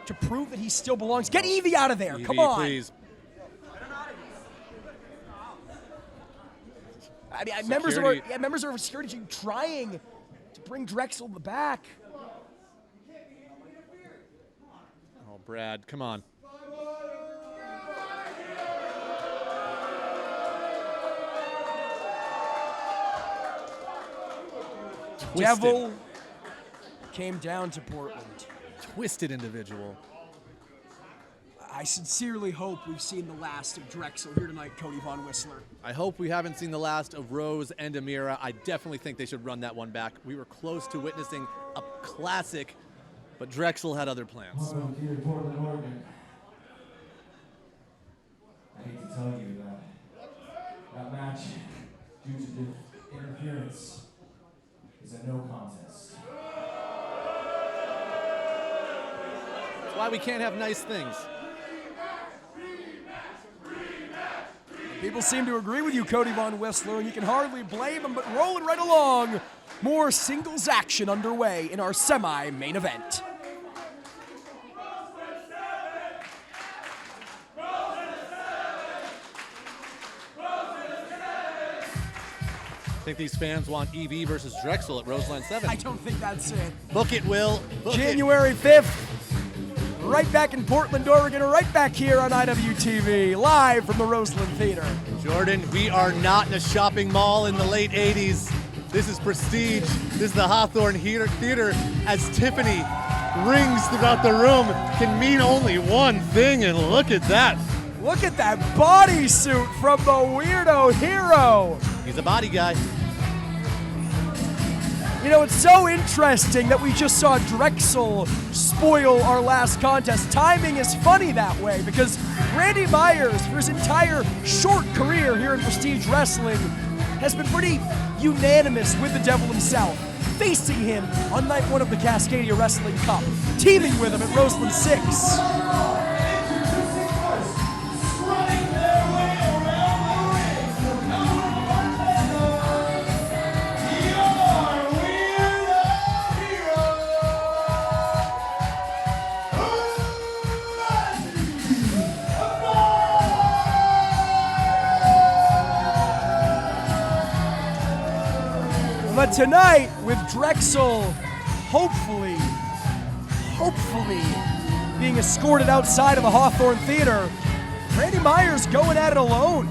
to prove that he still belongs. Get Evie out of there, Evie, come on. Please. I mean, members of our security team trying to bring Drexel back. Oh, Brad, come on. Twisted. Devil came down to Portland. Twisted individual. I sincerely hope we've seen the last of Drexel here tonight, Cody Von Whistler. I hope we haven't seen the last of Rose and Amira. I definitely think they should run that one back. We were close to witnessing a classic, but Drexel had other plans. Hawthorne Theater, Portland, Oregon. I hate to tell you that match, due to the interference, is a no contest. That's why we can't have nice things. People seem to agree with you, Cody Von Whistler, and you can hardly blame them, but rolling right along. More singles action underway in our semi-main event. I think these fans want EV versus Drexel at Roseland 7. I don't think that's it. Book it, Will. Book January 5th, right back in Portland, Oregon, right back here on IWTV, live from the Roseland Theater. Jordan, we are not in a shopping mall in the late 80s. This is Prestige. This is the Hawthorne Theater. As Tiffany rings throughout the room can mean only one thing, and look at that. Look at that bodysuit from the Weirdo Hero. He's a body guy. You know, it's so interesting that we just saw Drexel spoil our last contest. Timing is funny that way because Randy Myers, for his entire short career here in Prestige Wrestling, has been pretty unanimous with the Devil himself, facing him on night one of the Cascadia Wrestling Cup, teaming with him at Roseland 6. But tonight, with Drexel hopefully being escorted outside of the Hawthorne Theater, Randy Myers going at it alone.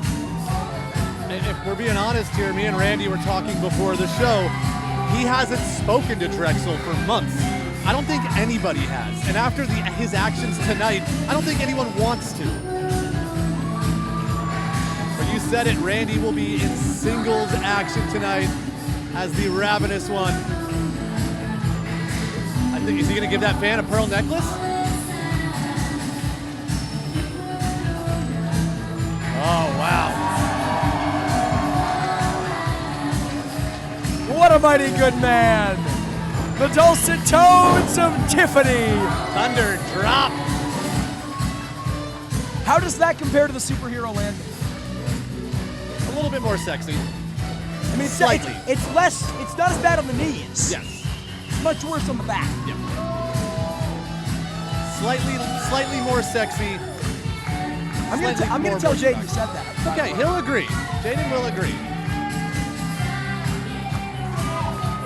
And if we're being honest here, me and Randy were talking before the show, he hasn't spoken to Drexel for months. I don't think anybody has. And after his actions tonight, I don't think anyone wants to. But you said it, Randy will be in singles action tonight as the Ravenous One. I think, is he gonna give that fan a pearl necklace? Oh, wow. What a mighty good man. The dulcet tones of Tiffany. Thunder drop. How does that compare to the superhero landing? A little bit more sexy. I mean, Slightly. it's less, it's not as bad on the knees. Yes. It's much worse on the back. Slightly more sexy. I'm gonna tell Jaden you said that. Okay, he'll agree. Jaden will agree.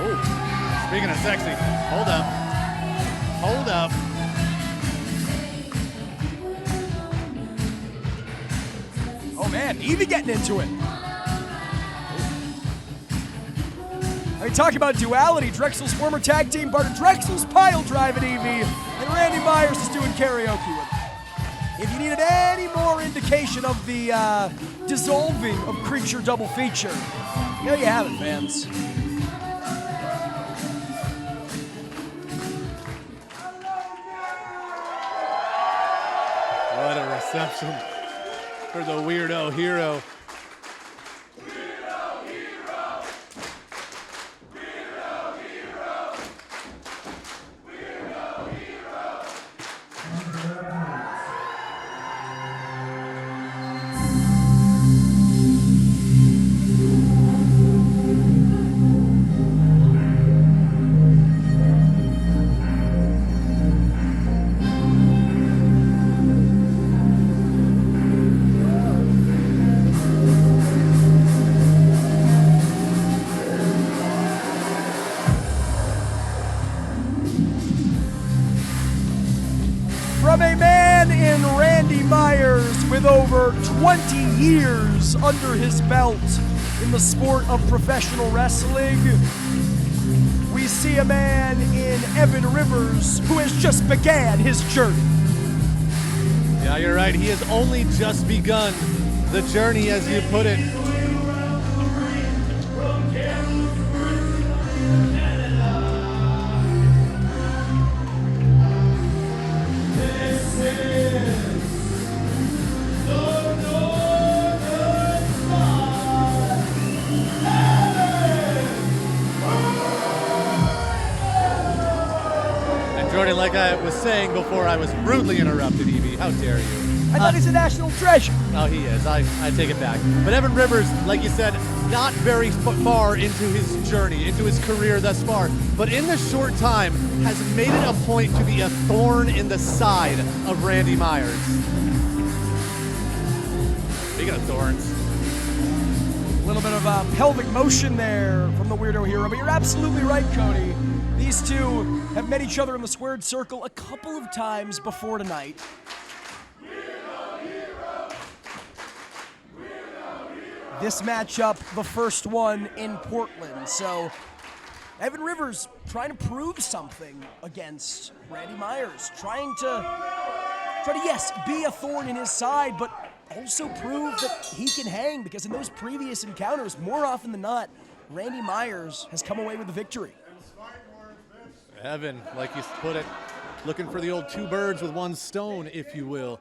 Oh, speaking of sexy, hold up. Hold up. Oh man, Evie getting into it. I mean, talking about duality, Drexel's former tag team partner, Drexel's pile driving Evie, and Randy Myers is doing karaoke with her. If you needed any more indication of the dissolving of Creature double feature, there you have it, fans. What a reception for the Weirdo Hero. From a man in Randy Myers with over 20 years under his belt in the sport of professional wrestling, we see a man in Evan Rivers who has just began his journey. Yeah, you're right. He has only just begun the journey, as you put it. Jordan, like I was saying before, I was rudely interrupted, Evie. How dare you? I thought he's a national treasure. Oh, he is. I take it back. But Evan Rivers, like you said, not very far into his journey, into his career thus far, but in this short time has made it a point to be a thorn in the side of Randy Myers. Speaking of thorns. A little bit of pelvic motion there from the Weirdo Hero, but you're absolutely right, Cody. These two have met each other in the squared circle a couple of times before tonight. This matchup, the first one in Portland. So Evan Rivers trying to prove something against Randy Myers, trying to yes, be a thorn in his side, but also prove that he can hang, because in those previous encounters, more often than not, Randy Myers has come away with the victory. Evan, like you put it, looking for the old two birds with one stone, if you will.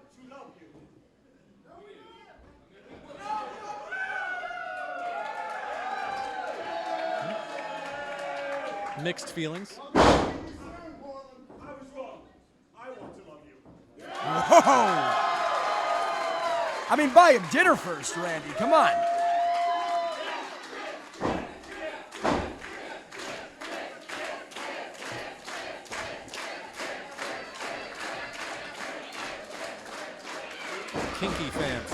Mixed feelings. I was wrong. I want to love you. Whoa! I mean, buy him dinner first, Randy. Come on. Kinky fans.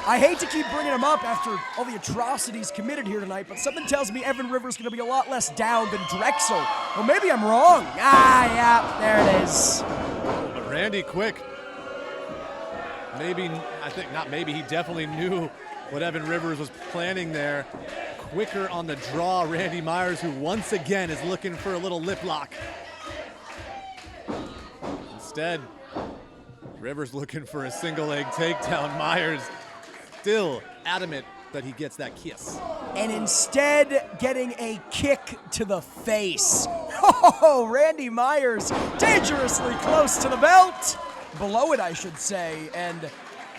I hate to keep bringing him up after all the atrocities committed here tonight, but something tells me Evan Rivers is going to be a lot less down than Drexel. Well, maybe I'm wrong. Yeah, there it is. But Randy quick. Maybe, he definitely knew what Evan Rivers was planning there. Quicker on the draw, Randy Myers, who once again is looking for a little lip lock. Instead, Rivers looking for a single leg takedown. Myers still adamant that he gets that kiss. And instead getting a kick to the face. Oh, Randy Myers dangerously close to the belt. Below it, I should say, and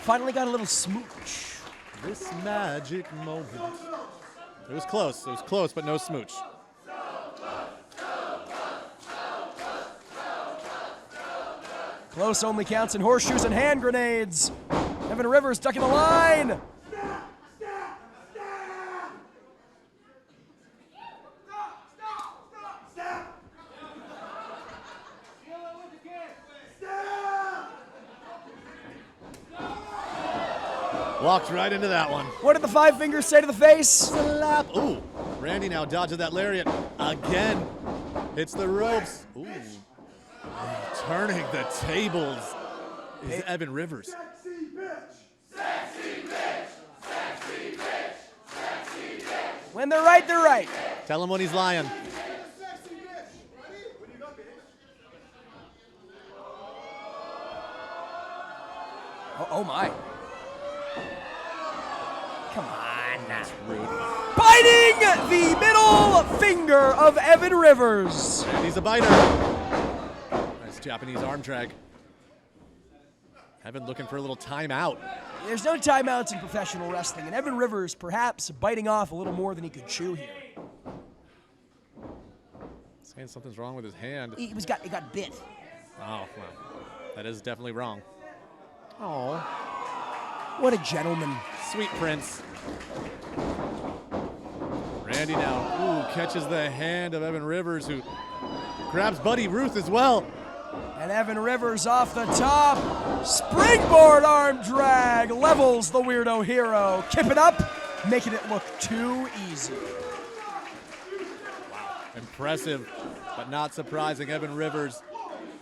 finally got a little smooch. This magic moment. It was close, but no smooch. Close only counts in horseshoes and hand grenades. Evan Rivers ducking the line. Walked right into that one. What did the five fingers say to the face? Slap. Ooh, Randy now dodges that lariat again. Hits the ropes. Ooh. Turning the tables is Evan Rivers. Sexy bitch! Sexy bitch! Sexy bitch! Sexy bitch! When they're right, they're right. Tell him when he's lying. Sexy bitch! Ready? What do you got, babe? Oh my. Come on. Rude. Biting the middle finger of Evan Rivers. And he's a biter. Nice Japanese arm drag. Evan looking for a little timeout. There's no timeouts in professional wrestling, and Evan Rivers perhaps biting off a little more than he could chew here. Saying something's wrong with his hand. He got bit. Oh, well, that is definitely wrong. Oh, What a gentleman. sweet prince. Randy now, catches the hand of Evan Rivers, who grabs Buddy Ruth as well. And Evan Rivers off the top. Springboard arm drag. Levels the weirdo hero. Kip it up, making it look too easy. Impressive, but not surprising. Evan Rivers,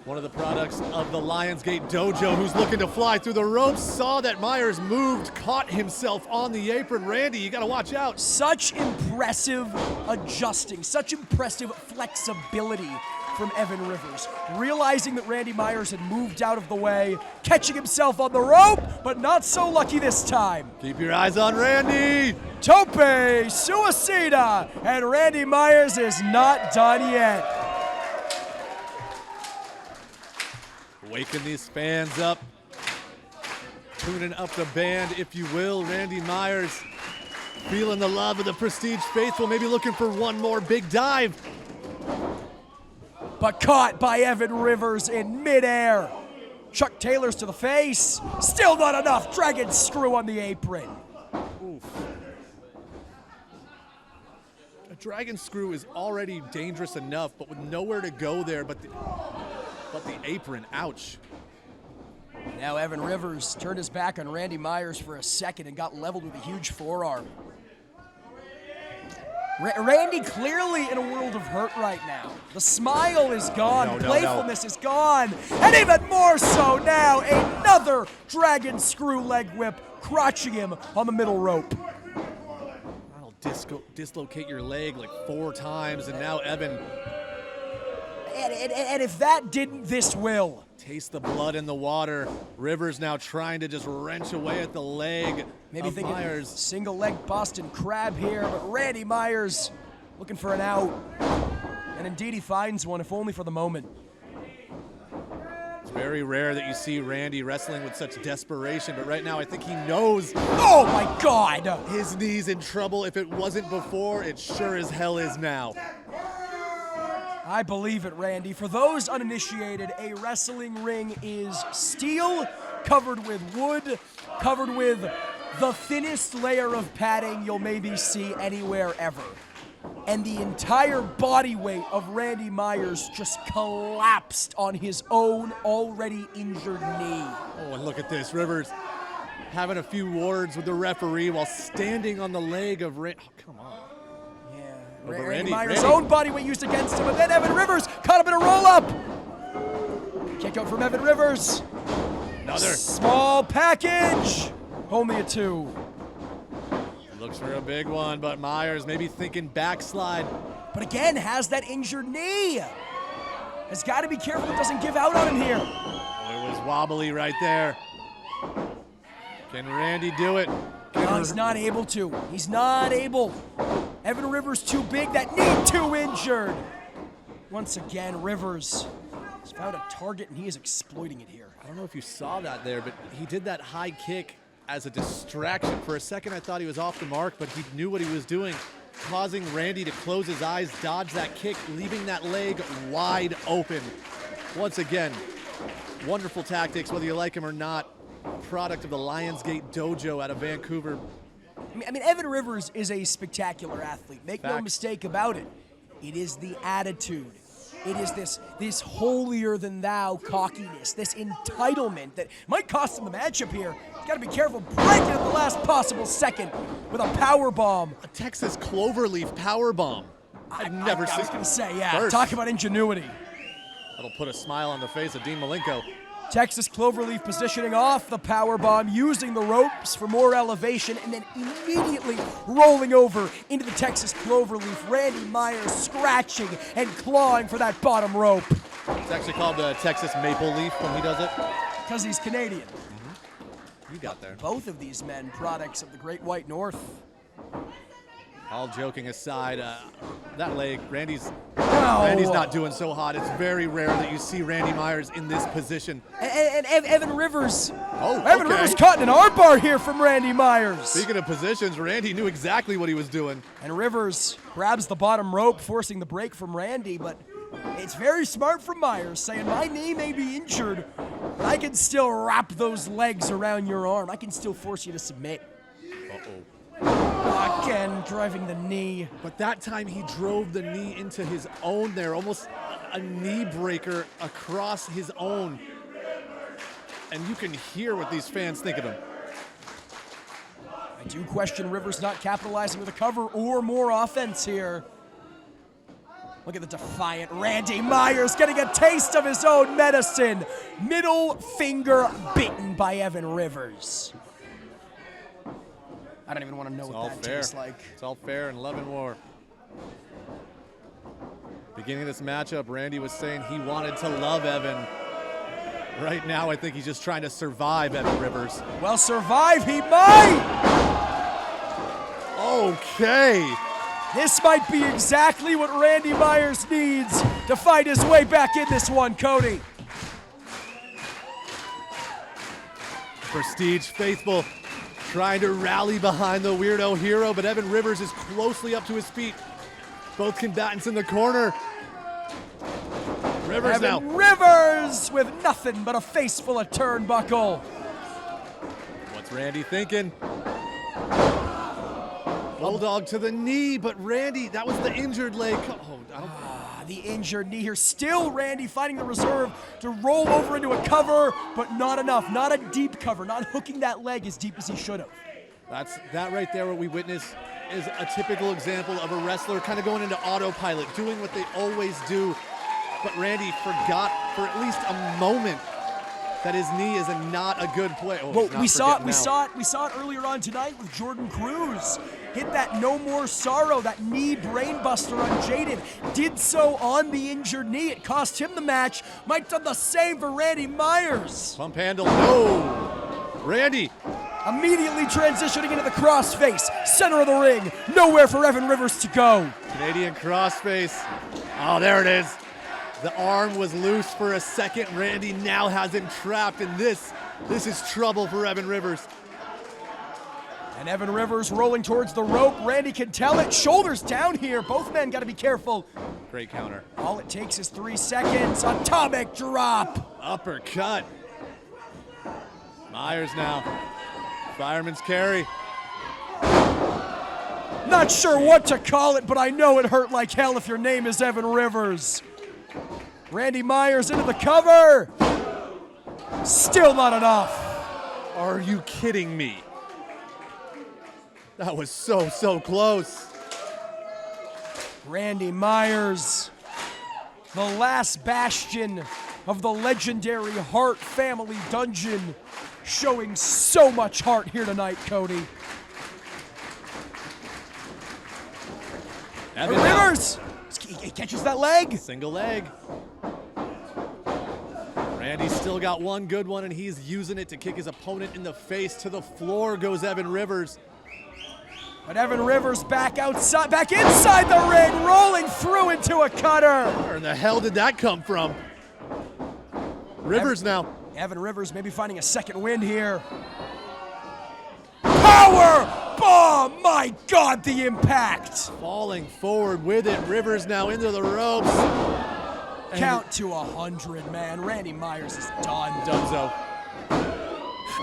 one of the products of the Lionsgate Dojo, who's looking to fly through the ropes, saw that Myers moved, caught himself on the apron. Randy, you gotta watch out. Such impressive adjusting, such impressive flexibility from Evan Rivers. Realizing that Randy Myers had moved out of the way, catching himself on the rope, but not so lucky this time. Keep your eyes on Randy. Tope Suicida, and Randy Myers is not done yet. Waking these fans up, tuning up the band, if you will. Randy Myers feeling the love of the Prestige faithful, maybe looking for one more big dive. But caught by Evan Rivers in midair. Chuck Taylor's to the face. Still not enough. Dragon screw on the apron. Oof. A dragon screw is already dangerous enough, but with nowhere to go there but the apron. Ouch. Now Evan Rivers turned his back on Randy Myers for a second and got leveled with a huge forearm. Randy clearly in a world of hurt right now. The smile is gone, playfulness is gone, and even more so now, another dragon screw leg whip, crotching him on the middle rope. That'll dislocate your leg like 4 times, and now Evan... And if that didn't, this will. Taste the blood in the water. Rivers now trying to just wrench away at the leg Maybe of thinking Myers. single leg Boston Crab here, but Randy Myers looking for an out. And indeed he finds one, if only for the moment. It's very rare that you see Randy wrestling with such desperation, but right now I think he knows Oh my God! his knee's in trouble. If it wasn't before, it sure as hell is now. I believe it, Randy. For those uninitiated, a wrestling ring is steel, covered with wood, covered with the thinnest layer of padding you'll maybe see anywhere ever. And the entire body weight of Randy Myers just collapsed on his own already injured knee. Oh, and look at this. Rivers having a few words with the referee while standing on the leg of Randy. Oh, come on. Yeah, but Randy Myers' Randy- own body weight used against him, and then Evan Rivers caught him in a roll-up. Kick out from Evan Rivers. Another. Small package. Only a 2. Looks for a big one, but Myers maybe thinking backslide. But again, has that injured knee. Has got to be careful it doesn't give out on him here. It was wobbly right there. Can Randy do it? No, he's not able to. He's not able. Evan Rivers too big, that knee too injured. Once again, Rivers has found a target and he is exploiting it here. I don't know if you saw that there, but he did that high kick as a distraction. For a second, I thought he was off the mark, but he knew what he was doing, causing Randy to close his eyes, dodge that kick, leaving that leg wide open. Once again, wonderful tactics, whether you like him or not. Product of the Lionsgate Dojo out of Vancouver. I mean, Evan Rivers is a spectacular athlete. Make no Fact. mistake about it. It is the attitude. It is this holier-than-thou cockiness, this entitlement that might cost him the matchup here. Got to be careful, breaking at the last possible second with a power bomb. A Texas cloverleaf power bomb. I've never seen. I was going to say, yeah, First. talk about ingenuity. That'll put a smile on the face of Dean Malenko. Texas cloverleaf positioning off the power bomb, using the ropes for more elevation, and then immediately rolling over into the Texas cloverleaf. Randy Myers scratching and clawing for that bottom rope. It's actually called the Texas maple leaf when he does it. Because he's Canadian. You got there. Both of these men, products of the Great White North. All joking aside, that leg, Randy's Oh. not doing so hot. It's very rare that you see Randy Myers in this position. And Evan Rivers. Oh, Evan okay. Rivers caught an armbar here from Randy Myers. Speaking of positions, Randy knew exactly what he was doing. And Rivers grabs the bottom rope, forcing the break from Randy, but it's very smart from Myers, saying, my knee may be injured, but I can still wrap those legs around your arm. I can still force you to submit. Uh-oh. Again, driving the knee. But that time he drove the knee into his own there, almost a knee breaker across his own. And you can hear what these fans think of him. I do question Rivers not capitalizing with a cover or more offense here. Look at the defiant Randy Myers getting a taste of his own medicine. Middle finger bitten by Evan Rivers. I don't even want to know It's what all that fair. tastes like. It's all fair in love and war. Beginning of this matchup, Randy was saying he wanted to love Evan. Right now, I think he's just trying to survive Evan Rivers. Well, survive he might! Okay. This might be exactly what Randy Myers needs to fight his way back in this one, Cody. Prestige faithful trying to rally behind the weirdo hero, but Evan Rivers is closely up to his feet. Both combatants in the corner. Rivers Evan now. Rivers with nothing but a face full of turnbuckle. What's Randy thinking? Bulldog to the knee, but Randy, that was the injured leg. Oh, I don't. The injured knee here. Still Randy finding the reserve to roll over into a cover, but not enough. Not a deep cover. Not hooking that leg as deep as he should have. That right there, what we witnessed, is a typical example of a wrestler kind of going into autopilot, doing what they always do. But Randy forgot for at least a moment that his knee is not a good play. Oh, Well, he's not we saw forgetting it now. earlier on tonight with Jordan Cruz. Hit that No More Sorrow, that knee brainbuster on Jaded. Did so on the injured knee. It cost him the match. Might have done the same for Randy Myers. Pump handle, no. Randy. Immediately transitioning into the crossface. Center of the ring. Nowhere for Evan Rivers to go. Canadian crossface. Oh, there it is. The arm was loose for a second. Randy now has him trapped, and this is trouble for Evan Rivers. And Evan Rivers rolling towards the rope. Randy can tell it. Shoulders down here. Both men got to be careful. Great counter. All it takes is 3 seconds. Atomic drop. Uppercut. Myers now. Fireman's carry. Not sure what to call it, but I know it hurt like hell if your name is Evan Rivers. Randy Myers into the cover. Still not enough. Are you kidding me? That was so close. Randy Myers, the last bastion of the legendary Hart family dungeon, showing so much heart here tonight, Cody. Evan And now. Rivers, he catches that leg. Single leg. Randy's still got one good one, and he's using it to kick his opponent in the face. To the floor goes Evan Rivers. But Evan Rivers back inside the ring, rolling through into a cutter. Where in the hell did that come from? Rivers now. Evan Rivers maybe finding a second win here. Power bomb! My God, the impact. Falling forward with it. Rivers now into the ropes. Count to 100, man. Randy Myers is done. Dunzo.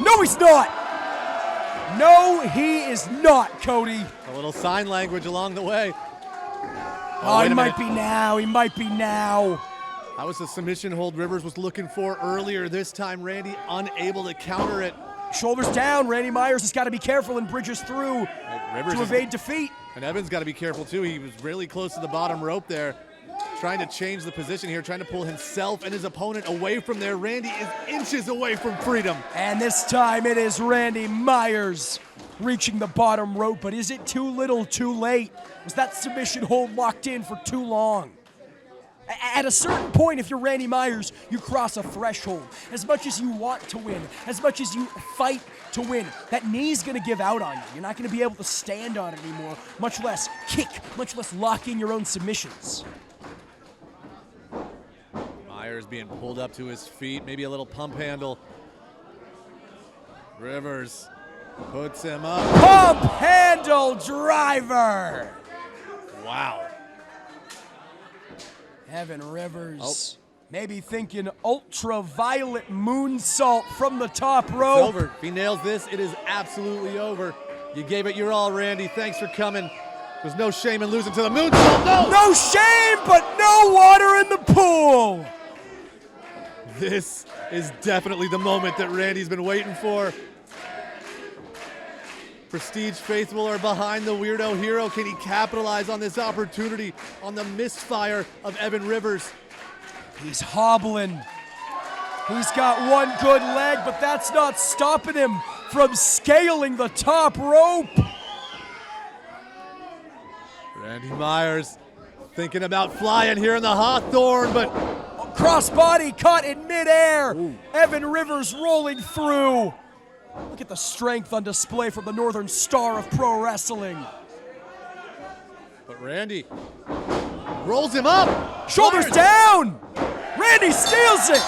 No, he's not. No, he is not, Cody. A little sign language along the way. Oh, wait he a might minute. be now. He might be now. That was the submission hold Rivers was looking for earlier. This time, Randy unable to counter it. Shoulders down. Randy Myers has got to be careful and bridges through to evade defeat. And Evans got to be careful too. He was really close to the bottom rope there, trying to change the position here, trying to pull himself and his opponent away from there. Randy is inches away from freedom. And this time it is Randy Myers reaching the bottom rope, but is it too little, too late? Was that submission hold locked in for too long? At a certain point, if you're Randy Myers, you cross a threshold. As much as you want to win, as much as you fight to win, that knee's gonna give out on you. You're not gonna be able to stand on it anymore, much less kick, much less lock in your own submissions. Myers being pulled up to his feet, maybe a little pump handle. Rivers puts him up. Pump handle driver. Wow. Evan Rivers maybe thinking ultraviolet moonsault from the top rope. It's over. If he nails this, it is absolutely over. You gave it your all, Randy. Thanks for coming. There's no shame in losing to the moonsault. No! No shame, but no water in the pool. This is definitely the moment that Randy's been waiting for. Prestige faithful are behind the Weirdo Hero. Can he capitalize on this opportunity, on the misfire of Evan Rivers? He's hobbling. He's got one good leg, but that's not stopping him from scaling the top rope. Randy Myers thinking about flying here in the Hawthorne, but crossbody caught in midair. Ooh. Evan Rivers rolling through. Look at the strength on display from the Northern Star of Pro Wrestling. But Randy rolls him up. Shoulders down. Randy steals it.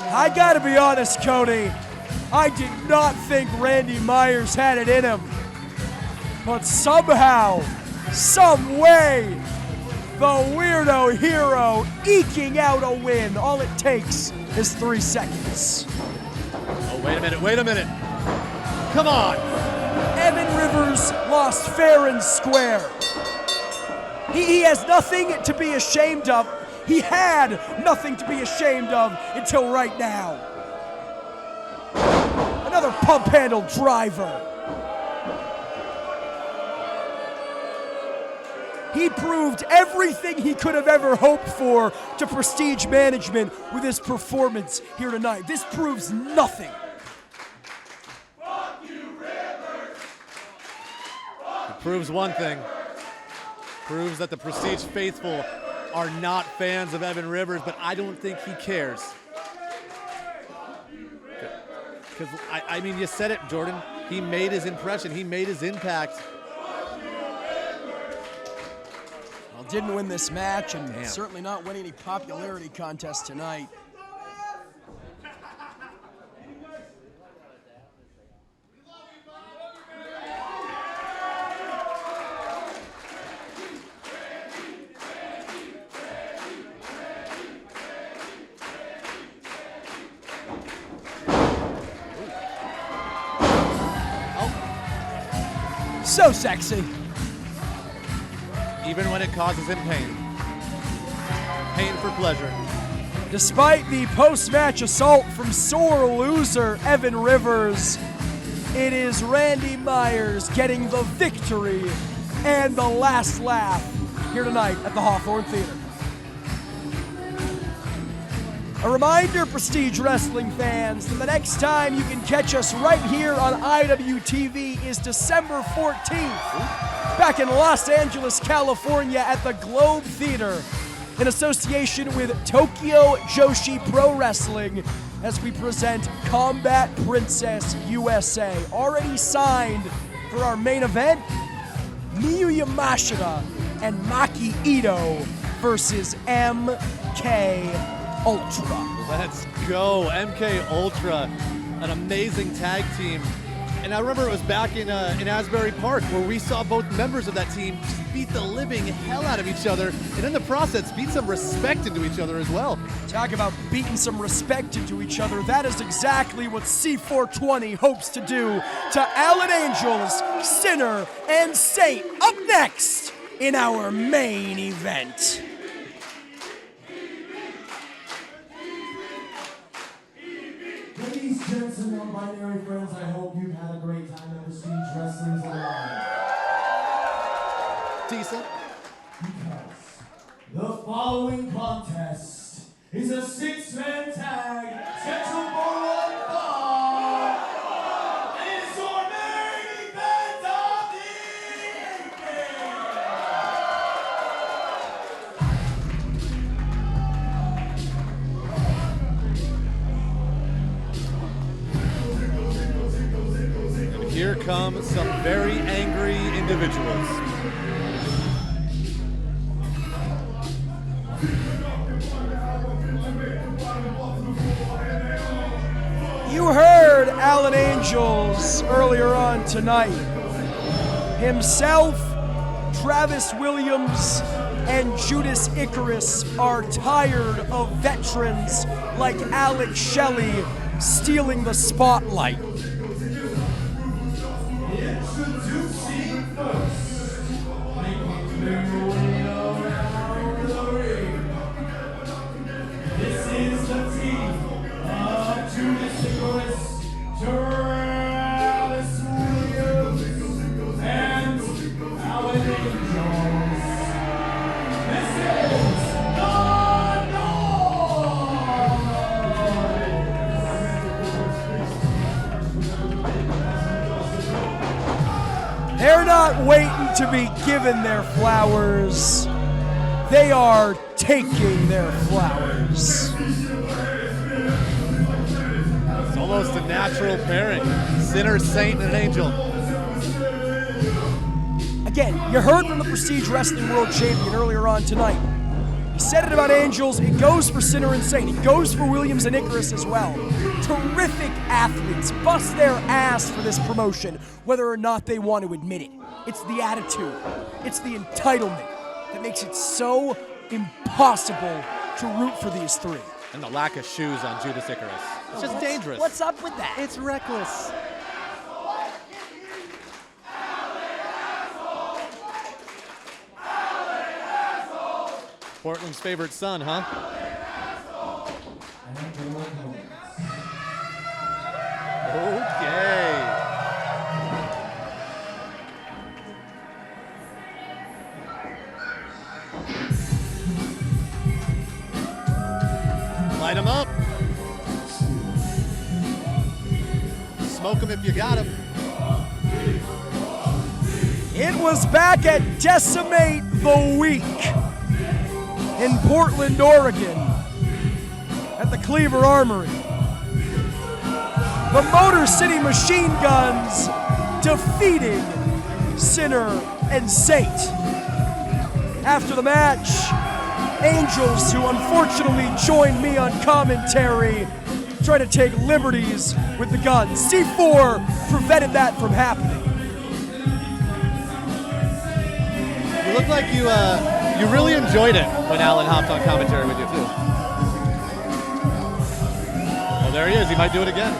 I gotta be honest, Cody. I did not think Randy Myers had it in him. But somehow, some way, the Weirdo Hero eking out a win. All it takes is 3 seconds. Oh, wait a minute. Come on. Evan Rivers lost fair and square. He has nothing to be ashamed of. He had nothing to be ashamed of until right now. Another pump handle driver. He proved everything he could have ever hoped for to Prestige Management with his performance here tonight. This proves nothing. It proves one thing. Proves that the Prestige faithful are not fans of Evan Rivers, but I don't think he cares. Because, I mean, you said it, Jordan. He made his impression. He made his impact. Well, didn't win this match and certainly not win any popularity contest tonight. So sexy. Even when it causes him pain. Pain for pleasure. Despite the post-match assault from sore loser Evan Rivers, it is Randy Myers getting the victory and the last laugh here tonight at the Hawthorne Theater. A reminder, Prestige Wrestling fans, that the next time you can catch us right here on IWTV is December 14th, back in Los Angeles, California at the Globe Theater, in association with Tokyo Joshi Pro Wrestling, as we present Combat Princess USA. Already signed for our main event, Miyu Yamashita and Maki Ito versus MK Ultra. Let's go, MK Ultra, an amazing tag team. And I remember it was back in Asbury Park where we saw both members of that team just beat the living hell out of each other, and in the process beat some respect into each other as well. Talk about beating some respect into each other. That is exactly what C420 hopes to do to Alan Angels, Sinner, and Saint. Up next, in our main event. Ladies, gents, and non-binary friends, I hope you've had a great time at Prestige Wrestling's Alive. Decent. Because the following contest is a six-man tag scheduled for one fall. And it's your main event of the And here come some very angry individuals. You heard Alan Angels earlier on tonight. Himself, Travis Williams, and Judas Icarus are tired of veterans like Alex Shelley stealing the spotlight. Introducing first, making their way around the ring. This is the team of Judas Icarus, Travis Williams, and Alan Angels. This is the They're not waiting to be given their flowers. They are taking their flowers. It's almost a natural pairing. Sinner, saint, and angel. Again, you heard from the Prestige Wrestling World Champion earlier on tonight. He said it about Angels. It goes for Sinner and Saint. It goes for Williams and Icarus as well. Terrific athletes bust their ass for this promotion, whether or not they want to admit it. It's the attitude. It's the entitlement that makes it so impossible to root for these three. And the lack of shoes on Judas Icarus. It's just dangerous. What's up with that? It's reckless. Portland's favorite son, huh? Okay. Light him up. Smoke him if you got him. It was back at Decimate the Week in Portland, Oregon, at the Cleaver Armory. The Motor City Machine Guns defeating Sinner and Saint. After the match, Angels, who unfortunately joined me on commentary, tried to take liberties with the guns. C4 prevented that from happening. You look like you really enjoyed it when Alan hopped on commentary with you, too. Well, there he is. He might do it again.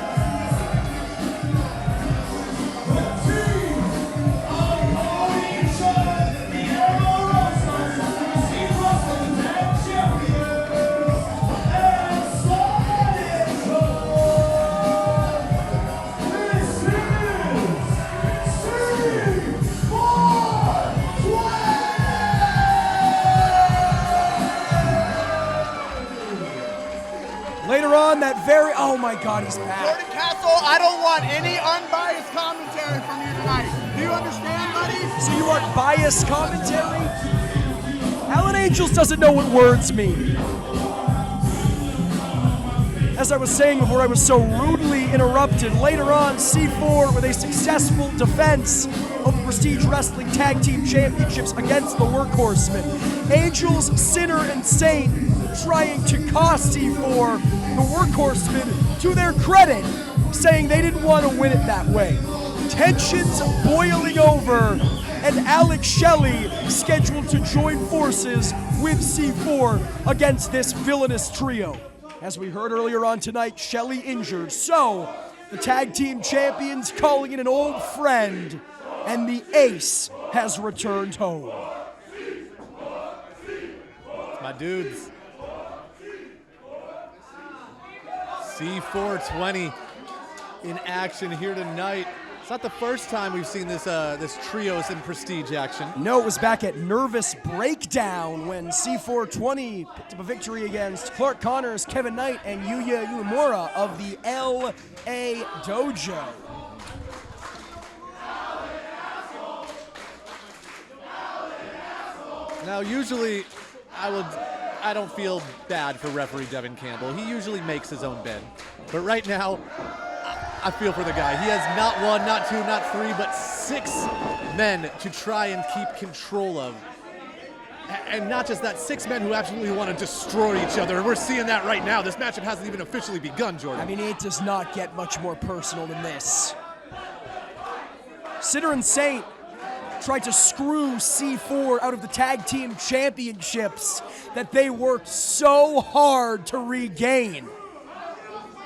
Later on, that very, oh my God, he's back. Jordan Castle, I don't want any unbiased commentary from you tonight. Do you understand, buddy? So you want biased commentary? Alan Angels doesn't know what words mean. As I was saying before, I was so rudely interrupted. Later on, C4 with a successful defense of the Prestige Wrestling Tag Team Championships against the Workhorsemen. Angels, Sinner, and Saint trying to cost C4, the Workhorsemen, to their credit, saying they didn't want to win it that way. Tensions boiling over, and Alex Shelley scheduled to join forces with C4 against this villainous trio. As we heard earlier on tonight, Shelley injured, so the tag team champions calling in an old friend, and the ace has returned home. My dudes. C420 in action here tonight. It's not the first time we've seen this trios in Prestige action. No, it was back at Nervous Breakdown when C420 picked up a victory against Clark Connors, Kevin Knight, and Yuya Uemura of the LA Dojo. Now, usually, I don't feel bad for referee Devin Campbell. He usually makes his own bed. But right now, I feel for the guy. He has not one, not two, not three, but 6 men to try and keep control of. And not just that, 6 men who absolutely want to destroy each other. And we're seeing that right now. This matchup hasn't even officially begun, Jordan. I mean, it does not get much more personal than this. Sitter and Saint tried to screw C4 out of the tag team championships that they worked so hard to regain.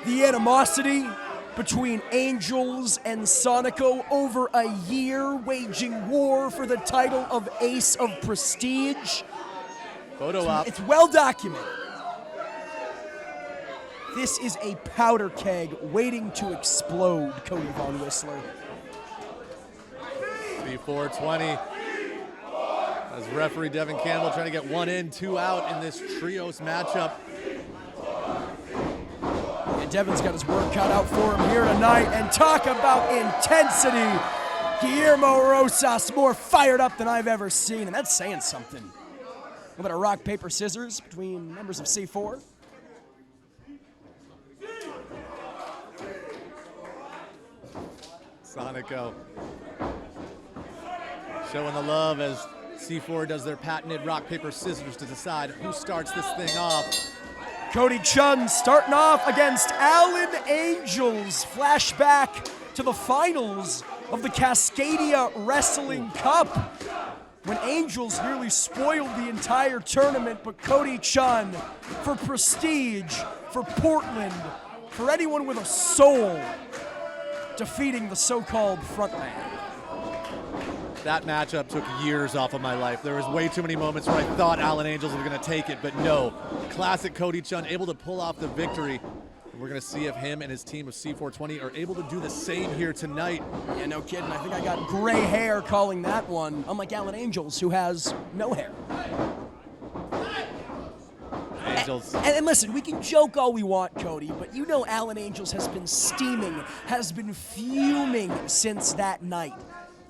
The animosity between Angels and Sonico over a year, waging war for the title of Ace of Prestige. Photo op. It's well documented. This is a powder keg waiting to explode, Cody Von Whistler. C420. As referee Devin Campbell trying to get 1 in, 2 out in this trios matchup. And Devin's got his work cut out for him here tonight. And talk about intensity. Guillermo Rosas more fired up than I've ever seen. And that's saying something. A little bit of rock, paper, scissors between members of C4. Sonico showing the love as C4 does their patented rock, paper, scissors to decide who starts this thing off. Cody Chun starting off against Allen Angels. Flashback to the finals of the Cascadia Wrestling Cup, when Angels nearly spoiled the entire tournament, but Cody Chun, for Prestige, for Portland, for anyone with a soul, defeating the so-called frontman. That matchup took years off of my life. There was way too many moments where I thought Allen Angels were going to take it, but no. Classic Cody Chun able to pull off the victory. We're going to see if him and his team of C420 are able to do the same here tonight. Yeah, no kidding. I think I got gray hair calling that one, unlike Allen Angels, who has no hair. Angels. And listen, we can joke all we want, Cody, but you know Allen Angels has been steaming, has been fuming since that night.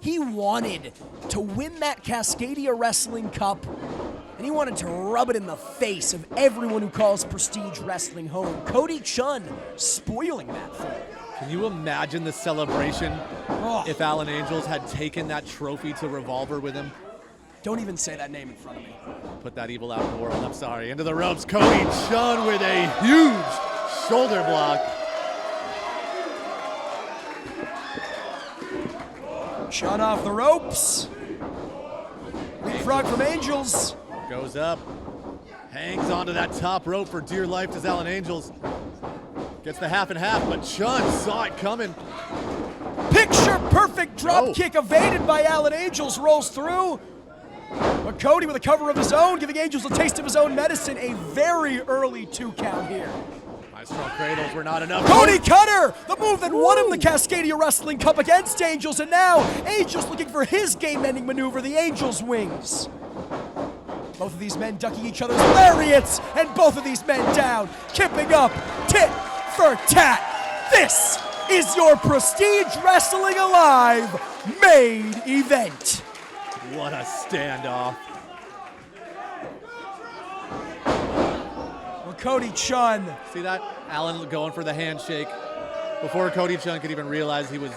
He wanted to win that Cascadia Wrestling Cup, and he wanted to rub it in the face of everyone who calls Prestige Wrestling home. Cody Chun spoiling that for him. Can you imagine the celebration if Allen Angels had taken that trophy to Revolver with him? Don't even say that name in front of me. Put that evil out in the world. I'm sorry. Into the ropes. Cody Chun with a huge shoulder block. Chun off the ropes. Leapfrog from Angels. Goes up. Hangs onto that top rope for dear life. Does Allen Angels. Gets the half and half, but Chun saw it coming. Picture perfect drop kick evaded by Allen Angels. Rolls through. But Cody with a cover of his own, giving Angels a taste of his own medicine. A very early 2 count here. Strong cradles were not enough. Cody Cutter, the move that won him the Cascadia Wrestling Cup against Angels, and now Angels looking for his game-ending maneuver, the Angels wings. Both of these men ducking each other's lariats, and both of these men down, kipping up, tit for tat. This is your Prestige Wrestling Alive main event. What a standoff. Cody Chun. See that? Allen going for the handshake. Before Cody Chun could even realize he was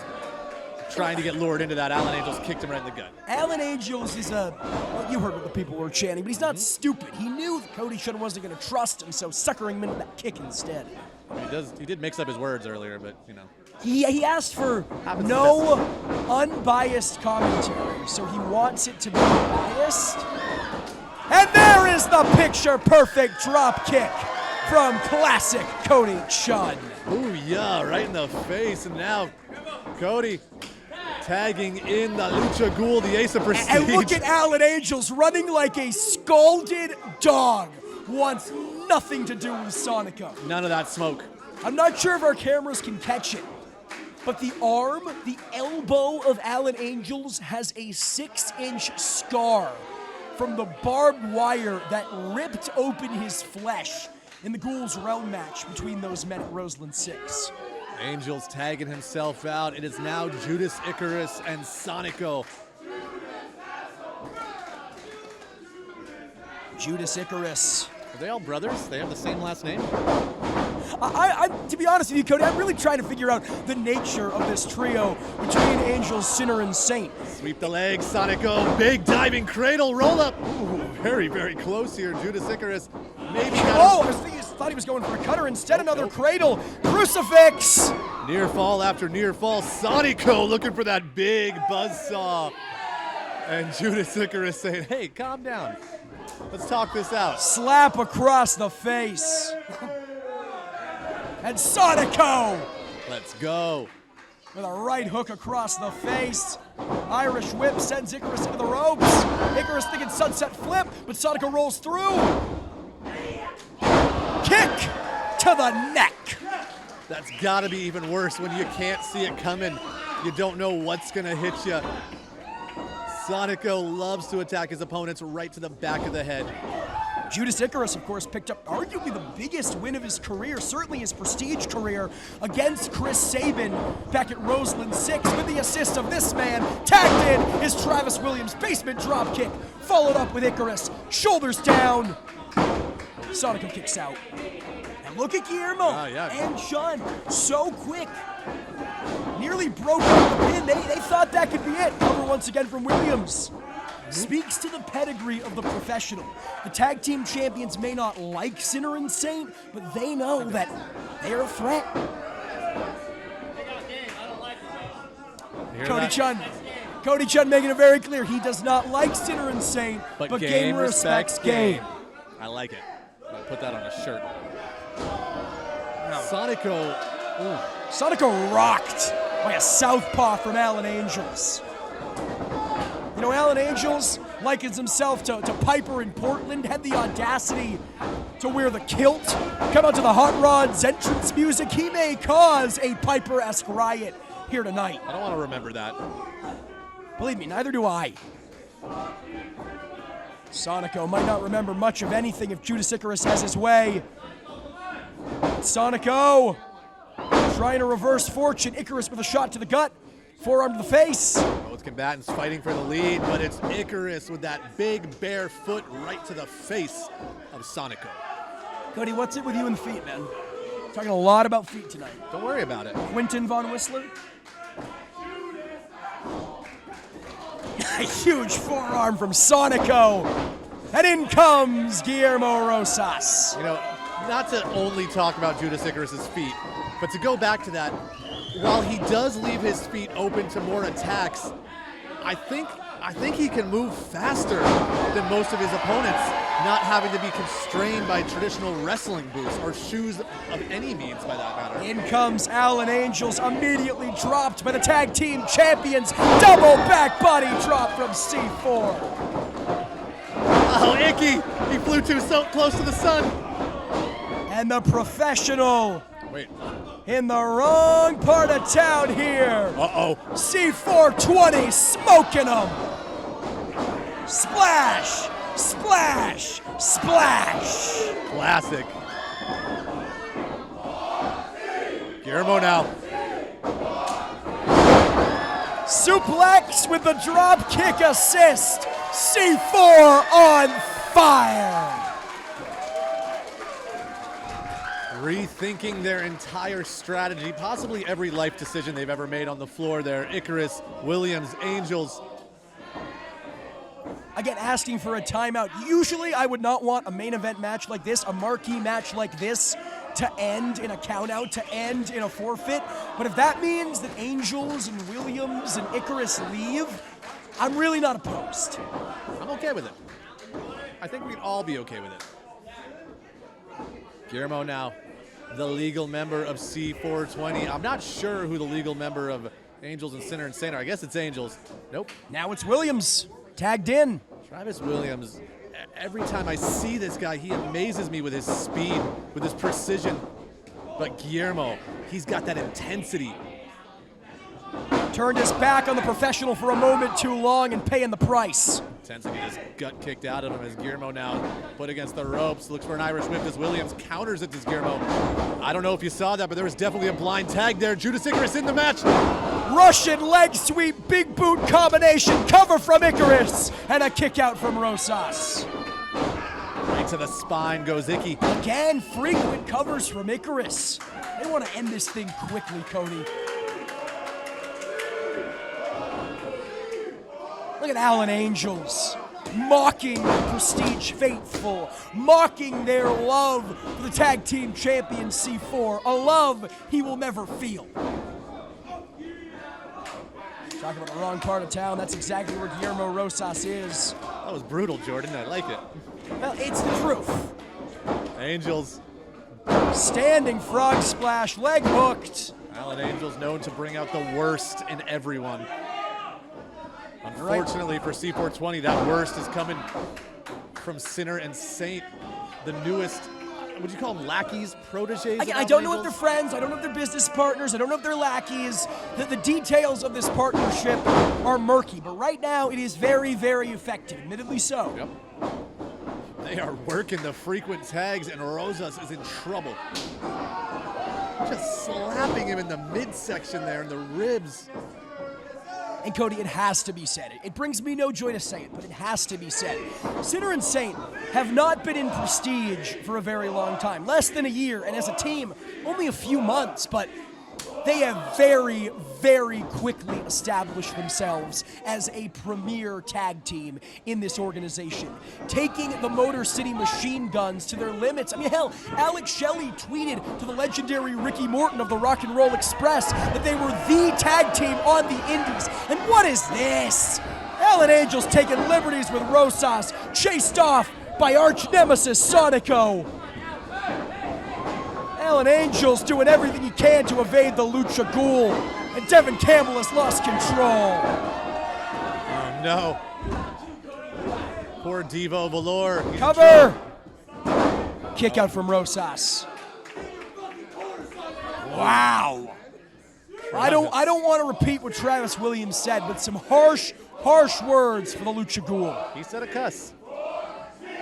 trying to get lured into that, Allen Angels kicked him right in the gut. Allen Angels is well, you heard what the people were chanting, but he's not stupid. He knew that Cody Chun wasn't going to trust him, so suckering him into that kick instead. He did mix up his words earlier, but, you know. He asked for no unbiased commentary, so he wants it to be biased. And there is the picture-perfect drop kick from classic Cody Chun. Ooh, yeah, right in the face. And now Cody tagging in the Lucha Ghoul, the Ace of Prestige. And look at Allen Angels running like a scalded dog wants nothing to do with Sonico. None of that smoke. I'm not sure if our cameras can catch it, but the arm, the elbow of Alan Angels has a 6-inch scar from the barbed wire that ripped open his flesh in the Ghouls Realm match between those men at Roseland 6. Angels tagging himself out. It is now Judas Icarus and Sonico. Judas Icarus. Are they all brothers? They have the same last name? To be honest with you, Cody, I'm really trying to figure out the nature of this trio between Angels, Sinner, and Saint. Sweep the legs, Sonico. Big diving cradle roll up. Ooh, very, very close here. Judas Icarus maybe got I thought he was going for a cutter. Instead, another cradle. Crucifix. near fall after near fall. Sonico looking for that big buzzsaw. And Judas Icarus saying, hey, calm down. Let's talk this out. Slap across the face. And Sonico Let's go. with a right hook across the face. Irish whip sends Icarus into the ropes. Icarus thinking sunset flip, but Sonico rolls through. Kick to the neck. That's gotta be even worse when you can't see it coming. You don't know what's gonna hit you. Sonico loves to attack his opponents right to the back of the head. Judas Icarus, of course, picked up arguably the biggest win of his career, certainly his prestige career, against Chris Sabin back at Roseland 6 with the assist of this man. Tagged in is Travis Williams' basement dropkick, followed up with Icarus, shoulders down. Sonico kicks out. And look at Guillermo and Sean, so quick. Nearly broke up the pin. They thought that could be it. Cover once again from Williams. Speaks to the pedigree of the professional. The tag team champions may not like Sinner and Saint, but they know that they're a threat. Cody Chun making it very clear he does not like Sinner and Saint, but game respects game. I like it. I'll put that on a shirt. Sonico. Ooh. Sonico rocked by a southpaw from Alan Angels. You know, Alan Angels likens himself to Piper in Portland, had the audacity to wear the kilt, come out to the Hot Rod's entrance music. He may cause a Piper-esque riot here tonight. I don't want to remember that. Believe me, neither do I. Sonico might not remember much of anything if Judas Icarus has his way. Sonico trying to reverse fortune. Icarus with a shot to the gut. Forearm to the face. Both combatants fighting for the lead, but it's Icarus with that big bare foot right to the face of Sonico. Cody, what's it with you and feet, man? Talking a lot about feet tonight. Don't worry about it. Quentin Von Whistler. A huge forearm from Sonico. And in comes Guillermo Rosas. You know, not to only talk about Judas Icarus's feet, but to go back to that, while he does leave his feet open to more attacks, I think he can move faster than most of his opponents, not having to be constrained by traditional wrestling boots or shoes of any means by that matter. In comes Alan Angels, immediately dropped by the tag team champions. Double back body drop from C4. Oh, icky! He flew too so close to the sun. And the professional Wait. in the wrong part of town here. Uh-oh. C420 smoking them. Splash, splash, splash. Classic. Guillermo now. Suplex with the drop kick assist. C4 on fire. Rethinking their entire strategy, possibly every life decision they've ever made on the floor there. Icarus, Williams, Angels. Again, asking for a timeout. Usually I would not want a main event match like this, a marquee match like this, to end in a countout, to end in a forfeit. But if that means that Angels and Williams and Icarus leave, I'm really not opposed. I'm okay with it. I think we'd all be okay with it. Guillermo now, the legal member of C420. I'm not sure who the legal member of Angels and Sinner and Saint are. I guess it's Angels. Nope. Now it's Williams, tagged in. Travis Williams, every time I see this guy, he amazes me with his speed, with his precision. But Guillermo, he's got that intensity. Turned his back on the professional for a moment too long and paying the price. Intensity just gut kicked out of him as Guillermo now put against the ropes. Looks for an Irish whip as Williams counters it to Guillermo. I don't know if you saw that, but there was definitely a blind tag there. Judas Icarus in the match. Russian leg sweep, big boot combination, cover from Icarus, and a kick out from Rosas. Right to the spine goes Icky. Again, frequent covers from Icarus. They want to end this thing quickly, Cody. Look at Alan Angels, mocking the Prestige faithful, mocking their love for the tag team champion C4, a love he will never feel. Talking about the wrong part of town, that's exactly where Guillermo Rosas is. That was brutal, Jordan. I like it. Well, it's the truth. Angels. Standing frog splash, leg hooked. Alan Angels known to bring out the worst in everyone. Unfortunately for C420, that worst is coming from Sinner and Saint, the newest, would you call them lackeys, proteges? I don't know if they're friends, I don't know if they're business partners, I don't know if they're lackeys. The details of this partnership are murky, but right now it is very, very effective, admittedly so. Yep. They are working the frequent tags, and Rosas is in trouble. Just slapping him in the midsection there, in the ribs. And Cody, it has to be said. It brings me no joy to say it, but it has to be said. Sinner and Saint have not been in Prestige for a very long time, less than a year, and as a team, only a few months, but they have very, very quickly established themselves as a premier tag team in this organization, taking the Motor City Machine Guns to their limits. I mean, hell, Alex Shelley tweeted to the legendary Ricky Morton of the Rock and Roll Express that they were the tag team on the Indies. And what is this? Alan Angels taking liberties with Rosas, chased off by arch nemesis Sonico. Alan Angels doing everything he can to evade the Lucha Ghoul, and Devin Campbell has lost control. Oh no. Poor Devo Valor. Cover! Kick out from Rosas. Wow. I don't want to repeat what Travis Williams said, but some harsh words for the Lucha Ghoul. He said a cuss.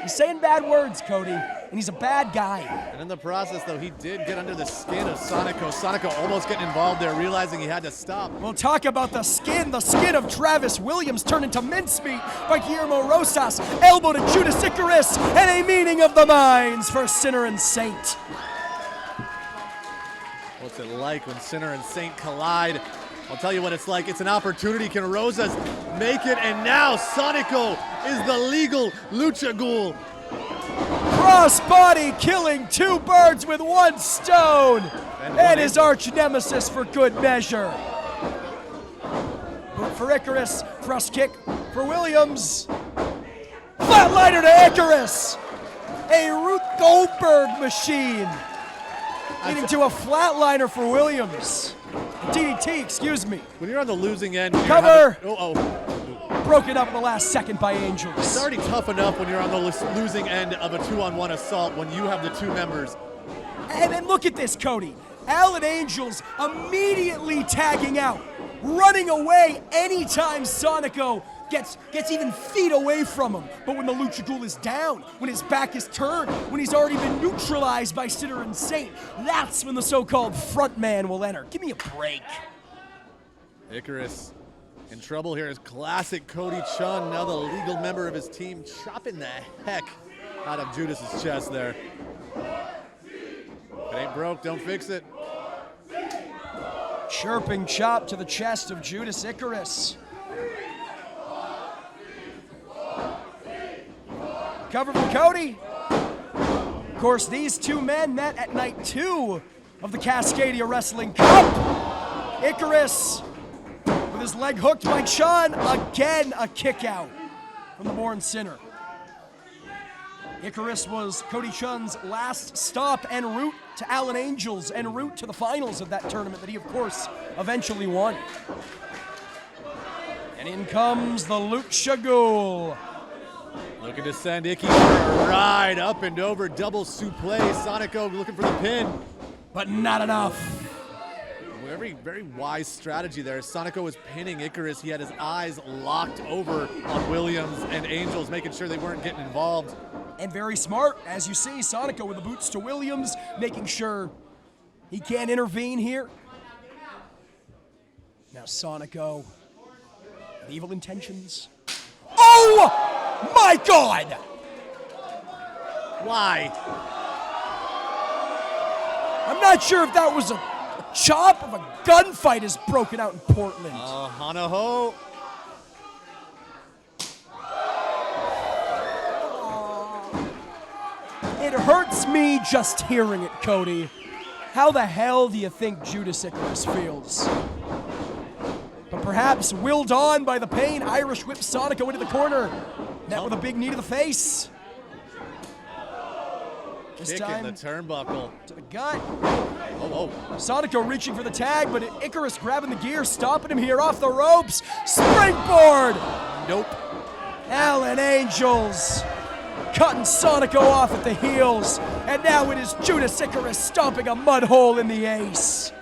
He's saying bad words, Cody, and he's a bad guy. And in the process, though, he did get under the skin of Sonico. Sonico almost getting involved there, realizing he had to stop. We'll talk about the skin of Travis Williams turned into mincemeat by Guillermo Rosas, elbow to Judas Icarus, and a meeting of the minds for Sinner and Saint. What's it like when Sinner and Saint collide? I'll tell you what it's like. It's an opportunity. Can Rosas make it? And now Sonico is the legal Lucha Ghoul. Crossbody killing two birds with one stone. And his arch nemesis for good measure. Boot for Icarus. Thrust kick for Williams. Flatliner to Icarus. A Ruth Goldberg machine. Leading to a flatliner for Williams. DDT, excuse me. When you're on the losing end. Cover! Uh-oh. Broken up in the last second by Angels. It's already tough enough when you're on the losing end of a 2-on-1 assault when you have the two members. And then look at this, Cody. Alan Angels immediately tagging out, running away anytime Sonico gets even feet away from him. But when the Lucha Ghoul is down, when his back is turned, when he's already been neutralized by Sinner and Saint, that's when the so-called front man will enter. Give me a break. Icarus in trouble here is classic Cody Chun, now the legal member of his team, chopping the heck out of Judas's chest there. If it ain't broke, don't fix it. Chirping chop to the chest of Judas Icarus. Cover from Cody. Of course, these two men met at night 2 of the Cascadia Wrestling Cup. Icarus with his leg hooked by Chun. Again, a kick out from the Born Sinner. Icarus was Cody Chun's last stop en route to Alan Angels, en route to the finals of that tournament that he, of course, eventually won. And in comes the Lucha Ghoul. Looking to send Icky for a ride up and over, double suplex. Sonico looking for the pin. But not enough. Very wise strategy there. Sonico was pinning Icarus. He had his eyes locked over on Williams and Angels, making sure they weren't getting involved. And very smart, as you see, Sonico with the boots to Williams, making sure he can't intervene here. Now Sonico, with evil intentions. Oh my God! Why? I'm not sure if that was a chop of a gunfight has broken out in Portland. Hanaho. It hurts me just hearing it, Cody. How the hell do you think Judas Icarus feels? But perhaps willed on by the pain, Irish whips Sonico into the corner. Met with a big knee to the face. This Kick in time the turnbuckle. to the gut. Oh. Sonico reaching for the tag, but Icarus grabbing the gear, stopping him here off the ropes. Springboard! Nope. Allen Angels cutting Sonico off at the heels. And now it is Judas Icarus stomping a mud hole in the ace.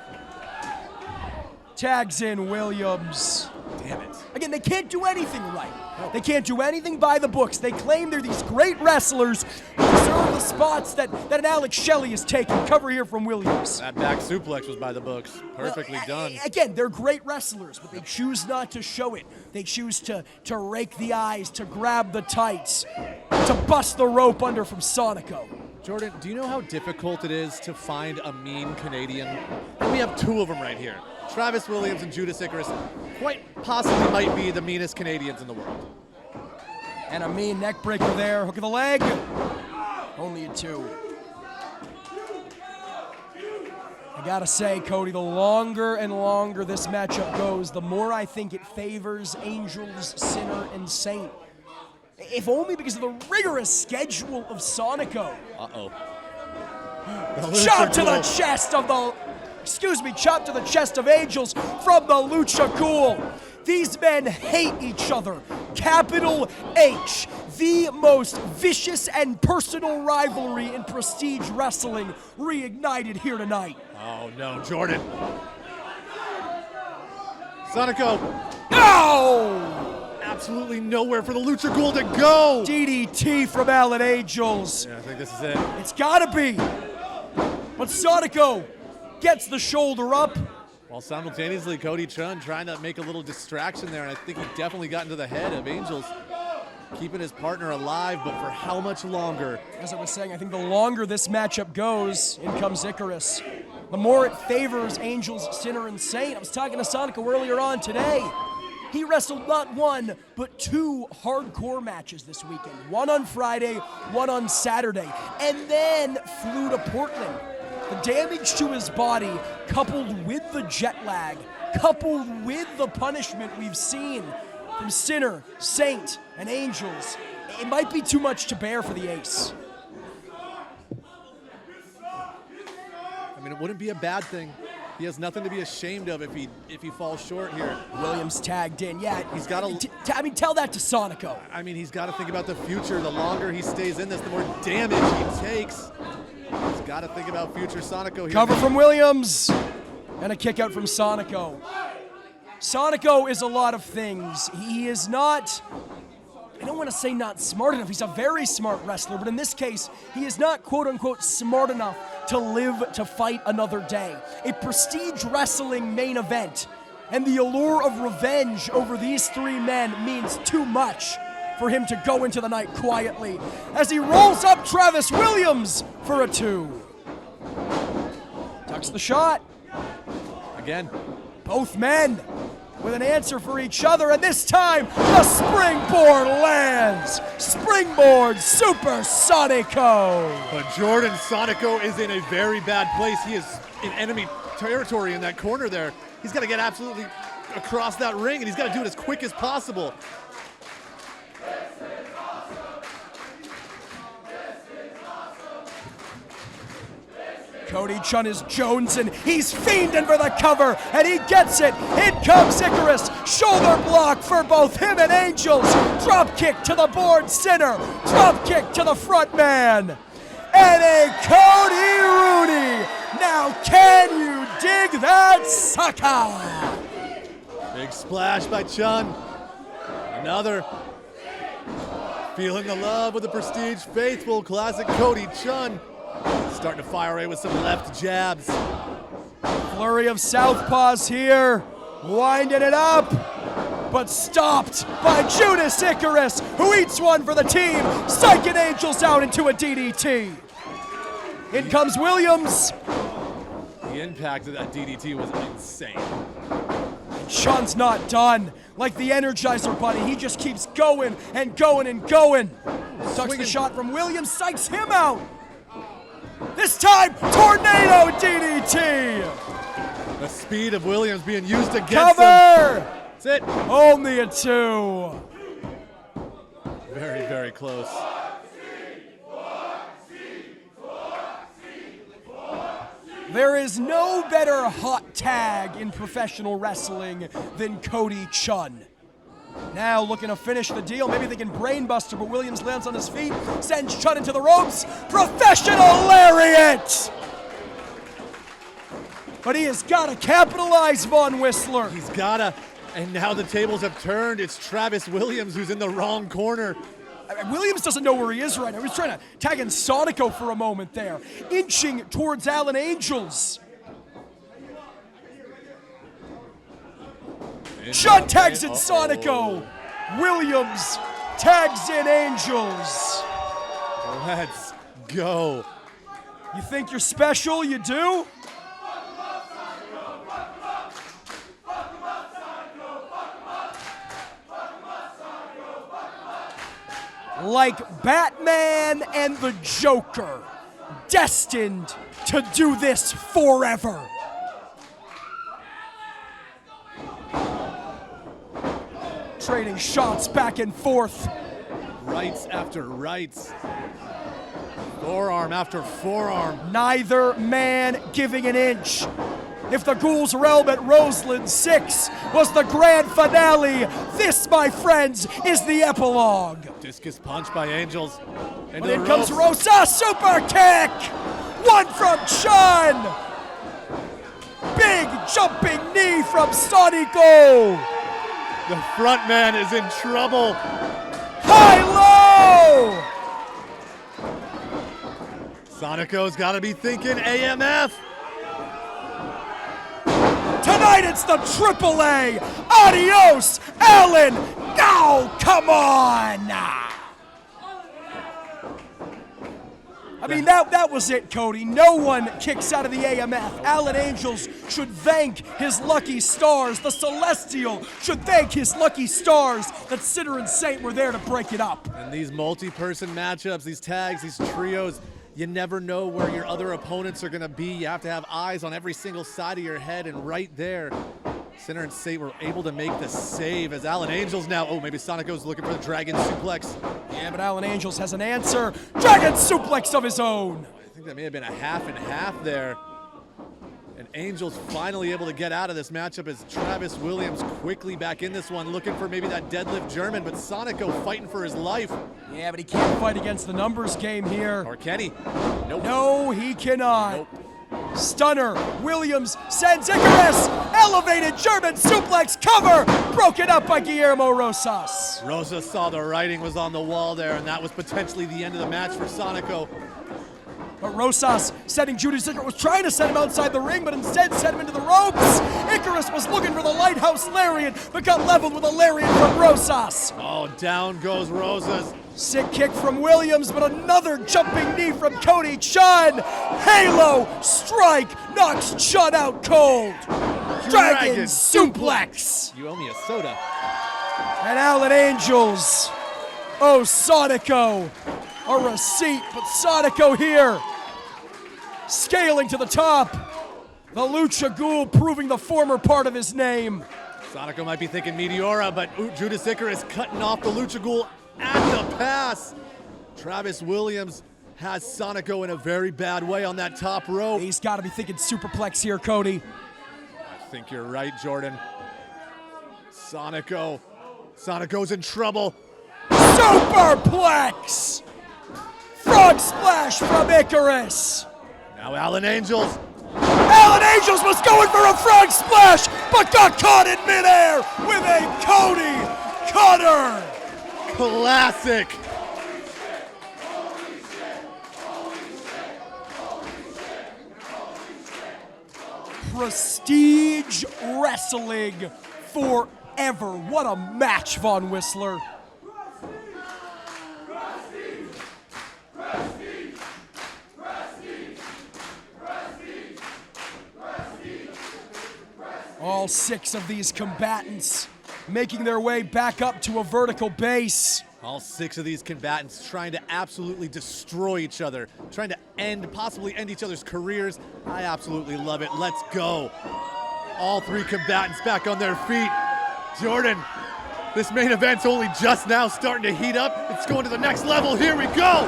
Tags in Williams. Damn it. Again, they can't do anything right. They can't do anything by the books. They claim they're these great wrestlers who deserve the spots that an Alex Shelley is taking. Cover here from Williams. That back suplex was by the books. Perfectly done. Again, they're great wrestlers, but they choose not to show it. They choose to rake the eyes, to grab the tights, to bust the rope under from Sonico. Jordan, do you know how difficult it is to find a mean Canadian? And we have two of them right here. Travis Williams and Judas Icarus quite possibly might be the meanest Canadians in the world. And a mean neck breaker there. Hook of the leg. Only a 2. I gotta say, Cody, the longer and longer this matchup goes, the more I think it favors Angels, Sinner, and Saint. If only because of the rigorous schedule of Sonico. Uh-oh. Chop to the chest of the... chop to the chest of Angels from the Lucha Cool. These men hate each other. Capital H. The most vicious and personal rivalry in prestige wrestling reignited here tonight. Oh no, Jordan. Sonico. No! Absolutely nowhere for the Lucha Ghoul to go. DDT from Allen Angels. Yeah, I think this is it. It's gotta be. But Sonico gets the shoulder up. While simultaneously, Cody Chun trying to make a little distraction there, and I think he definitely got into the head of Angels, keeping his partner alive, but for how much longer? As I was saying, I think the longer this matchup goes, in comes Icarus, the more it favors Angels, Sinner, and Saint. I was talking to Sonico earlier on today. He wrestled not one, but 2 hardcore matches this weekend. One on Friday, one on Saturday, and then flew to Portland. The damage to his body, coupled with the jet lag, coupled with the punishment we've seen from Sinner, Saint, and Angels, it might be too much to bear for the ace. I mean, it wouldn't be a bad thing. He has nothing to be ashamed of if he falls short here. Williams tagged in. Yeah, he's got to. Tell that to Sonico. I mean, he's got to think about the future. The longer he stays in this, the more damage he takes. He's got to think about future Sonico here. Cover from Williams. And a kick out from Sonico. Sonico is a lot of things. He is not, I don't want to say not smart enough. He's a very smart wrestler, but in this case, he is not quote unquote smart enough to live to fight another day. A prestige wrestling main event and the allure of revenge over these 3 men means too much for him to go into the night quietly as he rolls up Travis Williams for a 2. Tucks the shot. Again. Both men with an answer for each other, and this time the springboard lands. Springboard Supersonico. But Jordan, Sonico is in a very bad place. He is in enemy territory in that corner there. He's got to get absolutely across that ring, and he's got to do it as quick as possible. Cody Chun is jonesing. He's fiending for the cover, and he gets it. In comes Icarus. Shoulder block for both him and Angels. Drop kick to the board center. Drop kick to the front man. And a Cody Rooney. Now can you dig that sucker? Big splash by Chun. Another. Feeling the love with the Prestige faithful. Classic Cody Chun. Starting to fire away with some left jabs. Flurry of southpaws here. Winding it up. But stopped by Judas Icarus, who eats one for the team. Psyching Angels out into a DDT. In comes Williams. The impact of that DDT was insane. Chun's not done. Like the Energizer Bunny, he just keeps going and going and going. Ducks the shot from Williams, psychs him out. This time, Tornado DDT. The speed of Williams being used against him. Cover! That's it. Only a 2. Very, very close. There is no better hot tag in professional wrestling than Cody Chun. Now looking to finish the deal. Maybe they can brainbuster, but Williams lands on his feet, sends Chun into the ropes. Professional lariat! But he has got to capitalize, Von Whistler. He's gotta. And now the tables have turned. It's Travis Williams who's in the wrong corner. Williams doesn't know where he is right now. He's trying to tag in Sonico for a moment there. Inching towards Alan Angels. Chun tags in Sonico. Williams tags in Angels. Let's go. You think you're special? You do? Like Batman and the Joker, destined to do this forever. Trading shots back and forth. Rights after rights. Forearm after forearm. Neither man giving an inch. If the Ghouls Realm at Roseland 6 was the grand finale, this, my friends, is the epilogue. Discus punch by Angels. But in comes Rosa, super kick! One from Chun! Big jumping knee from Sonico! The front man is in trouble. High-low! Sonico's got to be thinking AMF. Tonight it's the AAA. Adios, Alan. Oh, come on. I mean, that was it, Cody. No one kicks out of the AMF. Alan Angels should thank his lucky stars. The Celestial should thank his lucky stars that Sitter and Saint were there to break it up. And these multi-person matchups, these tags, these trios, you never know where your other opponents are going to be. You have to have eyes on every single side of your head, and right there, Sinner and Saint were able to make the save as Alan Angels now, maybe Sonico's looking for the Dragon Suplex. Yeah, but Alan Angels has an answer. Dragon Suplex of his own. I think that may have been a half and half there. And Angels finally able to get out of this matchup as Travis Williams quickly back in this one, looking for maybe that deadlift German, but Sonico fighting for his life. Yeah, but he can't fight against the numbers game here. Or can he? Nope. No, he cannot. Nope. Stunner, Williams sends Icarus, elevated German suplex cover, broken up by Guillermo Rosas. Rosas saw the writing was on the wall there, and that was potentially the end of the match for Sonico. But Rosas setting Judas Icarus, was trying to set him outside the ring, but instead set him into the ropes. Icarus was looking for the Lighthouse Lariat, but got leveled with a Lariat from Rosas. Oh, down goes Rosas. Sick kick from Williams, but another jumping knee from Cody Chun. Halo strike knocks Chun out cold. Dragon suplex. You owe me a soda. And Alan Angels. Oh, Sonico. A receipt, but Sonico here. Scaling to the top. The Lucha Ghoul proving the former part of his name. Sonico might be thinking Meteora, but Judas Icarus cutting off the Lucha Ghoul at the pass. Travis Williams has Sonico in a very bad way on that top rope. He's got to be thinking superplex here, Cody. I think you're right, Jordan. Sonico's in trouble. Superplex! Frog splash from Icarus. Now Alan Angels. Alan Angels was going for a frog splash, but got caught in midair with a Cody cutter. Classic. Prestige wrestling forever. What a match, Von Whistler. All 6 of these combatants making their way back up to a vertical base. All 6 of these combatants trying to absolutely destroy each other, trying to possibly end each other's careers. I absolutely love it. Let's go. All 3 combatants back on their feet. Jordan, this main event's only just now starting to heat up. It's going to the next level. Here we go.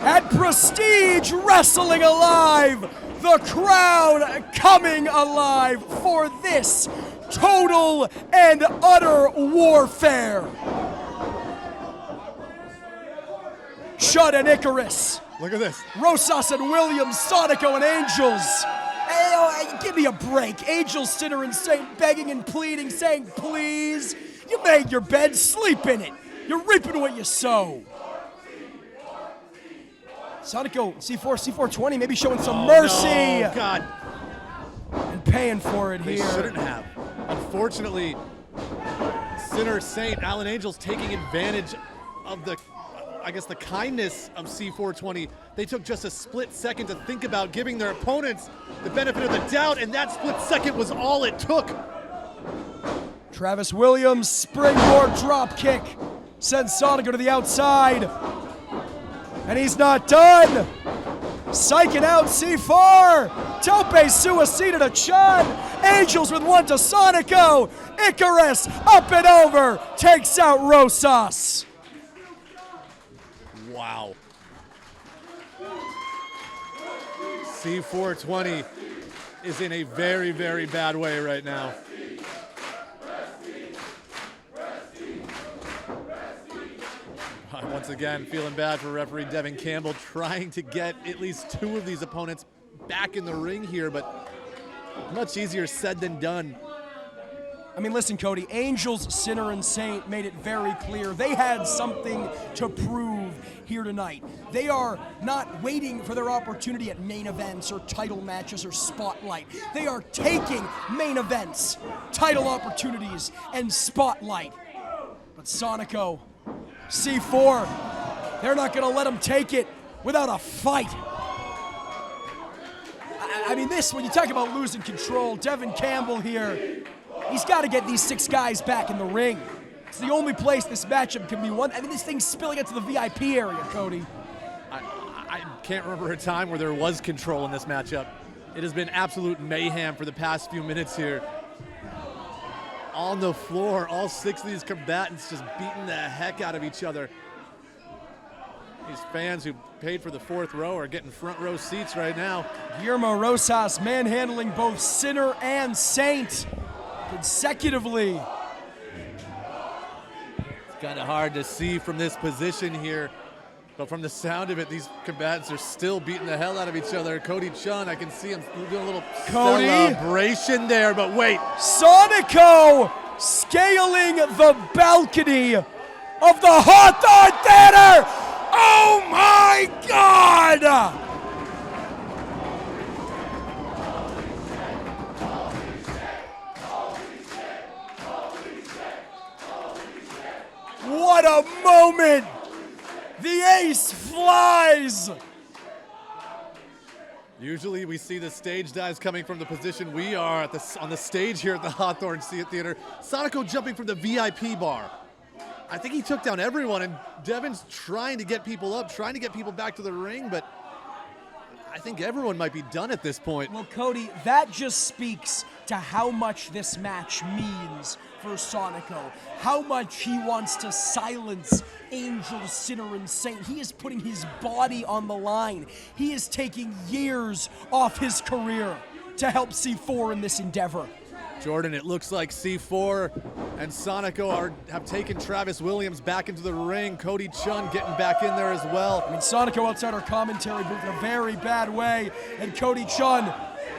At Prestige Wrestling Alive, the crowd coming alive for this total and utter warfare. Shud and Icarus. Look at this. Rosas and Williams, Sonico and Angels. Hey, give me a break. Angels, Sinner and Saint begging and pleading, saying, please. You made your bed, sleep in it. You're reaping what you sow. Sonico, C420, maybe showing some mercy. No, God. And paying for it They here. shouldn't have. Unfortunately, Sinner, Saint, Alan Angels taking advantage of the kindness of C420. They took just a split second to think about giving their opponents the benefit of the doubt, and that split second was all it took. Travis Williams, springboard drop kick. Sends Sonico to the outside. And he's not done. Psyching out C4. Tope suicida to Chun. Angels with one to Sonico. Icarus up and over. Takes out Rosas. Wow. C420 is in a very, very bad way right now. Once again, feeling bad for referee Devin Campbell, trying to get at least 2 of these opponents back in the ring here, but much easier said than done. I mean, listen, Cody, Angels, Sinner, and Saint made it very clear they had something to prove here tonight. They are not waiting for their opportunity at main events or title matches or spotlight. They are taking main events, title opportunities, and spotlight. But Sonico, C4, they're not going to let him take it without a fight. I mean, when you talk about losing control, Devin Campbell here, he's got to get these 6 guys back in the ring. It's the only place this matchup can be won. I mean, this thing's spilling into the VIP area, Cody. I can't remember a time where there was control in this matchup. It has been absolute mayhem for the past few minutes here. On the floor, all 6 of these combatants just beating the heck out of each other. These fans who paid for the 4th row are getting front row seats right now. Guillermo Rosas manhandling both Sinner and Saint consecutively. It's kind of hard to see from this position here, but from the sound of it, these combatants are still beating the hell out of each other. Cody Chun, I can see him doing a little celebration there, but wait. Sonico scaling the balcony of the Hawthorne Theater. Oh my God! What a moment! The ace flies! Usually we see the stage dives coming from the position we are on the stage here at the Hawthorne Theater. Sonico jumping from the VIP bar. I think he took down everyone, and Devin's trying to get people up, trying to get people back to the ring, but I think everyone might be done at this point. Well, Cody, that just speaks to how much this match means for Sonico. How much he wants to silence Angel, Sinner, and Saint. He is putting his body on the line. He is taking years off his career to help C4 in this endeavor. Jordan, it looks like C4 and Sonico have taken Travis Williams back into the ring. Cody Chun getting back in there as well. I mean, Sonico outside our commentary booth in a very bad way. And Cody Chun,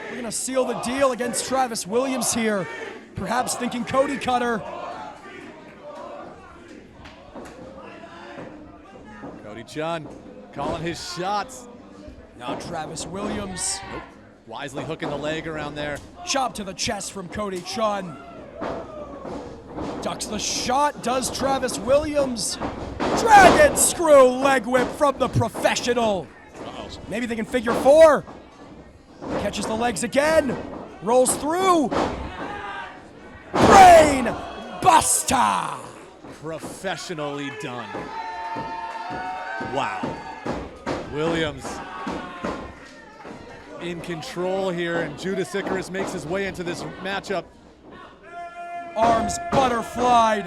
we're going to seal the deal against Travis Williams here. Perhaps thinking Cody Cutter. Cody Chun calling his shots. Now Travis Williams. Nope. Wisely hooking the leg around there. Chop to the chest from Cody Chun. Ducks the shot, does Travis Williams. Dragon screw leg whip from the professional. Maybe they can figure four. Catches the legs again. Rolls through. Brain buster. Professionally done. Wow. Williams in control here, and Judas Icarus makes his way into this matchup. Arms butterflied.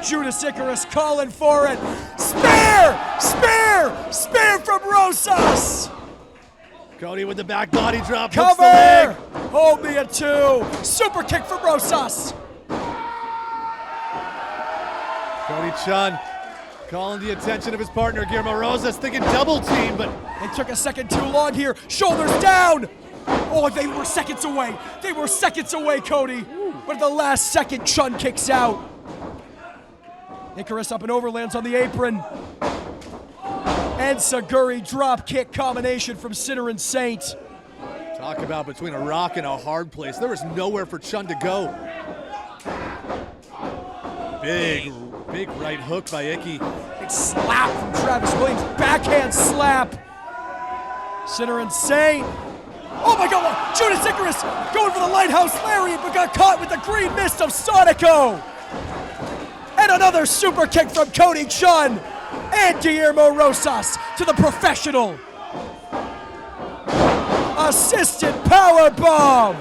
Judas Icarus calling for it. Spear! Spear! Spear from Rosas! Cody with the back body drop. Cover! Hold me at two. Super kick from Rosas. Cody Chun calling the attention of his partner, Guillermo Rosas, thinking double team, but They took a second too long here. Shoulders down. Oh, they were seconds away. They were seconds away, Cody. But at the last second, Chun kicks out. Icarus up and over, lands on the apron. And Saguri drop kick combination from Sinner and Saint. talk about between a rock and a hard place. There was nowhere for Chun to go. Big right hook by Icky. Big slap from Travis Williams. Backhand slap. Sinner and Saint. Oh my God, Judas Icarus going for the lighthouse lariat, but got caught with the green mist of Sonico. And another super kick from Cody Chun. And Guillermo Rosas to the professional. Assisted power bomb.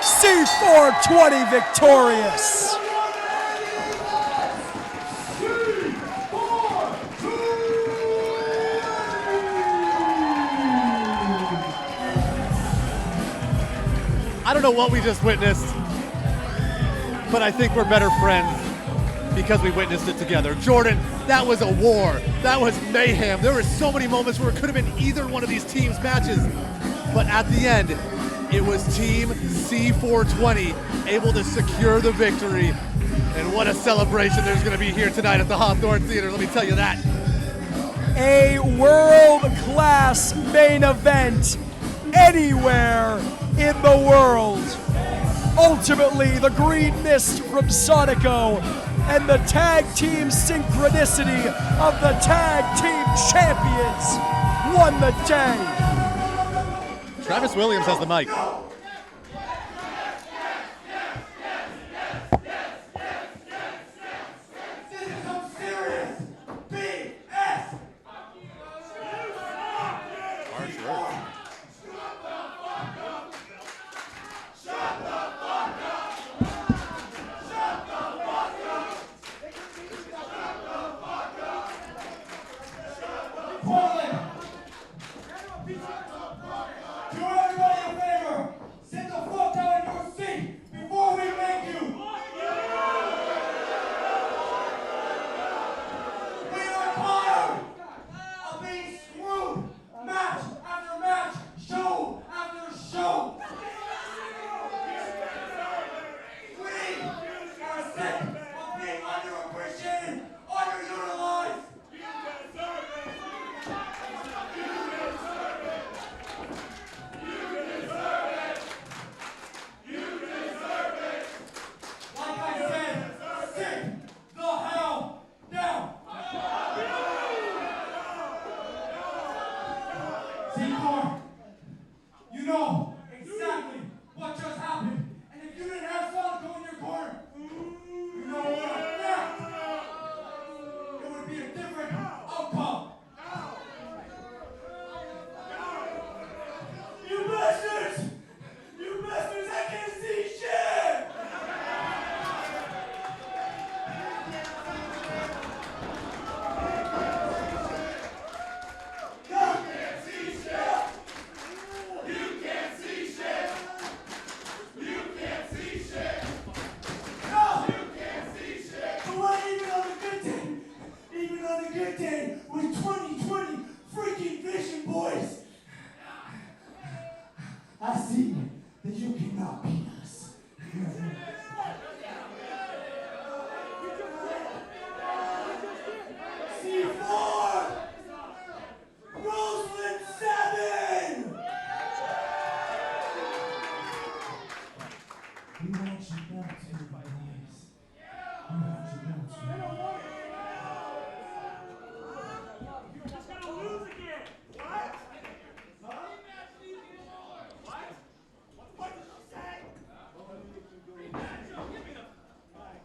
C420 victorious. I don't know what we just witnessed, but I think we're better friends because we witnessed it together. Jordan, that was a war. That was mayhem. There were so many moments where it could have been either one of these teams' matches, but at the end, it was Team C420 able to secure the victory. And what a celebration there's going to be here tonight at the Hawthorne Theater, let me tell you that. A world-class main event anywhere in the world. Ultimately, the green mist from Sonico and the tag team synchronicity of the tag team champions won the day. Travis Williams has the mic. This is some serious BS. Harsh words. Portland, do everybody a favor. not peanuts. C4! Roseland 7! We want you back to your boys. We want you back to your boys. You're just gonna lose again. What? Huh? What did you say?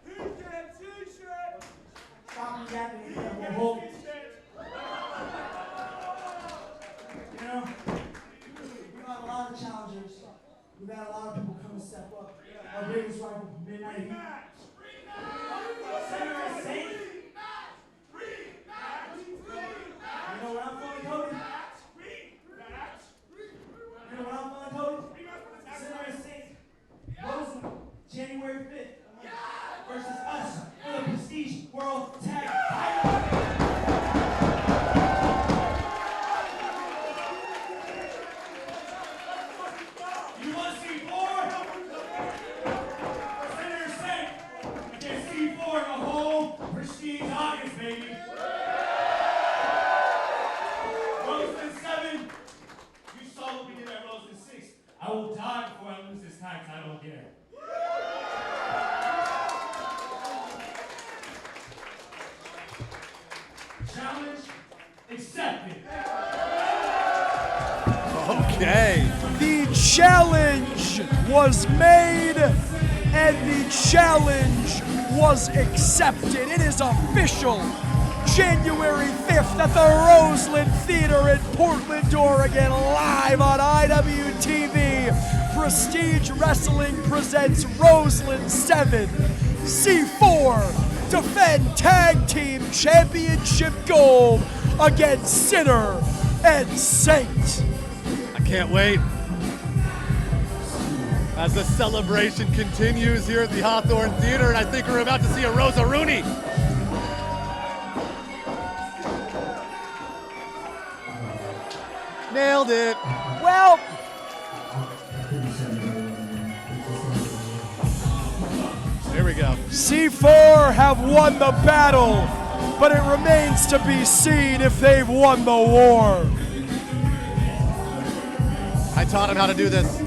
Who's that t-shirt? Stop yapping, you whole. You know, we got a lot of challengers. We got a lot of people come and step up. Our biggest rival, Midnight Heat. Center is safe. You know what I'm feeling, Cody? You know what I'm feeling, Cody? Center is safe. Roseland, January 5th. Versus us for the Prestige World Tag Title. You want C4? Center is safe. Get C4 the whole Prestige August, baby. Roseland 7, you saw what we did at Roseland 6. I will die before I lose this tag title again. Challenge accepted. Okay. The challenge was made and the challenge was accepted. It is official. January 5th at the Roseland Theater in Portland, Oregon, live on IWTV. Prestige Wrestling presents Roseland 7. C4 defend Tag Team Championship gold against Sinner and Saint. I can't wait. As the celebration continues here at the Hawthorne Theater, and I think we're about to see a Rosa Rooney. Nailed it. Well, There we go. C4 have won the battle, but it remains to be seen if they've won the war. I taught him how to do this.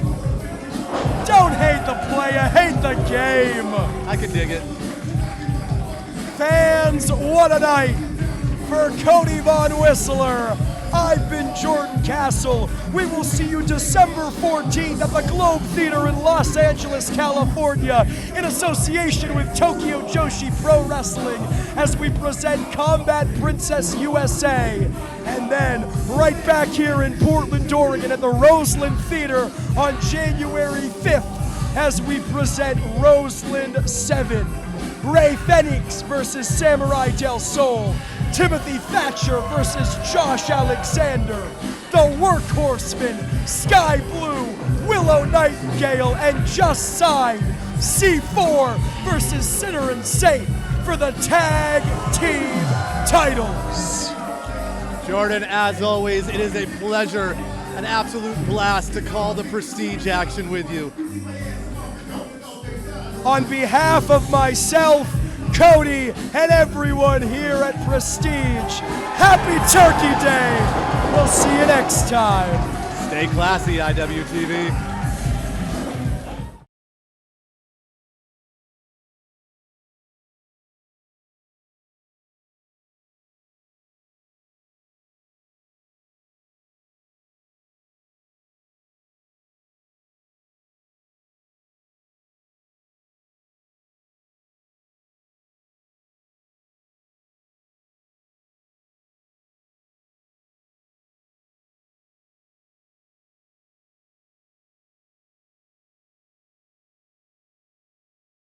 Don't hate the player, hate the game. I can dig it. Fans, what a night for Cody Von Whistler. I've been Jordan Castle. We will see you December 14th at the Globe Theater in Los Angeles, California, in association with Tokyo Joshi Pro Wrestling as we present Combat Princess USA. And then right back here in Portland, Oregon at the Roseland Theater on January 5th as we present Roseland 7. Ray Phoenix versus Samurai Del Sol. Timothy Thatcher versus Josh Alexander. The Workhorsemen, Sky Blue, Willow Nightingale, and just signed C4 versus Sinner and Saint for the tag team titles. Jordan, as always, it is a pleasure, an absolute blast to call the Prestige action with you. On behalf of myself, Cody, and everyone here at Prestige, happy Turkey Day. We'll see you next time. Stay classy, IWTV.